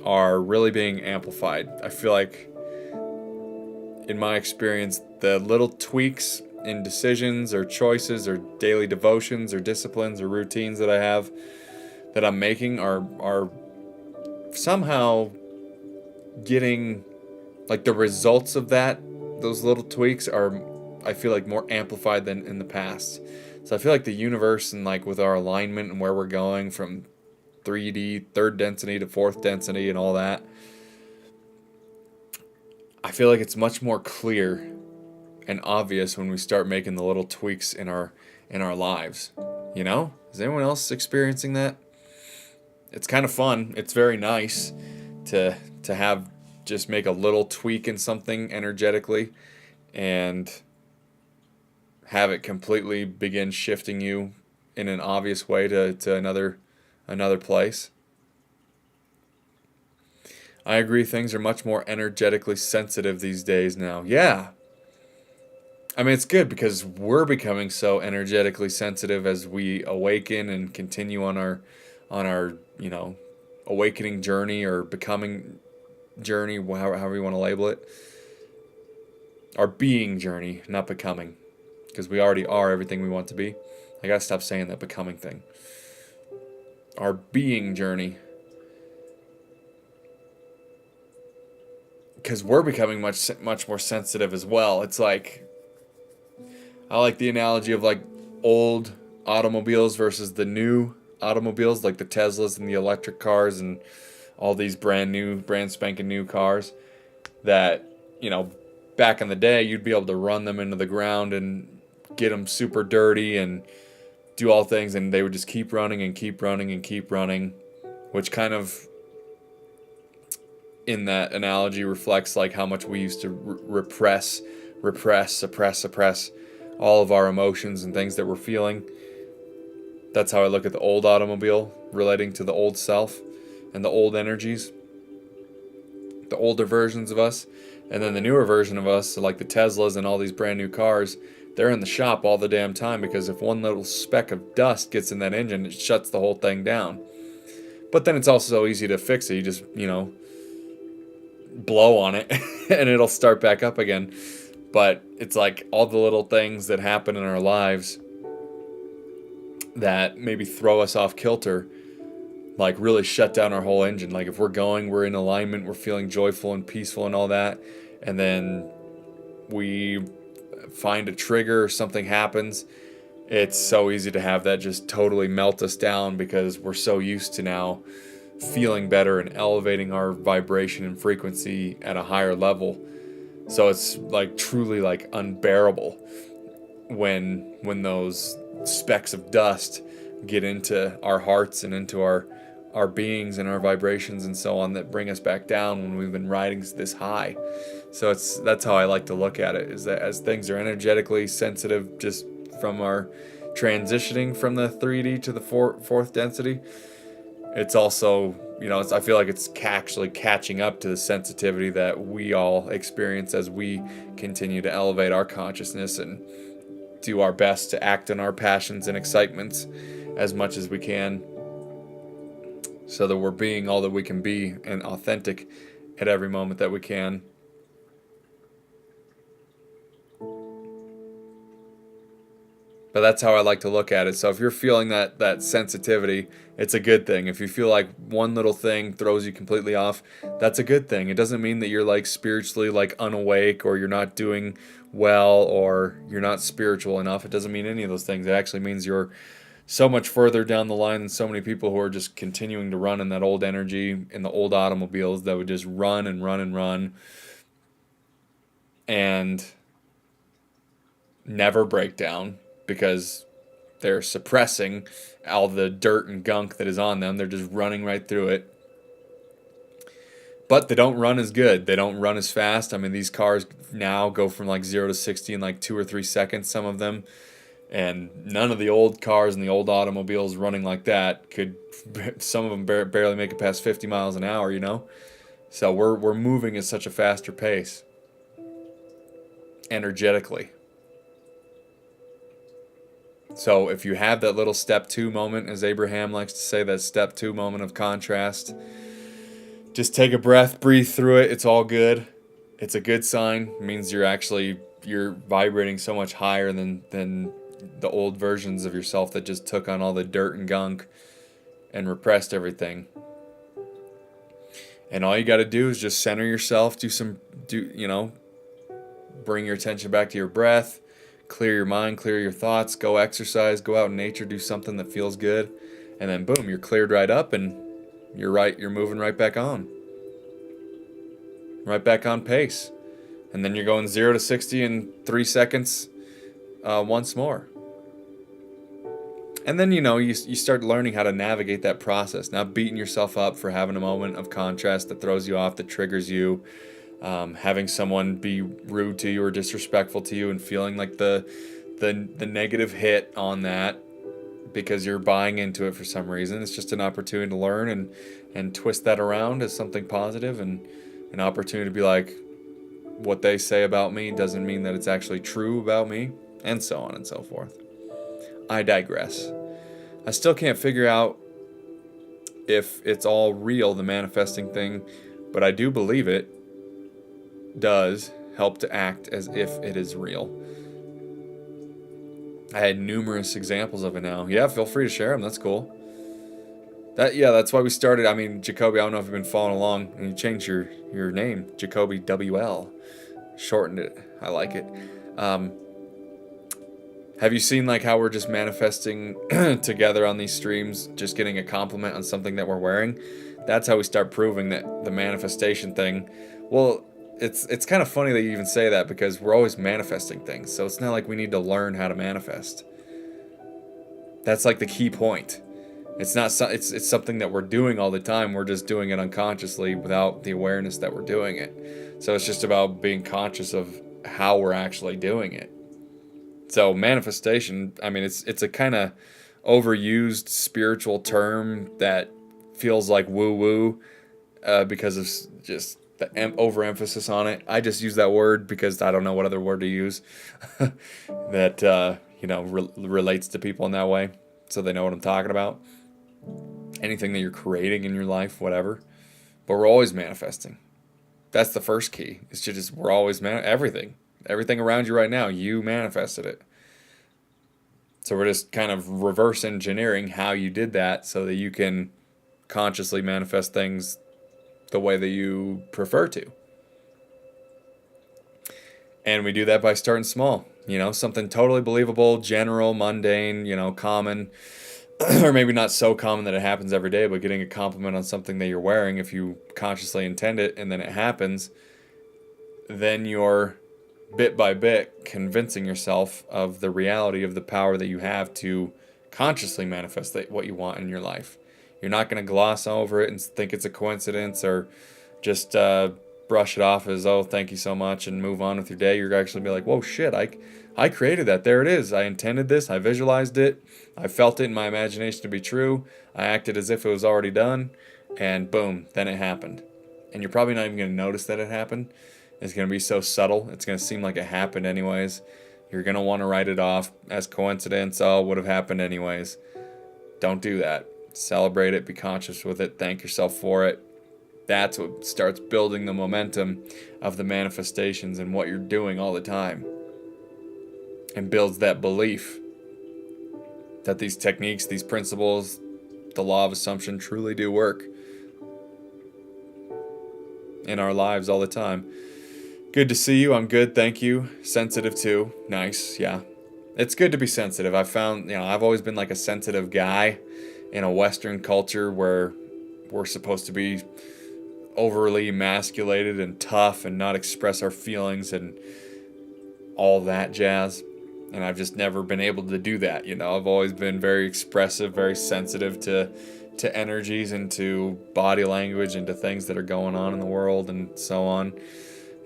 are really being amplified. I feel like, in my experience, the little tweaks in decisions or choices or daily devotions or disciplines or routines that I have, that I'm making, are somehow getting, the results of those little tweaks are, I feel like, more amplified than in the past. So I feel like the universe and with our alignment and where we're going from 3D, third density to fourth density and all that, I feel like it's much more clear and obvious when we start making the little tweaks in our lives. Is anyone else experiencing that? It's kind of fun. It's very nice to have just make a little tweak in something energetically and have it completely begin shifting you in an obvious way to another place. I agree, things are much more energetically sensitive these days now. Yeah. I mean, it's good because we're becoming so energetically sensitive as we awaken and continue on our awakening journey or becoming journey, however you want to label it. Our being journey, not becoming, because we already are everything we want to be. I gotta stop saying that becoming thing. Our being journey. Because we're becoming much more sensitive as well. It's I like the analogy of old automobiles versus the new automobiles, like the Teslas and the electric cars and all these brand spanking new cars that, back in the day, you'd be able to run them into the ground and get them super dirty and do all things, and they would just keep running and keep running and keep running, which kind of, in that analogy, reflects how much we used to repress, suppress all of our emotions and things that we're feeling. That's how I look at the old automobile, relating to the old self and the old energies, the older versions of us. And then the newer version of us, like the Teslas and all these brand new cars, they're in the shop all the damn time, because if one little speck of dust gets in that engine, it shuts the whole thing down. But then it's also so easy to fix it. You just, blow on it and it'll start back up again. But it's all the little things that happen in our lives that maybe throw us off kilter, like really shut down our whole engine. Like if we're going, we're in alignment, we're feeling joyful and peaceful and all that, and then we find a trigger or something happens, it's so easy to have that just totally melt us down because we're so used to now feeling better and elevating our vibration and frequency at a higher level. So it's like truly like unbearable when those specks of dust get into our hearts and into our beings and our vibrations and so on that bring us back down when we've been riding this high. So that's how I like to look at it, is that as things are energetically sensitive just from our transitioning from the 3D to the fourth density, it's also, I feel like it's actually catching up to the sensitivity that we all experience as we continue to elevate our consciousness and do our best to act on our passions and excitements as much as we can, so that we're being all that we can be and authentic at every moment that we can. But that's how I like to look at it. So if you're feeling that sensitivity, it's a good thing. If you feel like one little thing throws you completely off, that's a good thing. It doesn't mean that you're like spiritually like unawake, or you're not doing well, or you're not spiritual enough. It doesn't mean any of those things. It actually means you're so much further down the line than so many people who are just continuing to run in that old energy, in the old automobiles that would just run and run and run and never break down, because they're suppressing all the dirt and gunk that is on them. They're just running right through it. But they don't run as good. They don't run as fast. I mean, these cars now go from like 0 to 60 in like 2 or 3 seconds, some of them. And none of the old cars and the old automobiles running like that could, some of them barely make it past 50 miles an hour, So we're moving at such a faster pace, energetically. So if you have that little step 2 moment, as Abraham likes to say, that step 2 moment of contrast, just take a breath, breathe through it. It's all good. It's a good sign. It means you're vibrating so much higher than the old versions of yourself that just took on all the dirt and gunk and repressed everything. And all you got to do is just center yourself, bring your attention back to your breath. Clear your mind, clear your thoughts, go exercise, go out in nature, do something that feels good, and then boom, you're cleared right up and you're moving right back on pace. And then you're going 0 to 60 in 3 seconds once more. And then, you start learning how to navigate that process, not beating yourself up for having a moment of contrast that throws you off, that triggers you. Having someone be rude to you or disrespectful to you and feeling like the negative hit on that because you're buying into it for some reason. It's just an opportunity to learn and twist that around as something positive, and an opportunity to be like, what they say about me doesn't mean that it's actually true about me, and so on and so forth. I digress. I still can't figure out if it's all real, the manifesting thing, but I do believe it does help to act as if it is real. I had numerous examples of it now. Yeah, feel free to share them. That's cool. That's why we started. I mean, Jacoby, I don't know if you've been following along, and you changed your name, Jacoby WL. Shortened it. I like it. Have you seen like how we're just manifesting together on these streams, just getting a compliment on something that we're wearing? That's how we start proving that the manifestation thing, well, it's kind of funny that you even say that, because we're always manifesting things. So it's not like we need to learn how to manifest. That's like the key point. It's something that we're doing all the time. We're just doing it unconsciously without the awareness that we're doing it. So it's just about being conscious of how we're actually doing it. So manifestation, I mean, it's a kind of overused spiritual term that feels like woo-woo because of just the overemphasis on it. I just use that word because I don't know what other word to use that relates to people in that way, so they know what I'm talking about. Anything that you're creating in your life, whatever. But we're always manifesting. That's the first key. It's just we're always everything around you right now, you manifested it. So we're just kind of reverse engineering how you did that so that you can consciously manifest things the way that you prefer to. And we do that by starting small, something totally believable, general, mundane, common, or maybe not so common that it happens every day, but getting a compliment on something that you're wearing, if you consciously intend it and then it happens, then you're bit by bit convincing yourself of the reality of the power that you have to consciously manifest what you want in your life. You're not going to gloss over it and think it's a coincidence or just brush it off as, oh, thank you so much, and move on with your day. You're actually be like, whoa, shit, I created that. There it is. I intended this. I visualized it. I felt it in my imagination to be true. I acted as if it was already done, and boom, then it happened. And you're probably not even going to notice that it happened. It's going to be so subtle. It's going to seem like it happened anyways. You're going to want to write it off as coincidence. Oh, it would have happened anyways. Don't do that. Celebrate it. Be conscious with it. Thank yourself for it. That's what starts building the momentum of the manifestations and what you're doing all the time. And builds that belief that these techniques, these principles, the law of assumption truly do work in our lives all the time. Good to see you. I'm good. Thank you. Sensitive too. Nice. Yeah. It's good to be sensitive. I found, I've always been like a sensitive guy in a Western culture where we're supposed to be overly emasculated and tough and not express our feelings and all that jazz. And I've just never been able to do that. I've always been very expressive, very sensitive to energies and to body language and to things that are going on in the world and so on.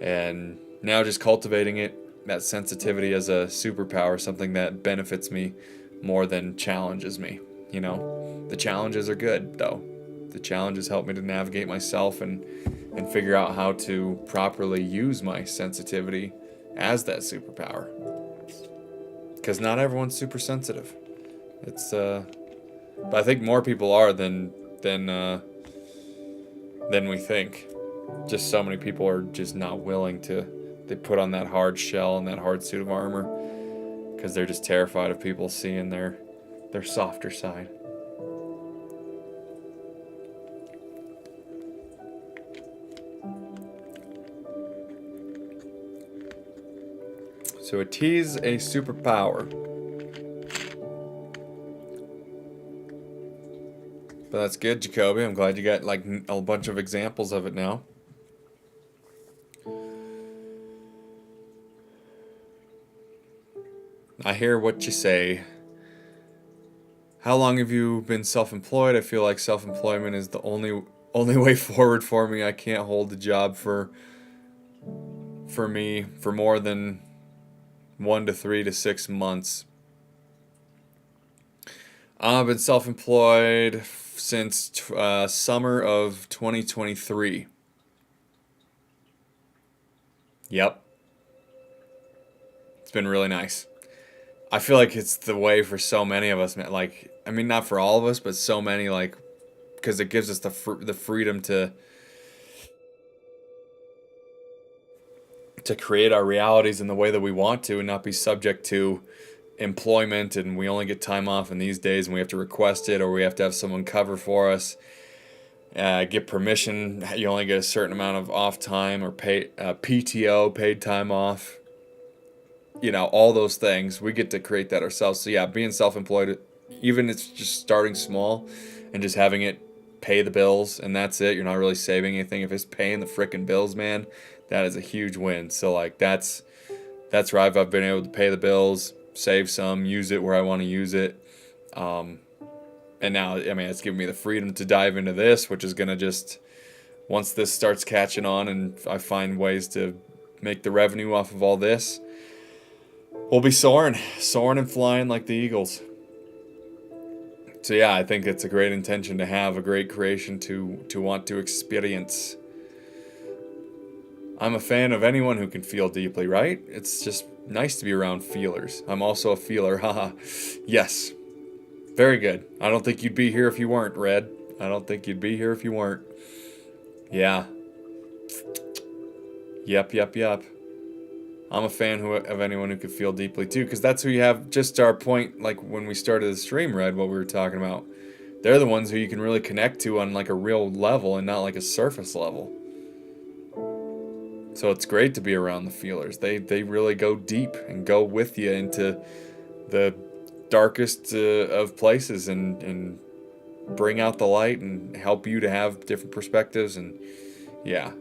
And now just cultivating that sensitivity as a superpower, something that benefits me more than challenges me. The challenges are good though. The challenges help me to navigate myself and figure out how to properly use my sensitivity as that superpower. Because not everyone's super sensitive. It's but I think more people are than we think. Just so many people are just not willing to. They put on that hard shell and that hard suit of armor because they're just terrified of people seeing their softer side. So a tease a superpower. But that's good, Jacoby. I'm glad you got like a bunch of examples of it now. I hear what you say. How long have you been self-employed? I feel like self-employment is the only way forward for me. I can't hold the job for me for more than 1 to 3 to 6 months. I've been self-employed since summer of 2023. Yep. It's been really nice. I feel like it's the way for so many of us, man. Like, I mean, not for all of us, but so many, like, because it gives us the freedom to create our realities in the way that we want to and not be subject to employment, and we only get time off in these days and we have to request it, or we have to have someone cover for us, get permission. You only get a certain amount of off time or PTO, paid time off. All those things. We get to create that ourselves. So yeah, being self-employed, even it's just starting small and just having it pay the bills and that's it. You're not really saving anything. If it's paying the frickin' bills, man, that is a huge win. So like that's where I've been able to pay the bills, save some, use it where I want to use it. And now, I mean, it's given me the freedom to dive into this, which is going to just, once this starts catching on and I find ways to make the revenue off of all this, we'll be soaring and flying like the eagles. So yeah, I think it's a great intention to have, a great creation to want to experience. I'm a fan of anyone who can feel deeply, right? It's just nice to be around feelers. I'm also a feeler, haha. Yes. Very good. I don't think you'd be here if you weren't, Red. I don't think you'd be here if you weren't. Yeah. Yep. I'm a fan of anyone who could feel deeply too, because that's who you have. Just our point, like when we started the stream, Red, what we were talking about. they're the ones who you can really connect to on like a real level and not like a surface level. So it's great to be around the feelers. They really go deep and go with you into the darkest of places and bring out the light and help you to have different perspectives. And yeah,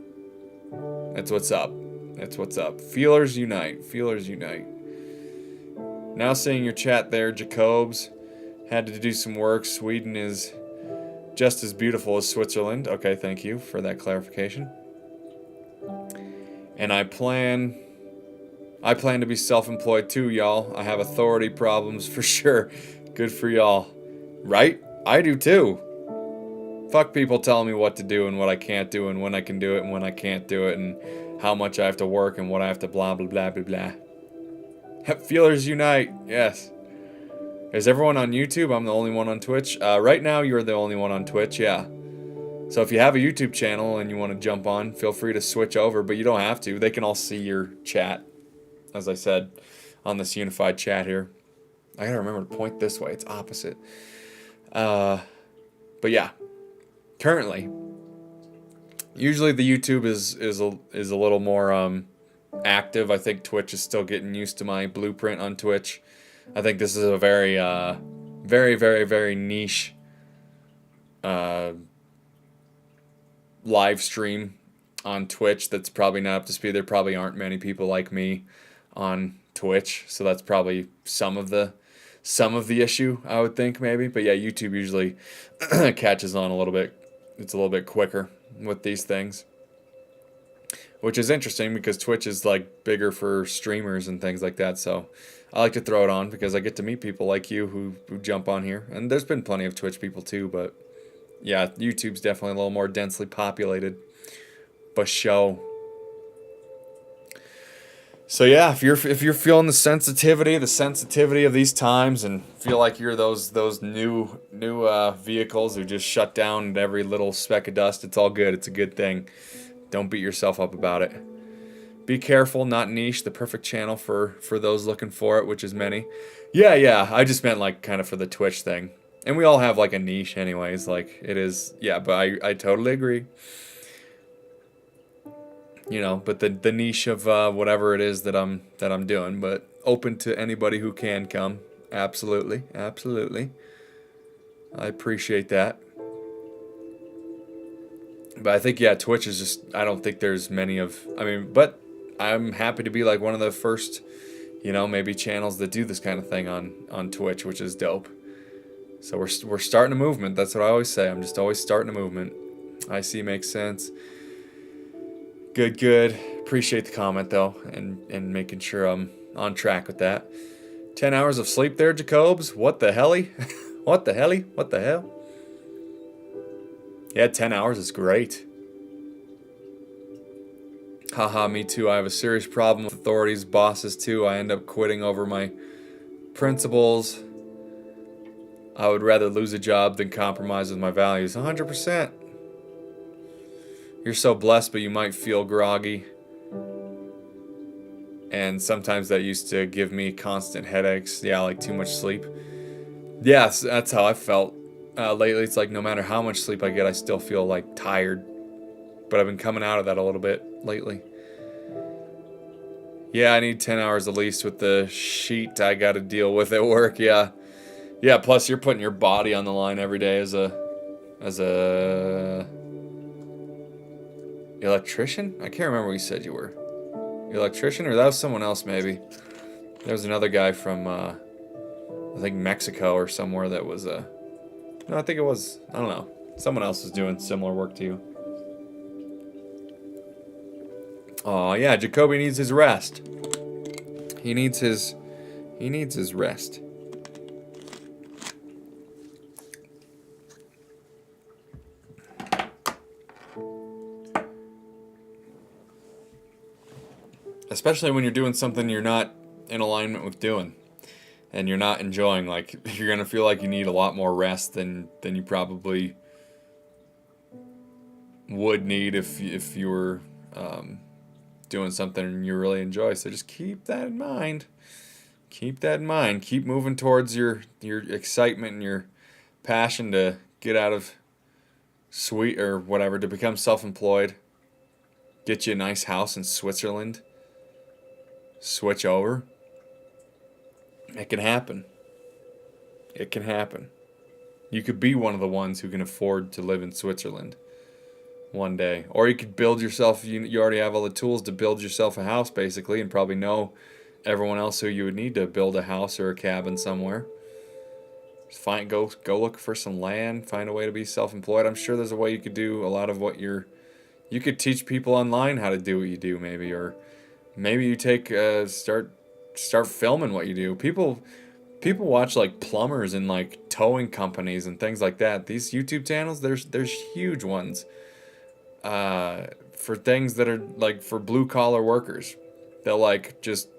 that's what's up. That's what's up. Feelers unite. Feelers unite. Now seeing your chat there, Jacobs. Had to do some work. Sweden is just as beautiful as Switzerland. Okay, thank you for that clarification. And I plan to be self-employed too, y'all. I have authority problems for sure. Good for y'all. Right? I do too. Fuck people telling me what to do and what I can't do and when I can do it and when I can't do it and how much I have to work and what I have to blah, blah, blah, blah, blah. Feelers unite. Yes. Is everyone on YouTube? I'm the only one on Twitch. Right now, you're the only one on Twitch, yeah. So if you have a YouTube channel and you want to jump on, feel free to switch over, but you don't have to. They can all see your chat, as I said, on this unified chat here. I gotta remember to point this way. It's opposite. But yeah, currently, usually the YouTube is a little more active. I think Twitch is still getting used to my blueprint on Twitch. I think this is a very, very, very, very niche live stream on Twitch that's probably not up to speed. There probably aren't many people like me on Twitch, so that's probably some of the issue, I would think, maybe. But yeah, YouTube usually catches on a little bit. It's a little bit quicker with these things, which is interesting because Twitch is like bigger for streamers and things like that. So I like to throw it on because I get to meet people like you who jump on here. And there's been plenty of Twitch people too, but yeah, YouTube's definitely a little more densely populated. But show. So yeah, if you're feeling the sensitivity of these times and feel like you're those new vehicles who just shut down every little speck of dust, it's all good. It's a good thing. Don't beat yourself up about it. Be careful, not niche, the perfect channel for those looking for it, which is many. Yeah, I just meant like kind of for the Twitch thing. And we all have like a niche anyways, like it is, yeah, but I totally agree. You know, but the niche of whatever it is that I'm doing, but open to anybody who can come. Absolutely. I appreciate that. But I think, yeah, Twitch is just, I don't think there's many but I'm happy to be like one of the first, maybe channels that do this kind of thing on Twitch, which is dope. So we're starting a movement. That's what I always say. I'm just always starting a movement. I see makes sense. Good. Appreciate the comment, though, and making sure I'm on track with that. 10 hours of sleep there, Jacobs? What the helly? What the hell? Yeah, 10 hours is great. Haha, me too. I have a serious problem with authorities, bosses too. I end up quitting over my principles. I would rather lose a job than compromise with my values. 100%. You're so blessed, but you might feel groggy. And sometimes that used to give me constant headaches. Yeah, like too much sleep. Yeah, that's how I felt. Lately, it's like no matter how much sleep I get, I still feel like tired. But I've been coming out of that a little bit lately. Yeah, I need 10 hours at least with the sheet I got to deal with at work. Yeah, plus you're putting your body on the line every day as a electrician? I can't remember what you said you were. Electrician? Or that was someone else, maybe. There was another guy from, I think Mexico or somewhere that was, no, I think it was, I don't know. Someone else was doing similar work to you. Oh yeah, Jacoby needs his rest. He needs his rest. Especially when you're doing something you're not in alignment with doing. And you're not enjoying, like, you're going to feel like you need a lot more rest than you probably would need if you were doing something you really enjoy. So just keep that in mind. Keep moving towards your excitement and your passion to get out of sweet or whatever to become self-employed, get you a nice house in Switzerland, switch over. It can happen. It can happen. You could be one of the ones who can afford to live in Switzerland one day. Or you could build yourself, you already have all the tools to build yourself a house, basically, and probably know everyone else who you would need to build a house or a cabin somewhere. Go look for some land, find a way to be self-employed. I'm sure there's a way you could do a lot of what you could teach people online how to do what you do, maybe. Or maybe you start filming what you do. People watch like plumbers and like towing companies and things like that. These YouTube channels, there's huge ones for things that are like for blue collar workers. They'll like just,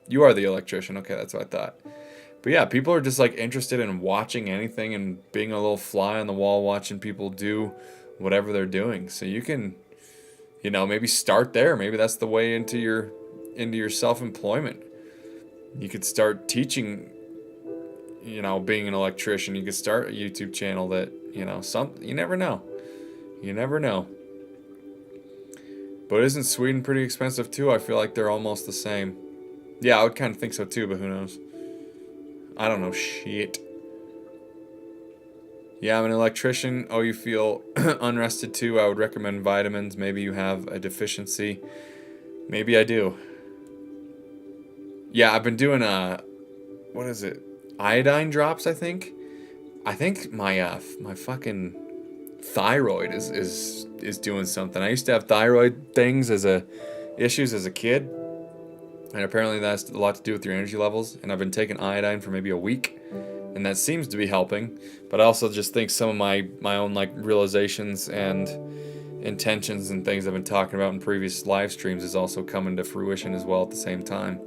you are the electrician. Okay, that's what I thought. But yeah, people are just like interested in watching anything and being a little fly on the wall, watching people do whatever they're doing. So you can, maybe start there. Maybe that's the way into your self-employment. You could start teaching, being an electrician. You could start a YouTube channel that, you never know. You never know. But isn't Sweden pretty expensive too? I feel like they're almost the same. Yeah, I would kind of think so too, but who knows? I don't know shit. Yeah, I'm an electrician. Oh, you feel unrested too? I would recommend vitamins. Maybe you have a deficiency. Maybe I do. Yeah, I've been doing what is it? Iodine drops, I think. I think my my fucking thyroid is doing something. I used to have thyroid things issues as a kid. And apparently that's a lot to do with your energy levels. And I've been taking iodine for maybe a week. And that seems to be helping. But I also just think some of my own like realizations and intentions and things I've been talking about in previous live streams is also coming to fruition as well at the same time.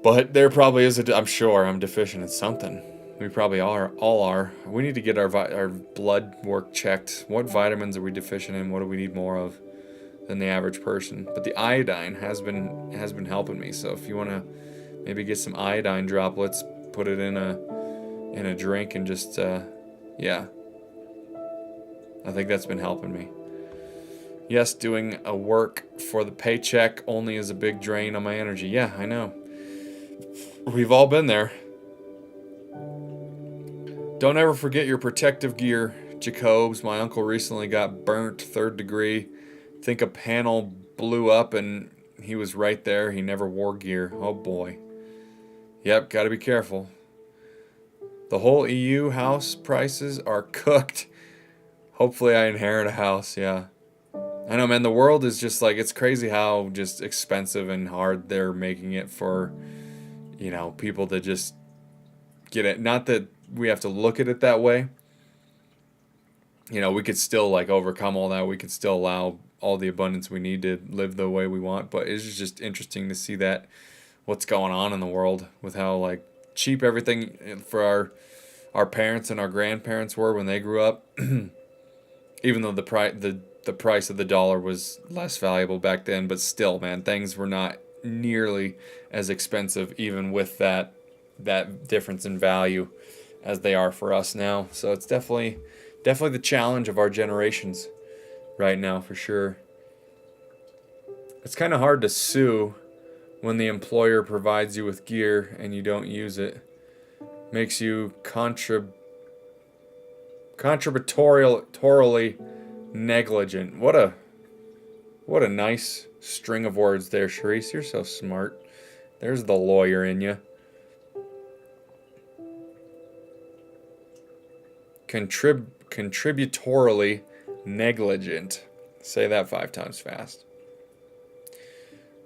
But there probably is I'm sure I'm deficient in something. We probably all are. We need to get our blood work checked. What vitamins are we deficient in? What do we need more of than the average person? But the iodine has been helping me. So if you want to maybe get some iodine droplets, put it in a drink and just yeah. I think that's been helping me. Yes, doing a work for the paycheck only is a big drain on my energy. Yeah, I know. We've all been there. Don't ever forget your protective gear, Jacobs. My uncle recently got burnt 3rd degree. Think a panel blew up and he was right there. He never wore gear. Oh boy. Yep, gotta be careful. The whole EU house prices are cooked. Hopefully I inherit a house, yeah. I know, man, the world is just like, it's crazy how just expensive and hard they're making it for, people to just get it. Not that we have to look at it that way. We could still like overcome all that. We could still allow all the abundance we need to live the way we want. But it's just interesting to see that what's going on in the world with how like cheap everything for our parents and our grandparents were when they grew up. Even though the price of the dollar was less valuable back then, but still, man, things were not nearly as expensive even with that difference in value as they are for us now. So it's definitely the challenge of our generations right now, for sure. It's kind of hard to sue when the employer provides you with gear and you don't use it. Makes you contributorily negligent. What a nice string of words there, Sharice. You're so smart. There's the lawyer in you. Contributorily negligent. Say that 5 times fast.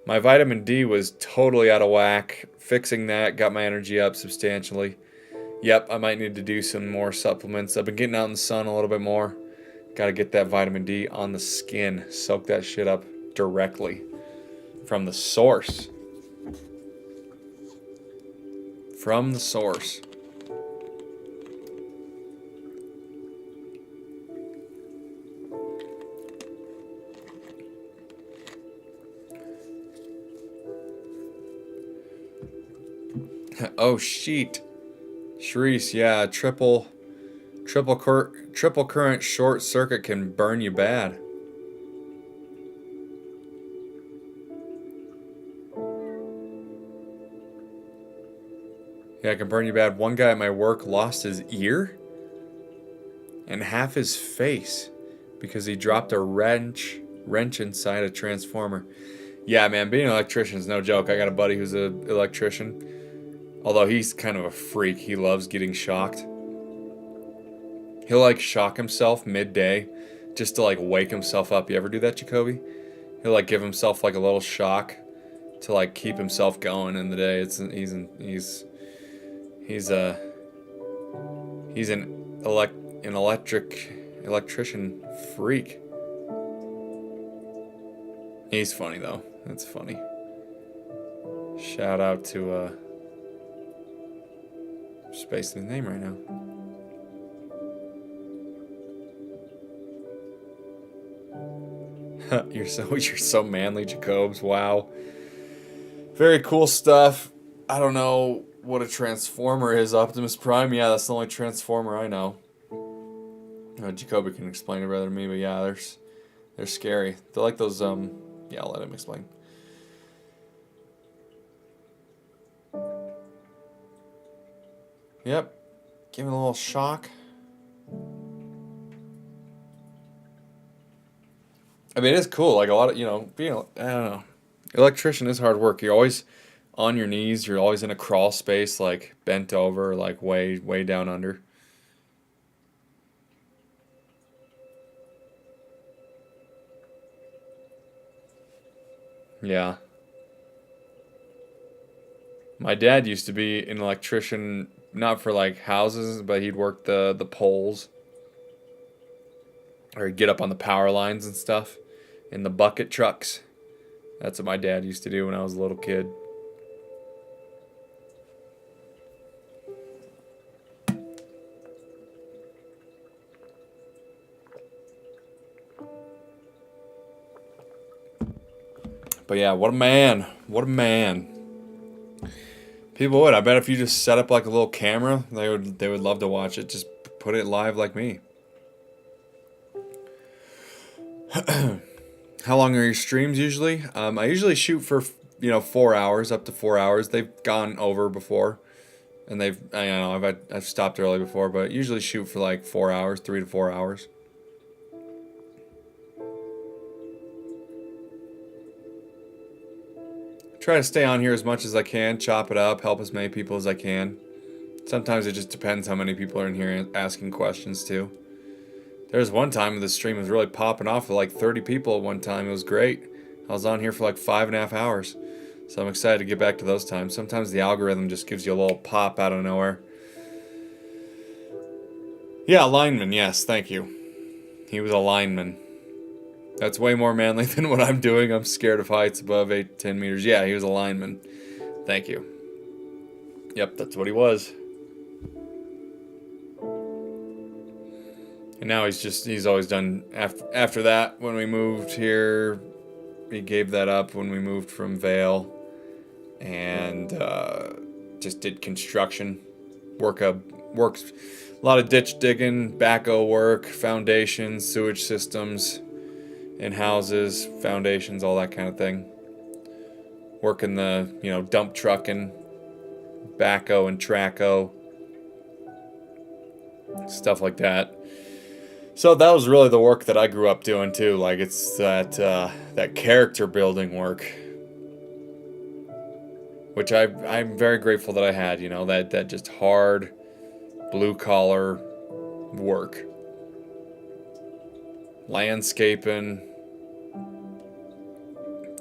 My vitamin D was totally out of whack. Fixing that got my energy up substantially. Yep, I might need to do some more supplements. I've been getting out in the sun a little bit more. Got to get that vitamin D on the skin. Soak that shit up directly from the source. From the source. Oh, sheet. Sharice, yeah, triple Triple current short circuit can burn you bad. Yeah, it can burn you bad. One guy at my work lost his ear and half his face because he dropped a wrench inside a transformer. Yeah, man, being an electrician is no joke. I got a buddy who's an electrician. Although he's kind of a freak. He loves getting shocked. He'll like shock himself midday just to like wake himself up. You ever do that, Jacoby? He'll like give himself like a little shock to like keep himself going in the day. He's an electrician freak. He's funny though. That's funny. Shout out to spacing his name right now. You're so manly, Jacobs. Wow. Very cool stuff. I don't know what a transformer is. Optimus Prime. Yeah, that's the only transformer I know. Jacoby can explain it better than me, but yeah, they're scary. They're like those. Yeah, I'll let him explain. Yep. Give him a little shock. I mean, it is cool. Like a lot of, being, I don't know. Electrician is hard work. You're always on your knees. You're always in a crawl space, like bent over, like way, way down under. Yeah. My dad used to be an electrician, not for like houses, but he'd work the poles. Or he'd get up on the power lines and stuff in the bucket trucks. That's what my dad used to do when I was a little kid. But yeah, what a man. What a man. People would. I bet if you just set up like a little camera, they would love to watch it. Just put it live like me. How long are your streams usually? I usually shoot for 4 hours, up to 4 hours. They've gone over before, and I've stopped early before, but usually shoot for like 4 hours, 3 to 4 hours. Try to stay on here as much as I can, chop it up, help as many people as I can. Sometimes it just depends how many people are in here asking questions too. There was one time the stream was really popping off with like 30 people at one time. It was great. I was on here for like 5.5 hours. So I'm excited to get back to those times. Sometimes the algorithm just gives you a little pop out of nowhere. Yeah, lineman, yes, thank you. He was a lineman. That's way more manly than what I'm doing. I'm scared of heights above 8 to 10 meters. Yeah, he was a lineman. Thank you. Yep, that's what he was. And now he's always done, after that, when we moved here, he gave that up when we moved from Vale. And just did construction. Works a lot of ditch digging, backhoe work, foundations, sewage systems, in houses, foundations, all that kind of thing. Working the, dump trucking, backhoe and trackhoe, stuff like that. So that was really the work that I grew up doing too. Like it's that character building work, which I'm very grateful that I had. That just hard, blue collar work. Landscaping,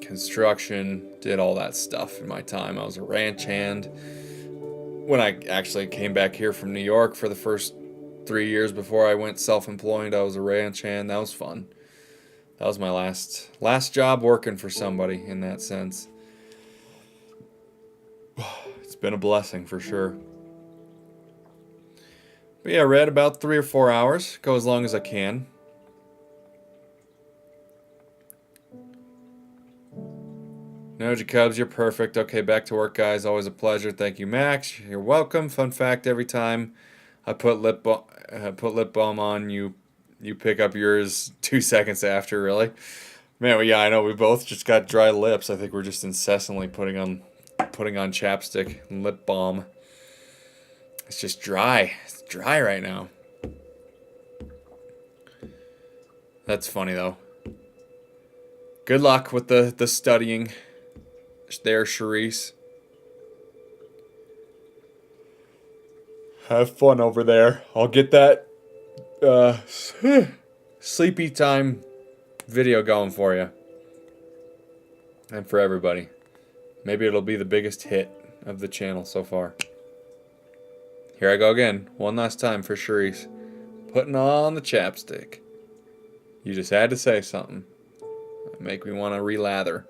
construction, did all that stuff in my time. I was a ranch hand. When I actually came back here from New York for the first 3 years before I went self-employed, I was a ranch hand. That was fun. That was my last job working for somebody in that sense. It's been a blessing for sure. But yeah, I read about 3 or 4 hours. Go as long as I can. No, Jacobs, you're perfect. Okay, back to work, guys. Always a pleasure. Thank you, Max. You're welcome. Fun fact, every time I put lip balm... put lip balm on, you pick up yours 2 seconds after, really. Man, well, yeah, I know we both just got dry lips. I think we're just incessantly putting on chapstick and lip balm. It's just dry. It's dry right now. That's funny though. Good luck with the studying there, Charisse. Have fun over there. I'll get that sleepy time video going for you. And for everybody. Maybe it'll be the biggest hit of the channel so far. Here I go again. One last time for Charisse. Putting on the chapstick. You just had to say something. Make me want to relather.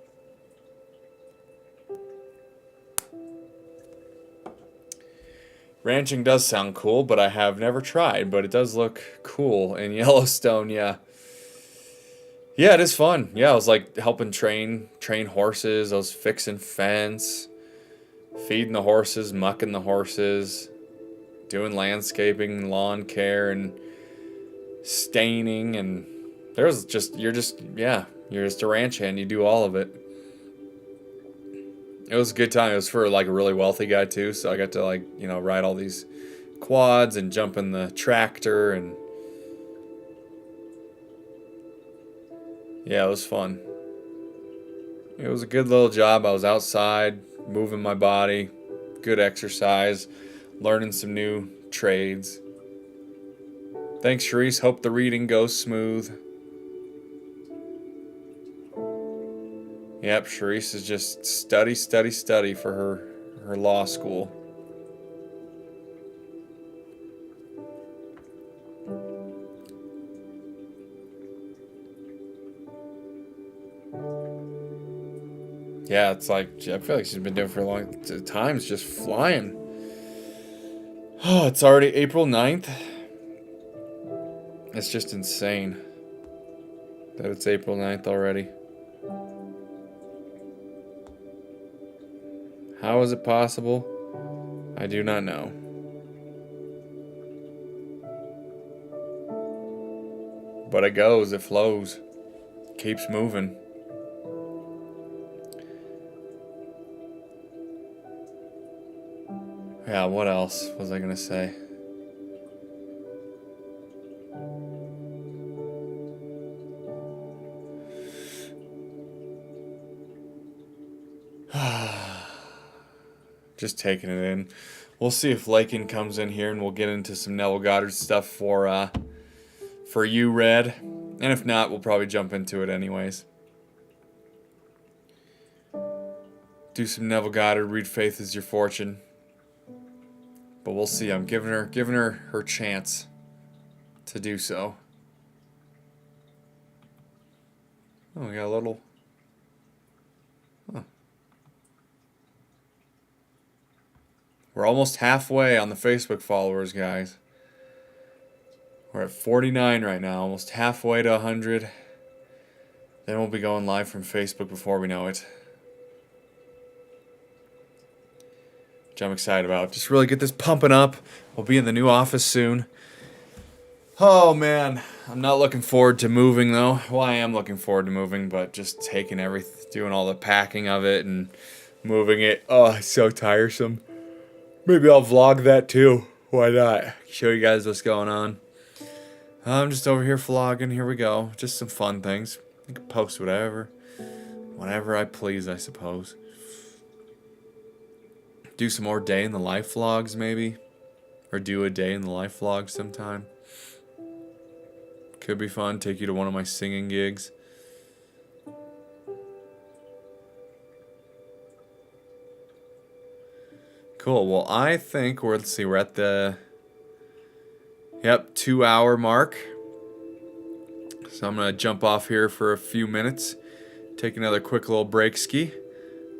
Ranching does sound cool, but I have never tried. But it does look cool in Yellowstone, yeah. Yeah, it is fun. Yeah, I was like helping train horses. I was fixing fence, feeding the horses, mucking the horses, doing landscaping, lawn care, and staining. And you're just a ranch hand. You do all of it. It was a good time. It was for like a really wealthy guy too, so I got to ride all these quads and jump in the tractor, and yeah, it was fun. It was a good little job. I was outside, moving my body, good exercise, learning some new trades. Thanks, Charisse. Hope the reading goes smooth. Yep, Charisse is just study for her law school. Yeah, it's like, I feel like she's been doing it for a long time. It's just flying. Oh, it's already April 9th. It's just insane that it's April 9th already. How is it possible? I do not know. But it goes, it flows, keeps moving. Yeah, what else was I gonna say? Just taking it in. We'll see if Lakin comes in here, and we'll get into some Neville Goddard stuff for you, Red. And if not, we'll probably jump into it anyways. Do some Neville Goddard. Read "Faith Is Your Fortune." But we'll see. I'm giving her chance to do so. Oh, we got a little. Huh. We're almost halfway on the Facebook followers, guys. We're at 49 right now, almost halfway to 100. Then we'll be going live from Facebook before we know it. Which I'm excited about. Just really get this pumping up. We'll be in the new office soon. Oh, man. I'm not looking forward to moving, though. Well, I am looking forward to moving, but just taking everything, doing all the packing of it and moving it. Oh, it's so tiresome. Maybe I'll vlog that too. Why not? Show you guys what's going on. I'm just over here vlogging. Here we go. Just some fun things. I can post whatever I please, I suppose. Do some more day in the life vlogs, maybe. Or do a day in the life vlog sometime. Could be fun. Take you to one of my singing gigs. Cool. Well, I think we're at the 2-hour mark. So I'm gonna jump off here for a few minutes, take another quick little break ski.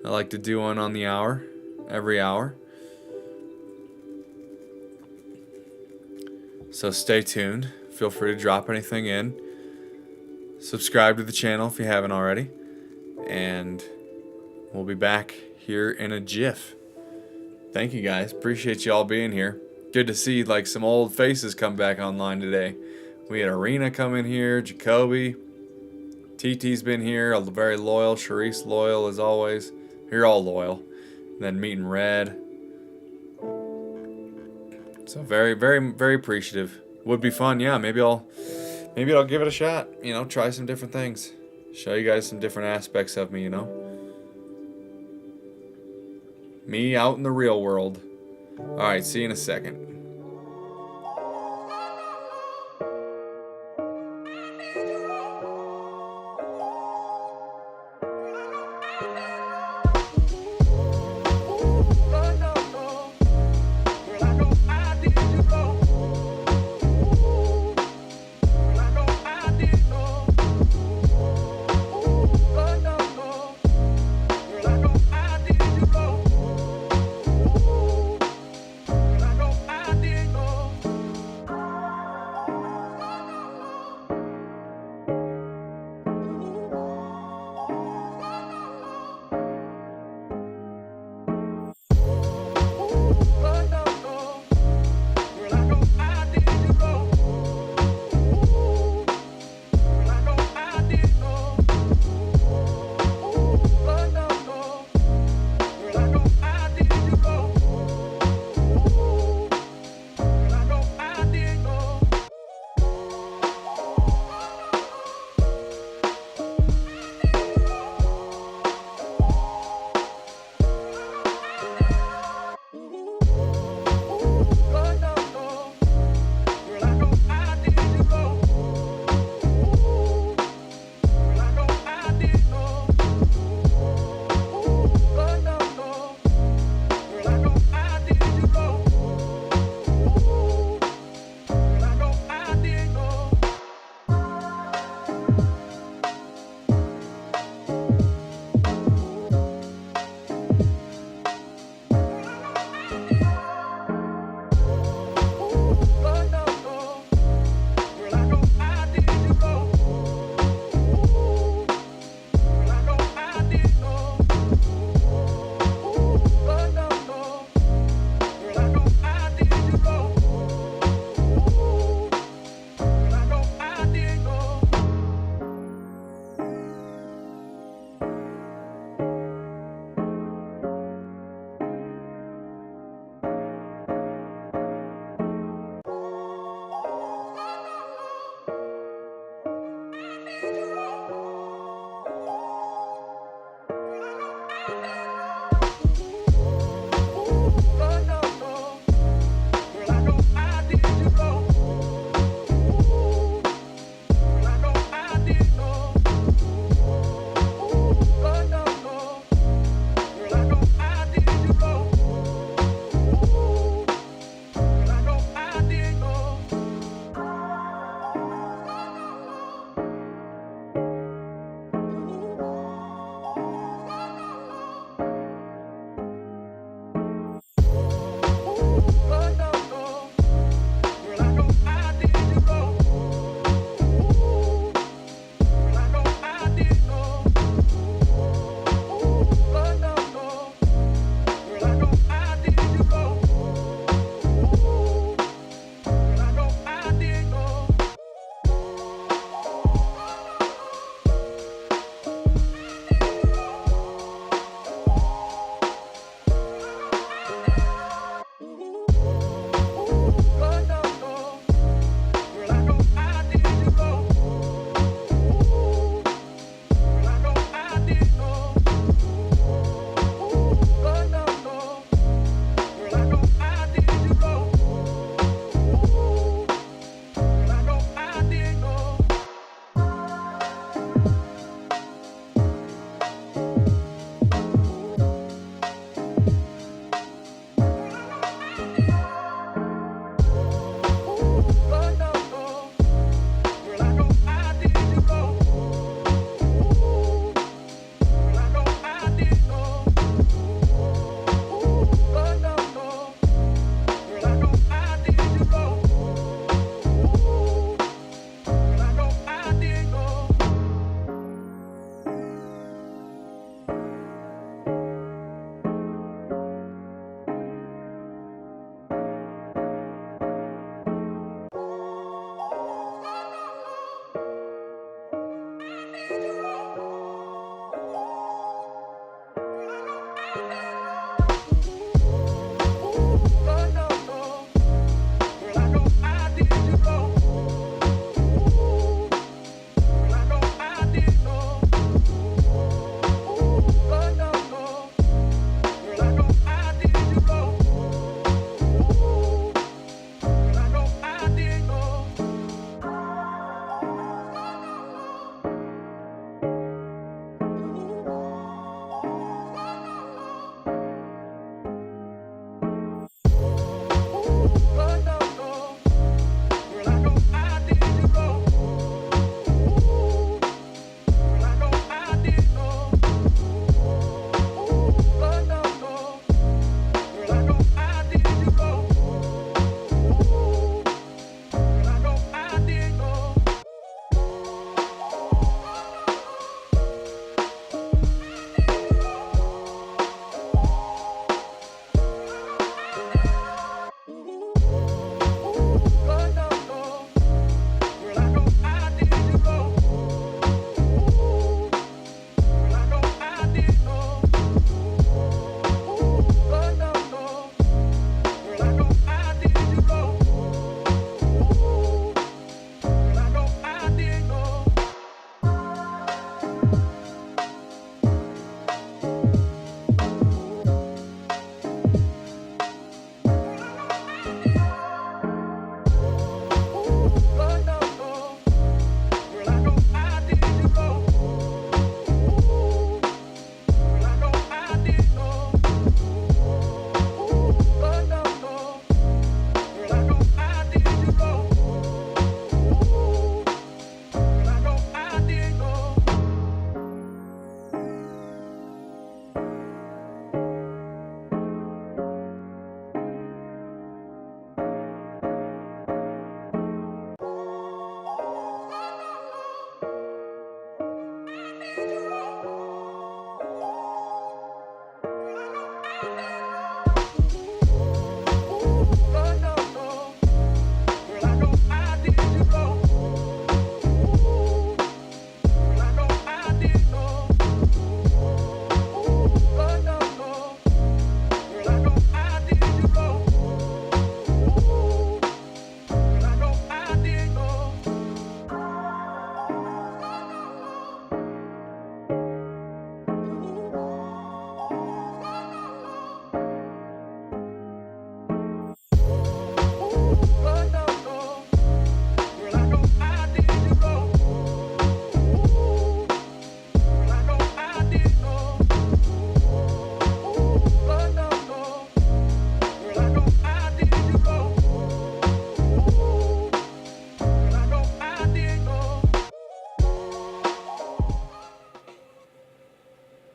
I like to do one on the hour, every hour. So stay tuned. Feel free to drop anything in. Subscribe to the channel if you haven't already. And we'll be back here in a jiff. Thank you guys. Appreciate you all being here. Good to see like some old faces come back online today. We had Arena come in here, Jacoby, TT's been here, very loyal, Sharice loyal as always. You're all loyal. And then meeting Red. So very, very, very appreciative. Would be fun, yeah. Maybe I'll give it a shot. You know, try some different things. Show you guys some different aspects of me, you know. Me out in the real world. Alright, see you in a second.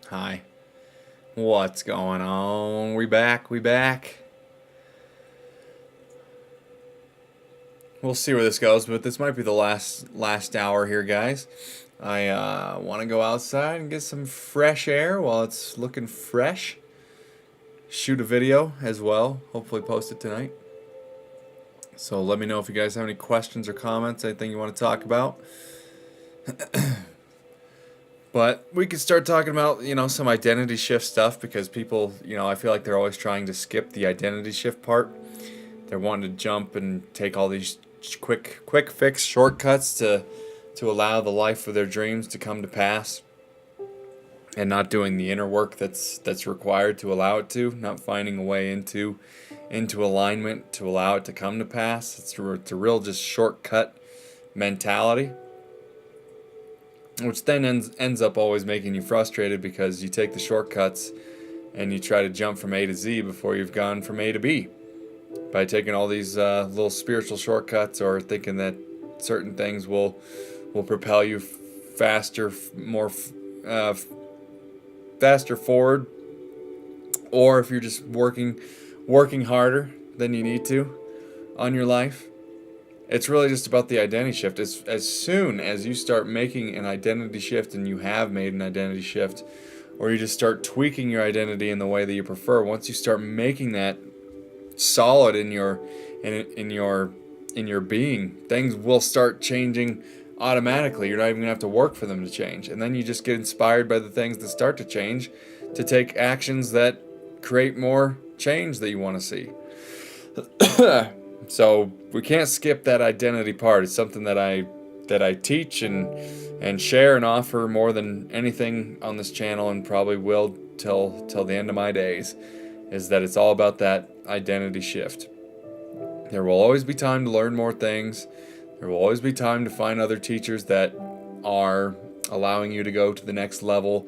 Hi. What's going on? We back. We'll see where this goes, but this might be the last hour here, guys. I want to go outside and get some fresh air while it's looking fresh. Shoot a video as well. Hopefully post it tonight. So let me know if you guys have any questions or comments, anything you want to talk about. But we could start talking about, some identity shift stuff because people, I feel like they're always trying to skip the identity shift part. They're wanting to jump and take all these quick fix shortcuts to allow the life of their dreams to come to pass, and not doing the inner work that's required to allow it to, not finding a way into alignment to allow it to come to pass. It's a real just shortcut mentality, which then ends up always making you frustrated because you take the shortcuts and you try to jump from A to Z before you've gone from A to B by taking all these little spiritual shortcuts, or thinking that certain things will propel you faster, faster forward, or if you're just working harder than you need to on your life. It's really just about the identity shift. As soon as you start making an identity shift, and you have made an identity shift, or you just start tweaking your identity in the way that you prefer, once you start making that solid in your being, things will start changing automatically. You're not even gonna have to work for them to change, and then you just get inspired by the things that start to change, to take actions that create more change that you want to see. So we can't skip that identity part. It's something that I teach and share and offer more than anything on this channel, and probably will till the end of my days, is that it's all about that identity shift. There will always be time to learn more things. There will always be time to find other teachers that are allowing you to go to the next level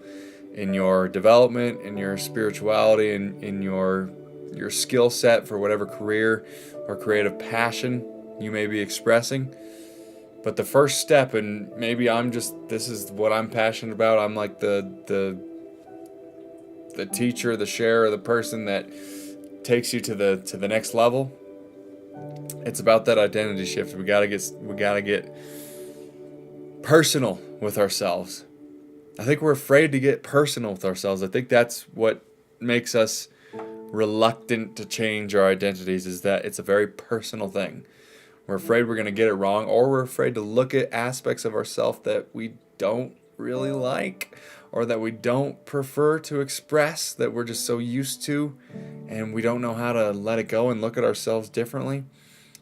in your development, in your spirituality, in your skill set for whatever career or creative passion you may be expressing. But the first step, and maybe this is what I'm passionate about. I'm like the teacher, the sharer, the person that takes you to the next level. It's about that identity shift. We gotta get personal with ourselves. I think we're afraid to get personal with ourselves. I think that's what makes us reluctant to change our identities, is that it's a very personal thing. We're afraid we're going to get it wrong, or we're afraid to look at aspects of ourselves that we don't really like, or that we don't prefer to express, that we're just so used to, and we don't know how to let it go and look at ourselves differently.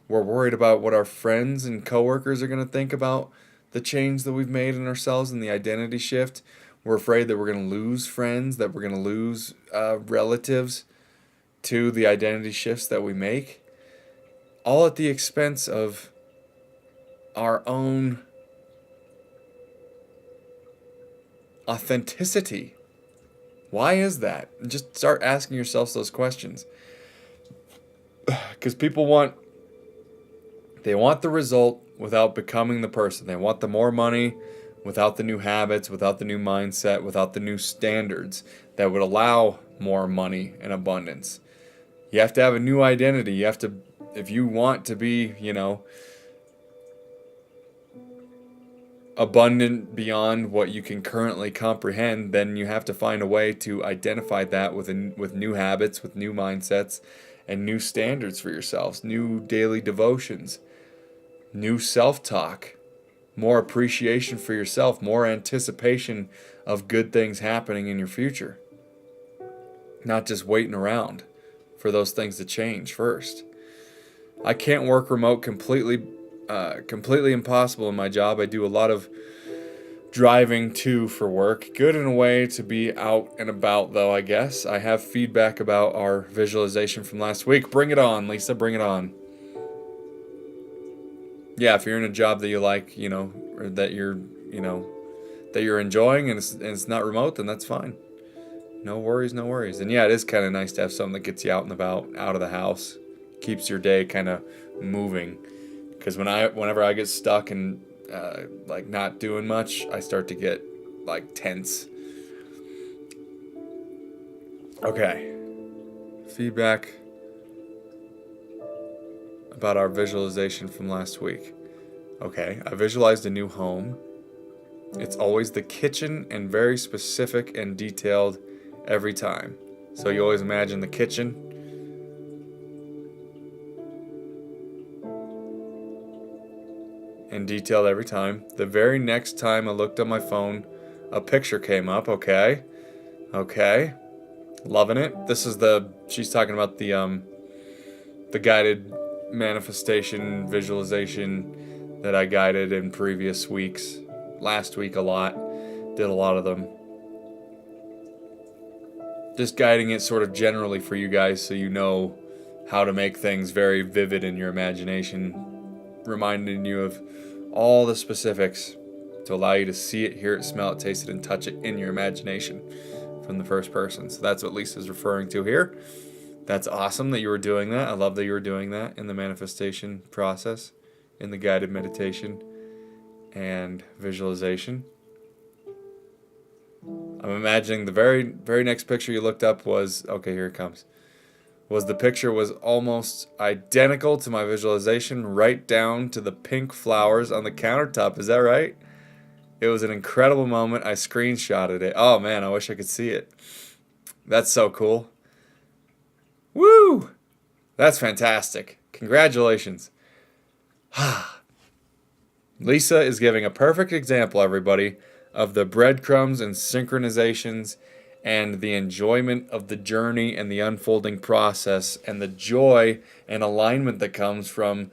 We're worried about what our friends and coworkers are going to think about the change that we've made in ourselves and the identity shift. We're afraid that we're going to lose friends, that we're going to lose relatives to the identity shifts that we make, all at the expense of our own authenticity. Why is that? Just start asking yourselves those questions. Because people want the result without becoming the person. They want the more money without the new habits, without the new mindset, without the new standards that would allow more money and abundance. You have to have a new identity. You have to, if you want to be, abundant beyond what you can currently comprehend, then you have to find a way to identify that with new habits, with new mindsets, and new standards for yourselves, new daily devotions, new self-talk, more appreciation for yourself, more anticipation of good things happening in your future. Not just waiting around for those things to change first. I can't work remote, completely impossible in my job. I do a lot of driving too for work. Good in a way to be out and about, though, I guess. I have feedback about our visualization from last week. Bring it on, Lisa, bring it on. Yeah, if you're in a job that you like, or that you're enjoying, and it's not remote, then that's fine. No worries. And yeah, it is kind of nice to have something that gets you out and about, out of the house, keeps your day kind of moving. Because whenever I get stuck and not doing much, I start to get tense. Okay. Feedback about our visualization from last week. Okay, I visualized a new home. It's always the kitchen and very specific and detailed every time. So you always imagine the kitchen. And detailed every time. The very next time I looked on my phone, a picture came up. Okay. Okay. Loving it. She's talking about the guided manifestation visualization that I guided in previous weeks. Last week a lot. Did a lot of them. Just guiding it sort of generally for you guys so you know how to make things very vivid in your imagination, reminding you of all the specifics to allow you to see it, hear it, smell it, taste it, and touch it in your imagination from the first person. So that's what Lisa's referring to here. That's awesome that you were doing that. I love that you were doing that in the manifestation process, in the guided meditation and visualization. I'm imagining the very next picture you looked up was, okay, here it comes. The picture was almost identical to my visualization, right down to the pink flowers on the countertop. Is that right? It was an incredible moment. I screenshotted it. Oh man, I wish I could see it. That's so cool. Woo! That's fantastic. Congratulations. Lisa is giving a perfect example, everybody, of the breadcrumbs and synchronizations and the enjoyment of the journey and the unfolding process and the joy and alignment that comes from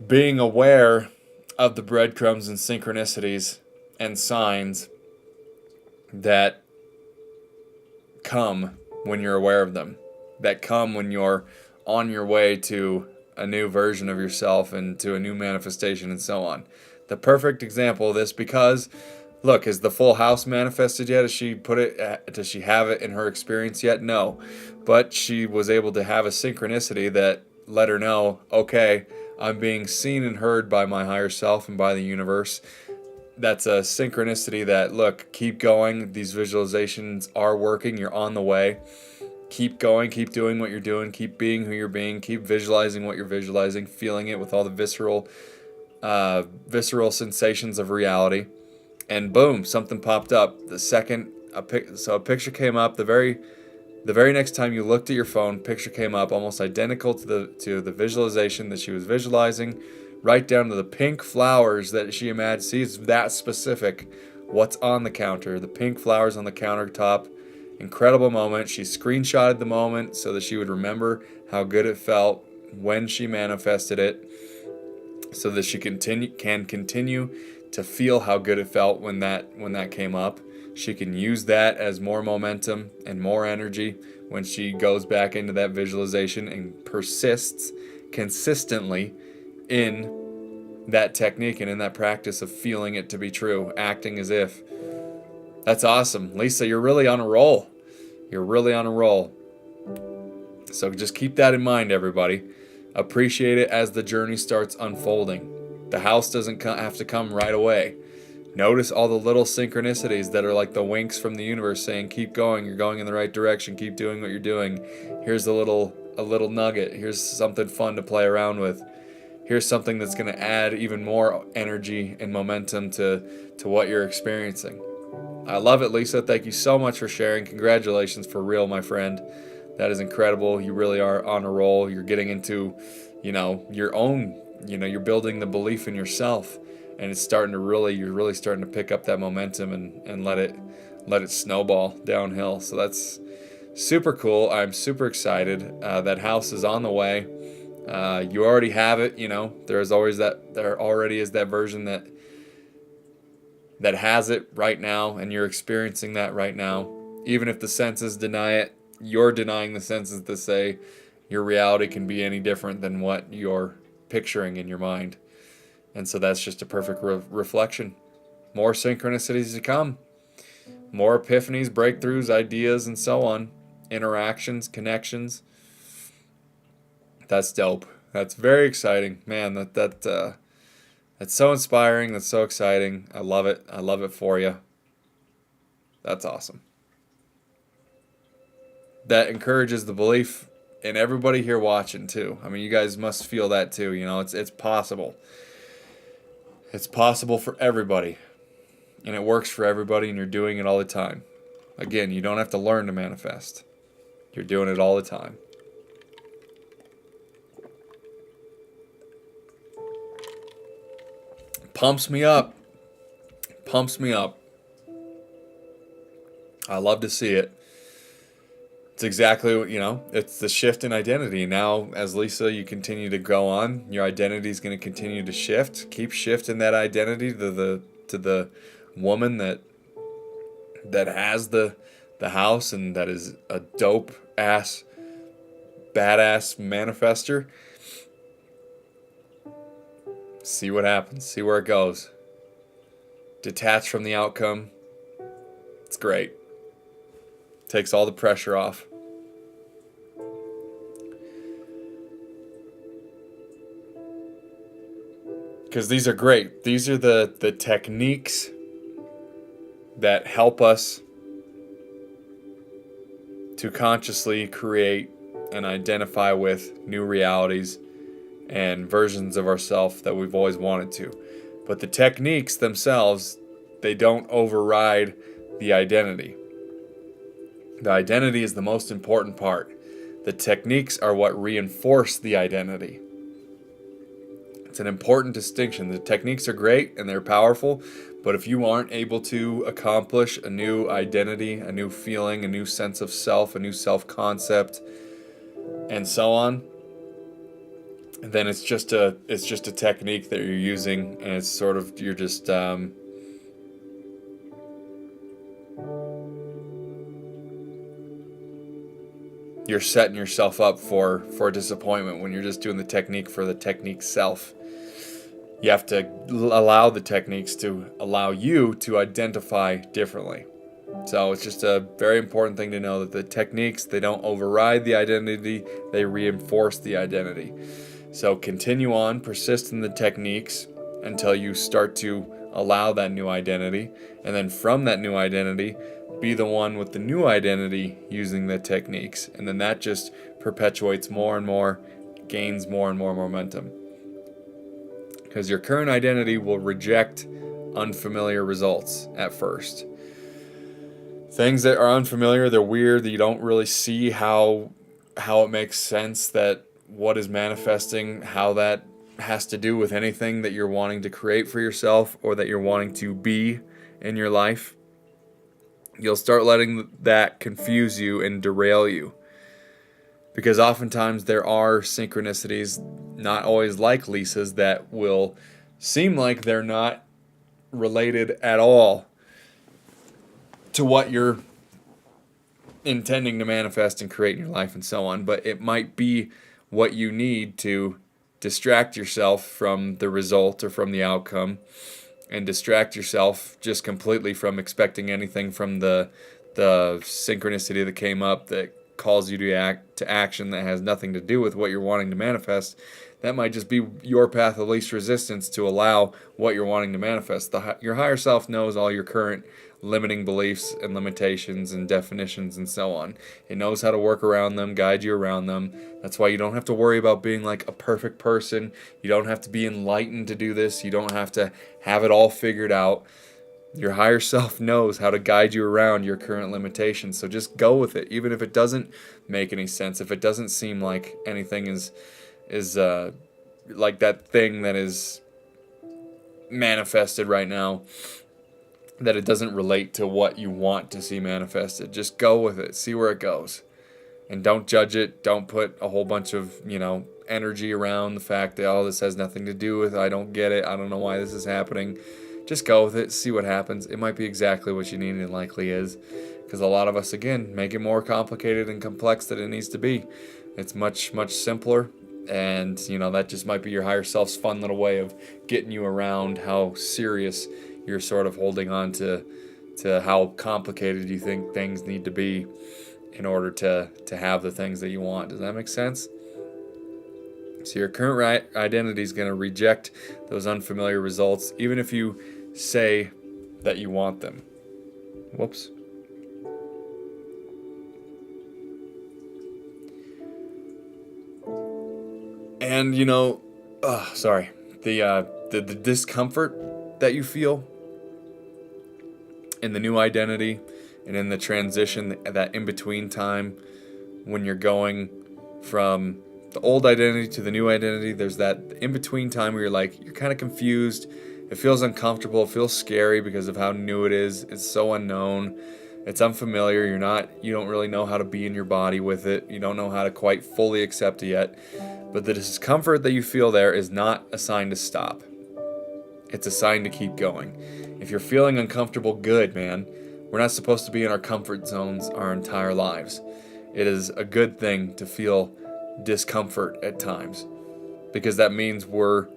being aware of the breadcrumbs and synchronicities and signs that come when you're aware of them, that come when you're on your way to a new version of yourself and to a new manifestation and so on. The perfect example of this, because look, is the full house manifested yet? Does she have it in her experience yet? No. But she was able to have a synchronicity that let her know, okay, I'm being seen and heard by my higher self and by the universe. That's a synchronicity that, look, keep going. These visualizations are working. You're on the way. Keep going. Keep doing what you're doing. Keep being who you're being. Keep visualizing what you're visualizing. Feeling it with all the visceral sensations of reality. And boom, something popped up. A picture came up. The very next time you looked at your phone, picture came up, almost identical to the visualization that she was visualizing, right down to the pink flowers that she imagined. See, it's that specific. What's on the counter? The pink flowers on the countertop. Incredible moment. She screenshotted the moment so that she would remember how good it felt when she manifested it, so that she can continue to feel how good it felt when that came up. She can use that as more momentum and more energy when she goes back into that visualization and persists consistently in that technique and in that practice of feeling it to be true, acting as if. That's awesome. Lisa, you're really on a roll. You're really on a roll. So just keep that in mind, everybody. Appreciate it as the journey starts unfolding. The house doesn't have to come right away. Notice all the little synchronicities that are like the winks from the universe saying, keep going, you're going in the right direction, keep doing what you're doing. Here's a little nugget. Here's something fun to play around with. Here's something that's going to add even more energy and momentum to what you're experiencing. I love it, Lisa. Thank you so much for sharing. Congratulations, for real, my friend. That is incredible. You really are on a roll. You're getting into, your own, you're building the belief in yourself, and it's you're really starting to pick up that momentum and let it snowball downhill. So that's super cool. I'm super excited. That house is on the way. You already have it. There already is that version that has it right now, and you're experiencing that right now. Even if the senses deny it, you're denying the senses to say your reality can be any different than what you're picturing in your mind. And so that's just a perfect reflection. More synchronicities to come. More epiphanies, breakthroughs, ideas, and so on. Interactions, connections. That's dope. That's very exciting. Man, that's so inspiring. That's so exciting. I love it. I love it for you. That's awesome. that encourages the belief in everybody here watching too. I mean, you guys must feel that too. It's possible. It's possible for everybody, and it works for everybody, and you're doing it all the time. Again, you don't have to learn to manifest. You're doing it all the time. Pumps me up. Pumps me up. I love to see it. It's exactly what, it's the shift in identity. Now, as Lisa, you continue to go on, your identity is going to continue to shift. Keep shifting that identity to the woman that has the house and that is a dope ass, badass manifester. See what happens. See where it goes. Detach from the outcome. It's great. Takes all the pressure off. Because these are great. These are the techniques that help us to consciously create and identify with new realities and versions of ourselves that we've always wanted to. But the techniques themselves, they don't override the identity. The identity is the most important part. The techniques are what reinforce the identity. It's an important distinction. The techniques are great and they're powerful, but if you aren't able to accomplish a new identity, a new feeling, a new sense of self, a new self-concept, and so on, then it's just a technique that you're using, and it's sort of, you're just you're setting yourself up for disappointment when you're just doing the technique for the technique's self. You have to allow the techniques to allow you to identify differently. So it's just a very important thing to know that the techniques, they don't override the identity, they reinforce the identity. So continue on, persist in the techniques until you start to allow that new identity. And then from that new identity, be the one with the new identity using the techniques. And then that just perpetuates more and more, gains more and more momentum. Because your current identity will reject unfamiliar results at first. Things that are unfamiliar, they're weird, that you don't really see how it makes sense that what is manifesting, how that has to do with anything that you're wanting to create for yourself or that you're wanting to be in your life. You'll start letting that confuse you and derail you. Because oftentimes there are synchronicities, not always like Lisa's, that will seem like they're not related at all to what you're intending to manifest and create in your life and so on. But it might be what you need to distract yourself from the result or from the outcome, and distract yourself just completely from expecting anything from the synchronicity that came up that calls you to action that has nothing to do with what you're wanting to manifest. That might just be your path of least resistance to allow what you're wanting to manifest. Your higher self knows all your current limiting beliefs and limitations and definitions and so on. It knows how to work around them, guide you around them. That's why you don't have to worry about being like a perfect person. You don't have to be enlightened to do this. You don't have to have it all figured out. Your higher self knows how to guide you around your current limitations. So just go with it, even if it doesn't make any sense, if it doesn't seem like anything is like that thing that is manifested right now, that it doesn't relate to what you want to see manifested. Just go with it. See where it goes. And don't judge it. Don't put a whole bunch of, energy around the fact that, this has nothing to do with, I don't get it. I don't know why this is happening. Just go with it. See what happens. It might be exactly what you need, and it likely is. Because a lot of us, again, make it more complicated and complex than it needs to be. It's much, much simpler. And, that just might be your higher self's fun little way of getting you around how serious you're sort of holding on to how complicated you think things need to be in order to have the things that you want. Does that make sense? So your current identity is going to reject those unfamiliar results, even if you say that you want them. Whoops. And sorry, the discomfort that you feel in the new identity and in the transition, that in between time when you're going from the old identity to the new identity, there's that in between time where you're kind of confused. It feels uncomfortable. It feels scary because of how new it is. It's so unknown. It's unfamiliar. You don't really know how to be in your body with it. You don't know how to quite fully accept it yet. But the discomfort that you feel there is not a sign to stop. It's a sign to keep going. If you're feeling uncomfortable, good, man. We're not supposed to be in our comfort zones our entire lives. It is a good thing to feel discomfort at times, because that means we're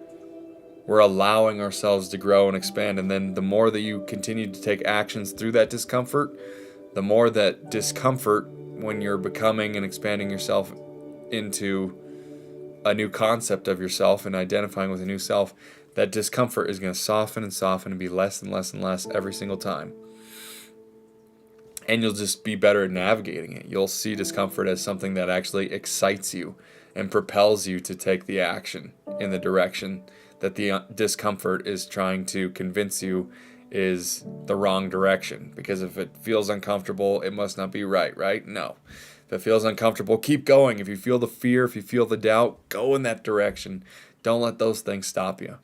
allowing ourselves to grow and expand. And then the more that you continue to take actions through that discomfort, the more that discomfort, when you're becoming and expanding yourself into a new concept of yourself and identifying with a new self, that discomfort is going to soften and soften and be less and less and less every single time. And you'll just be better at navigating it. You'll see discomfort as something that actually excites you and propels you to take the action in the direction that the discomfort is trying to convince you is the wrong direction. Because if it feels uncomfortable, it must not be right? No. If it feels uncomfortable, keep going. If you feel the fear, if you feel the doubt, go in that direction. Don't let those things stop you.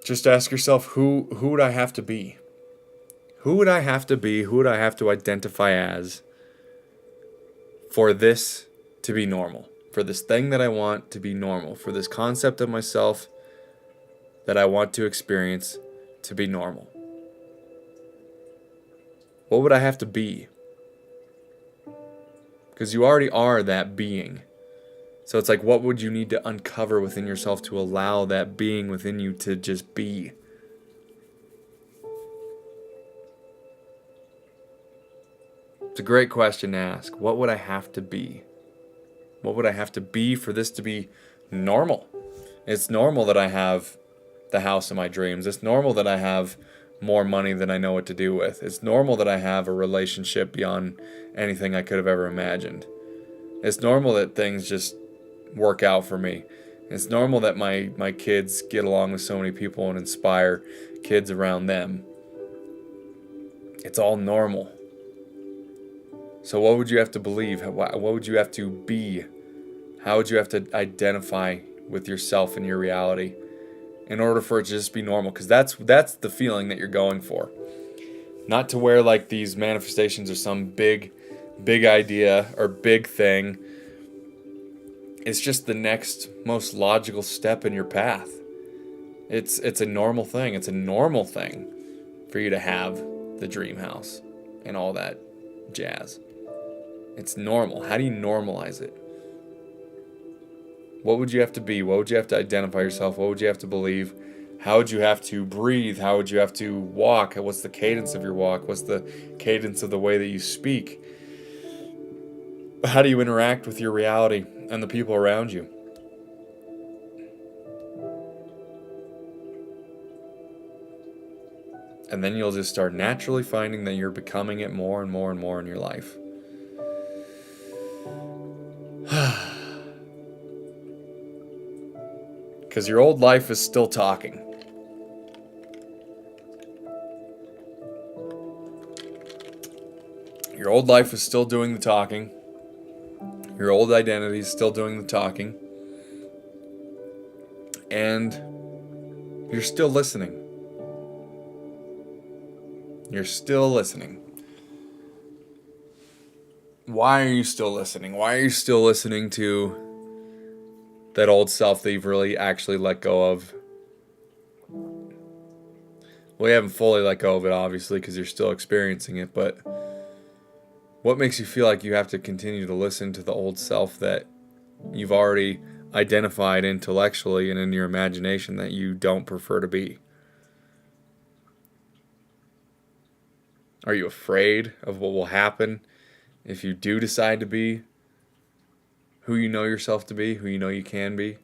Just ask yourself, who would I have to be? Who would I have to be? Who would I have to identify as for this to be normal? For this thing that I want to be normal? For this concept of myself that I want to experience to be normal? What would I have to be? Because you already are that being. So it's like, what would you need to uncover within yourself to allow that being within you to just be? It's a great question to ask. What would I have to be? What would I have to be for this to be normal? It's normal that I have the house of my dreams. It's normal that I have more money than I know what to do with. It's normal that I have a relationship beyond anything I could have ever imagined. It's normal that things just work out for me. It's normal that my kids get along with so many people and inspire kids around them. It's all normal. So what would you have to believe? What would you have to be? How would you have to identify with yourself and your reality in order for it to just be normal? Because that's the feeling that you're going for. Not to where like these manifestations are some big idea or big thing. It's just the next most logical step in your path. It's a normal thing. It's a normal thing for you to have the dream house and all that jazz. It's normal. How do you normalize it? What would you have to be? What would you have to identify yourself? What would you have to believe? How would you have to breathe? How would you have to walk? What's the cadence of your walk? What's the cadence of the way that you speak? How do you interact with your reality and the people around you? And then you'll just start naturally finding that you're becoming it more and more and more in your life. Because your old life is still talking. Your old life is still doing the talking. Your old identity is still doing the talking. And you're still listening. You're still listening. Why are you still listening? Why are you still listening to that old self that you've really actually let go of? Well, you haven't fully let go of it, obviously, because you're still experiencing it, but what makes you feel like you have to continue to listen to the old self that you've already identified intellectually and in your imagination that you don't prefer to be? Are you afraid of what will happen if you do decide to be who you know yourself to be, who you know you can be?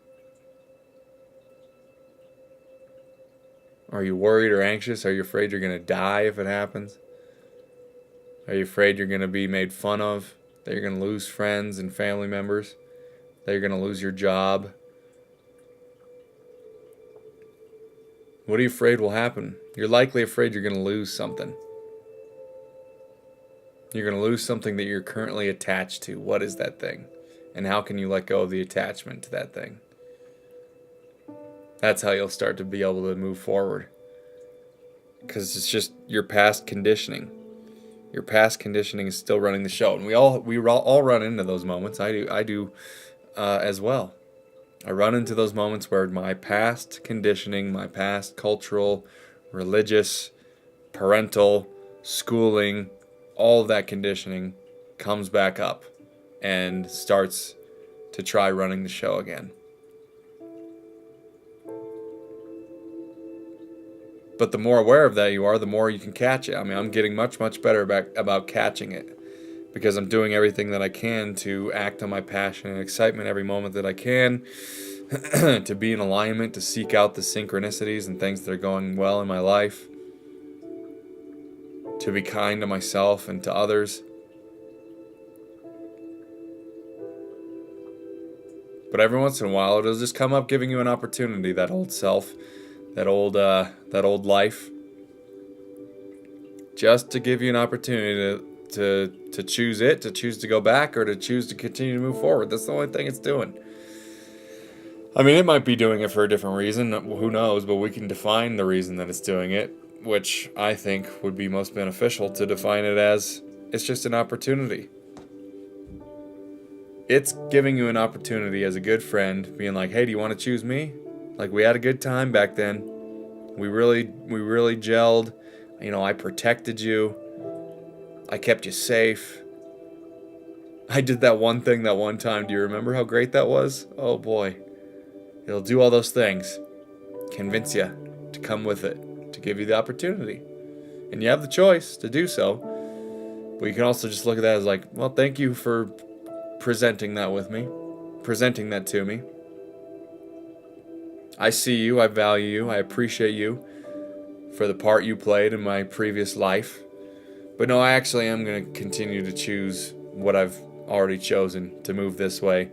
Are you worried or anxious? Are you afraid you're going to die if it happens? Are you afraid you're going to be made fun of? That you're going to lose friends and family members? That you're going to lose your job? What are you afraid will happen? You're likely afraid you're going to lose something. You're going to lose something that you're currently attached to. What is that thing? And how can you let go of the attachment to that thing? That's how you'll start to be able to move forward. Because it's just your past conditioning. Your past conditioning is still running the show. And we all run into those moments. I do as well. I run into those moments where my past conditioning, my past cultural, religious, parental, schooling, all of that conditioning comes back up and starts to try running the show again. But the more aware of that you are, the more you can catch it. I mean, I'm getting much, much better about catching it because I'm doing everything that I can to act on my passion and excitement every moment that I can, to be in alignment, to seek out the synchronicities and things that are going well in my life, to be kind to myself and to others. But every once in a while, it'll just come up giving you an opportunity, that old self, that old life, just to give you an opportunity to choose it, to choose to go back, or to choose to continue to move forward. That's the only thing it's doing. I mean, it might be doing it for a different reason, who knows, but we can define the reason that it's doing it, which I think would be most beneficial to define it as it's just an opportunity. It's giving you an opportunity as a good friend, being like, hey, do you want to choose me? Like, we had a good time back then. We really gelled. You know, I protected you. I kept you safe. I did that one thing that one time. Do you remember how great that was? Oh boy. It'll do all those things. Convince you to come with it. To give you the opportunity. And you have the choice to do so. But you can also just look at that as like, well, thank you for presenting that with me. Presenting that to me. I see you, I value you, I appreciate you for the part you played in my previous life. But no, I actually am going to continue to choose what I've already chosen to move this way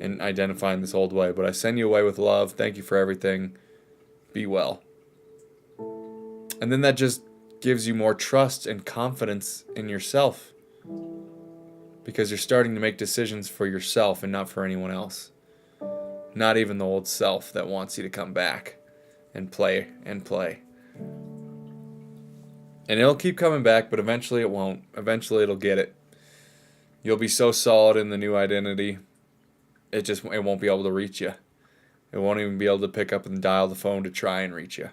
and identifying this old way. But I send you away with love. Thank you for everything. Be well. And then that just gives you more trust and confidence in yourself. Because you're starting to make decisions for yourself and not for anyone else. Not even the old self that wants you to come back and play and play. And it'll keep coming back, but eventually it won't. Eventually it'll get it. You'll be so solid in the new identity, it won't be able to reach you. It won't even be able to pick up and dial the phone to try and reach you.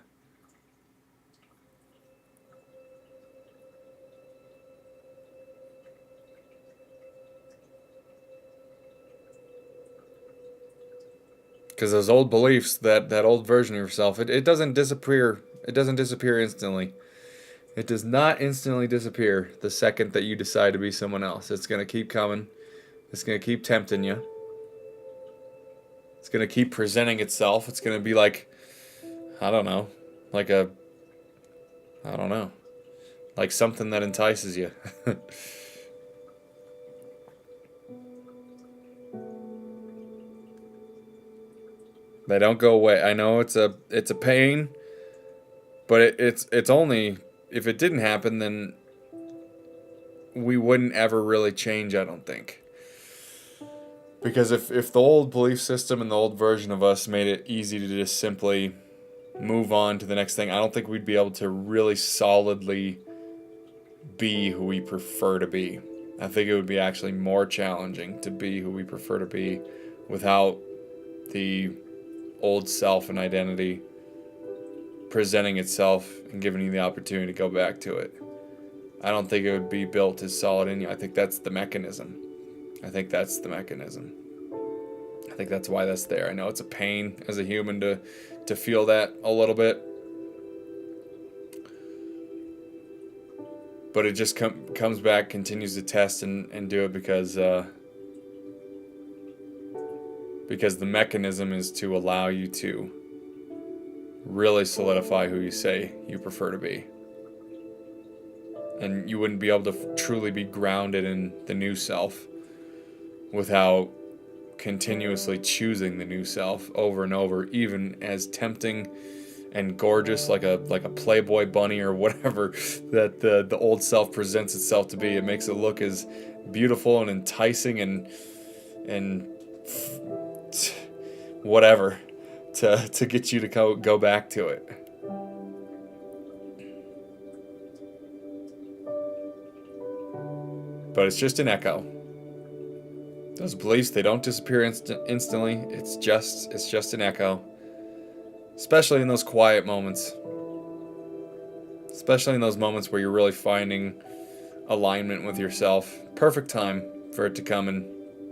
Because those old beliefs, that old version of yourself, it doesn't disappear. It doesn't disappear instantly. It does not instantly disappear the second that you decide to be someone else. It's going to keep coming. It's going to keep tempting you. It's going to keep presenting itself. It's going to be like, I don't know, like something that entices you. They don't go away. I know it's a pain, but it's only, if it didn't happen, then we wouldn't ever really change, I don't think. Because if the old belief system and the old version of us made it easy to just simply move on to the next thing, I don't think we'd be able to really solidly be who we prefer to be. I think it would be actually more challenging to be who we prefer to be without the old self and identity presenting itself and giving you the opportunity to go back to it. I don't think it would be built as solid in you. I think that's the mechanism. I think that's why that's there. I know it's a pain as a human to feel that a little bit. But it just comes back, continues to test and do it because the mechanism is to allow you to really solidify who you say you prefer to be. And you wouldn't be able to truly be grounded in the new self without continuously choosing the new self over and over, even as tempting and gorgeous like a Playboy bunny or whatever that the old self presents itself to be. It makes it look as beautiful and enticing and whatever to get you to go back to it. But it's just an echo. Those beliefs, they don't disappear instantly. It's just an echo. Especially in those quiet moments. Especially in those moments where you're really finding alignment with yourself. Perfect time for it to come and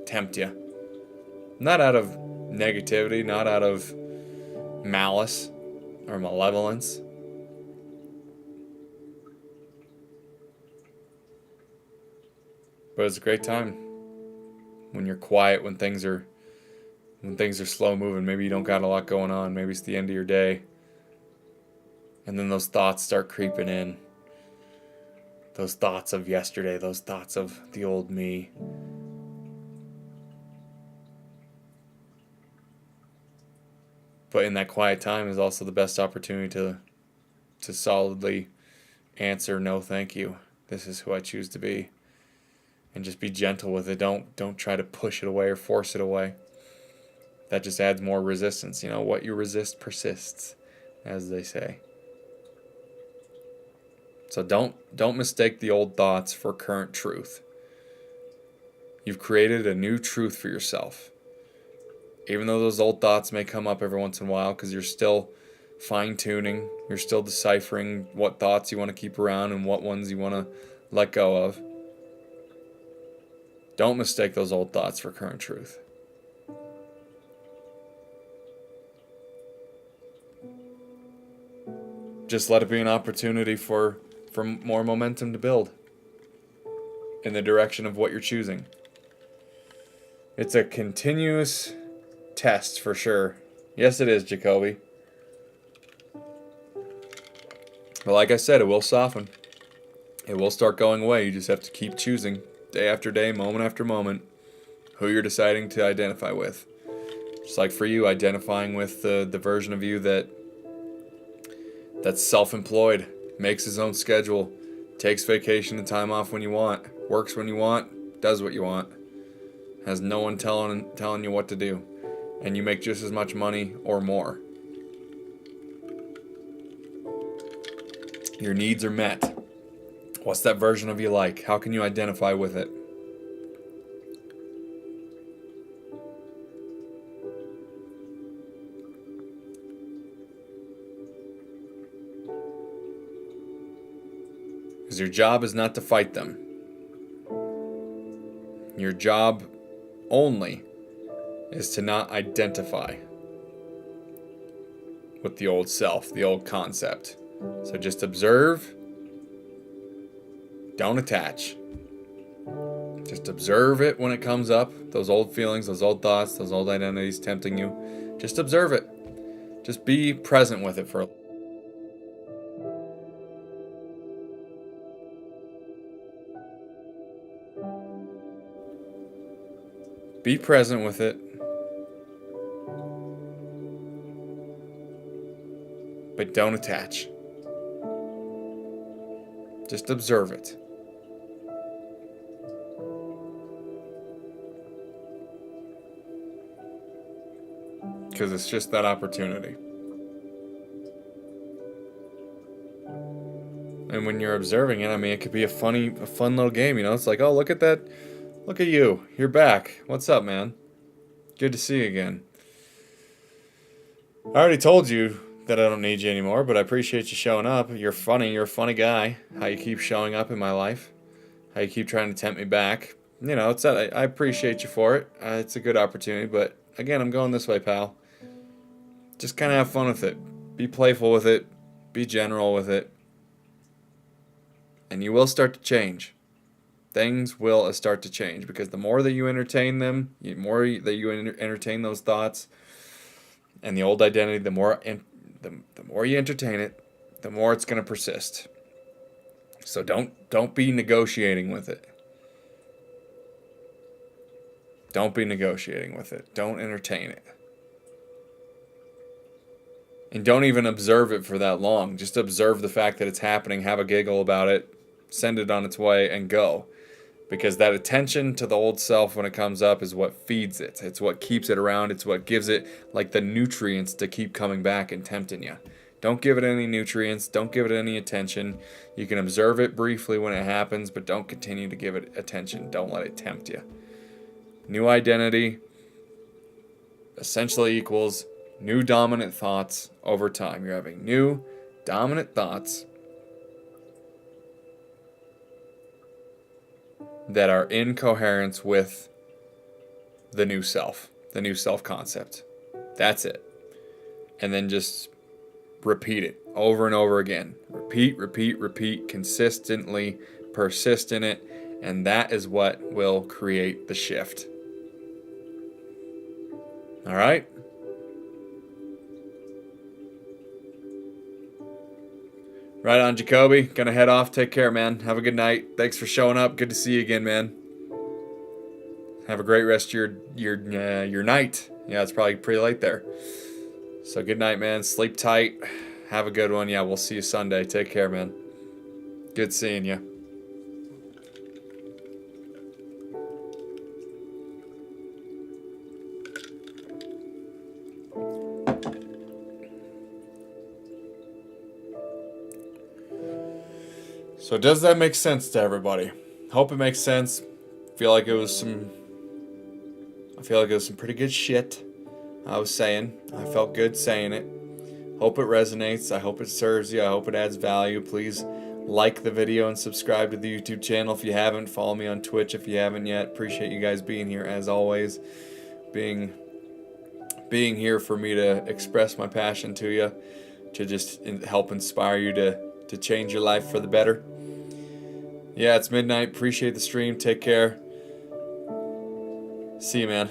tempt you. Not out of negativity, not out of malice or malevolence. But it's a great time when you're quiet, when things are slow moving. Maybe you don't got a lot going on. Maybe it's the end of your day. And then those thoughts start creeping in. Those thoughts of yesterday, those thoughts of the old me. But in that quiet time is also the best opportunity to solidly answer no thank you. This is who I choose to be. And just be gentle with it. Don't try to push it away or force it away. That just adds more resistance. You know, what you resist persists, as they say. So don't mistake the old thoughts for current truth. You've created a new truth for yourself. Even though those old thoughts may come up every once in a while, because you're still fine-tuning, you're still deciphering what thoughts you want to keep around and what ones you want to let go of. Don't mistake those old thoughts for current truth. Just let it be an opportunity for more momentum to build in the direction of what you're choosing. It's a continuous test for sure. Yes, it is, Jacoby. But like I said, it will soften. It will start going away. You just have to keep choosing day after day, moment after moment, who you're deciding to identify with. Just like for you, identifying with the version of you that's self-employed, makes his own schedule, takes vacation and time off when you want, works when you want, does what you want, has no one telling you what to do, and you make just as much money or more. Your needs are met. What's that version of you like? How can you identify with it? Because your job is not to fight them. Your job only is to not identify with the old self, the old concept. So just observe. Don't attach. Just observe it when it comes up. Those old feelings, those old thoughts, those old identities tempting you. Just observe it. Just be present with it for a Be present with it. But don't attach. Just observe it. Because it's just that opportunity. And when you're observing it, I mean, it could be a fun little game, you know? It's like, oh, look at that. Look at you. You're back. What's up, man? Good to see you again. I already told you that I don't need you anymore, but I appreciate you showing up. You're funny. You're a funny guy. How you keep showing up in my life. How you keep trying to tempt me back. You know, I appreciate you for it. It's a good opportunity, but again, I'm going this way, pal. Just kind of have fun with it. Be playful with it. Be general with it. And you will start to change. Things will start to change because the more that you entertain them, the more that you entertain those thoughts and the old identity, the more the more you entertain it, the more it's going to persist. So don't be negotiating with it. Don't be negotiating with it. Don't entertain it. And don't even observe it for that long. Just observe the fact that it's happening, have a giggle about it, send it on its way, and go. Because that attention to the old self when it comes up is what feeds it. It's what keeps it around. It's what gives it like the nutrients to keep coming back and tempting you. Don't give it any nutrients. Don't give it any attention. You can observe it briefly when it happens, but don't continue to give it attention. Don't let it tempt you. New identity essentially equals new dominant thoughts over time. You're having new dominant thoughts that are in coherence with the new self concept. That's it. And then just repeat it over and over again. Repeat, consistently, persist in it, and that is what will create the shift. All right? Right on, Jacoby. Gonna head off. Take care, man. Have a good night. Thanks for showing up. Good to see you again, man. Have a great rest of your night. Yeah, it's probably pretty late there. So good night, man. Sleep tight. Have a good one. Yeah, we'll see you Sunday. Take care, man. Good seeing you. So does that make sense to everybody? Hope it makes sense. I feel like it was some pretty good shit I was saying. I felt good saying it. Hope it resonates. I hope it serves you. I hope it adds value. Please like the video and subscribe to the YouTube channel if you haven't. Follow me on Twitch if you haven't yet. Appreciate you guys being here as always. Being here for me to express my passion to you, to just help inspire you to change your life for the better. Yeah, it's midnight. Appreciate the stream. Take care. See you, man.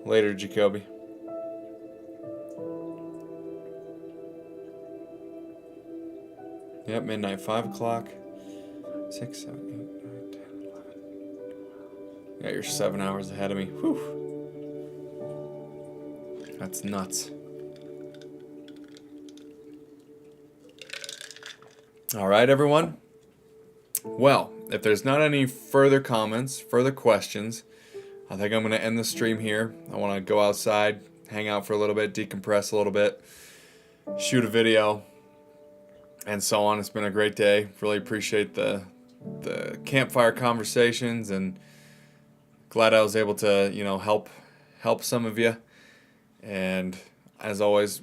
Later, Jacoby. Yep, midnight. 5 o'clock. 6, 7, 8, 9, 10, 11. Yeah, you're 7 hours ahead of me. Whew. That's nuts. All right, everyone. Well, if there's not any further comments, further questions, I think I'm going to end the stream here. I want to go outside, hang out for a little bit, decompress a little bit, shoot a video, and so on. It's been a great day. Really appreciate the campfire conversations, and glad I was able to, help some of you. And as always,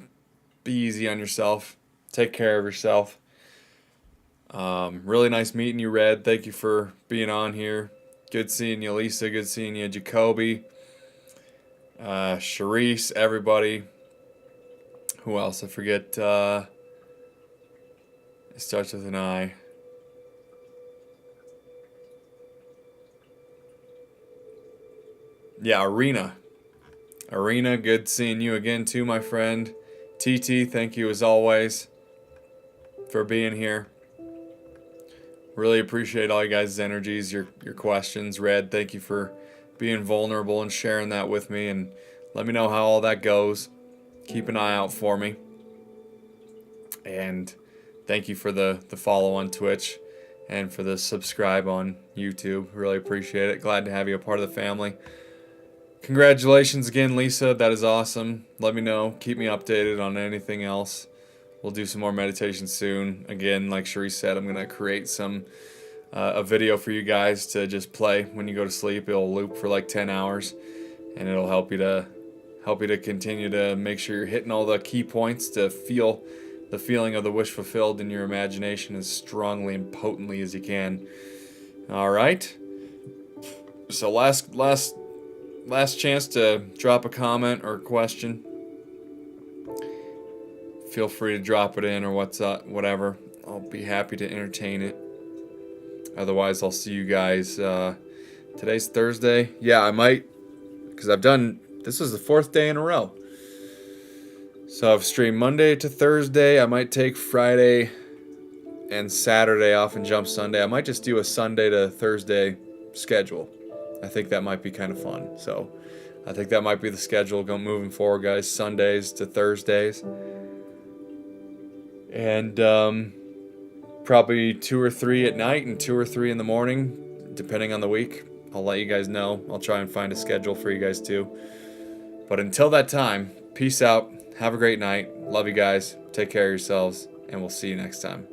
be easy on yourself. Take care of yourself. Really nice meeting you, Red. Thank you for being on here. Good seeing you, Lisa. Good seeing you, Jacoby. Sharice, everybody. Who else? I forget. It starts with an I. Yeah, Arena. Arena, good seeing you again too, my friend. TT, thank you as always for being here. Really appreciate all you guys' energies, your questions. Red, thank you for being vulnerable and sharing that with me, and let me know how all that goes. Keep an eye out for me. And thank you for the follow on Twitch and for the subscribe on YouTube. Really appreciate it. Glad to have you a part of the family. Congratulations again, Lisa. That is awesome. Let me know. Keep me updated on anything else. We'll do some more meditation soon. Again, like Cherise said, I'm going to create a video for you guys to just play when you go to sleep. It'll loop for like 10 hours, and it'll help you to continue to make sure you're hitting all the key points to feel the feeling of the wish fulfilled in your imagination as strongly and potently as you can. All right. So last chance to drop a comment or a question. Feel free to drop it in or whatever. I'll be happy to entertain it. Otherwise, I'll see you guys. Today's Thursday. Yeah, I might, because this is the 4th day in a row. So I've streamed Monday to Thursday. I might take Friday and Saturday off and jump Sunday. I might just do a Sunday to Thursday schedule. I think that might be kind of fun. So I think that might be the schedule going moving forward, guys. Sundays to Thursdays. And probably 2 or 3 at night and 2 or 3 in the morning, depending on the week. I'll let you guys know. I'll try and find a schedule for you guys too. But until that time, peace out. Have a great night. Love you guys. Take care of yourselves. And we'll see you next time.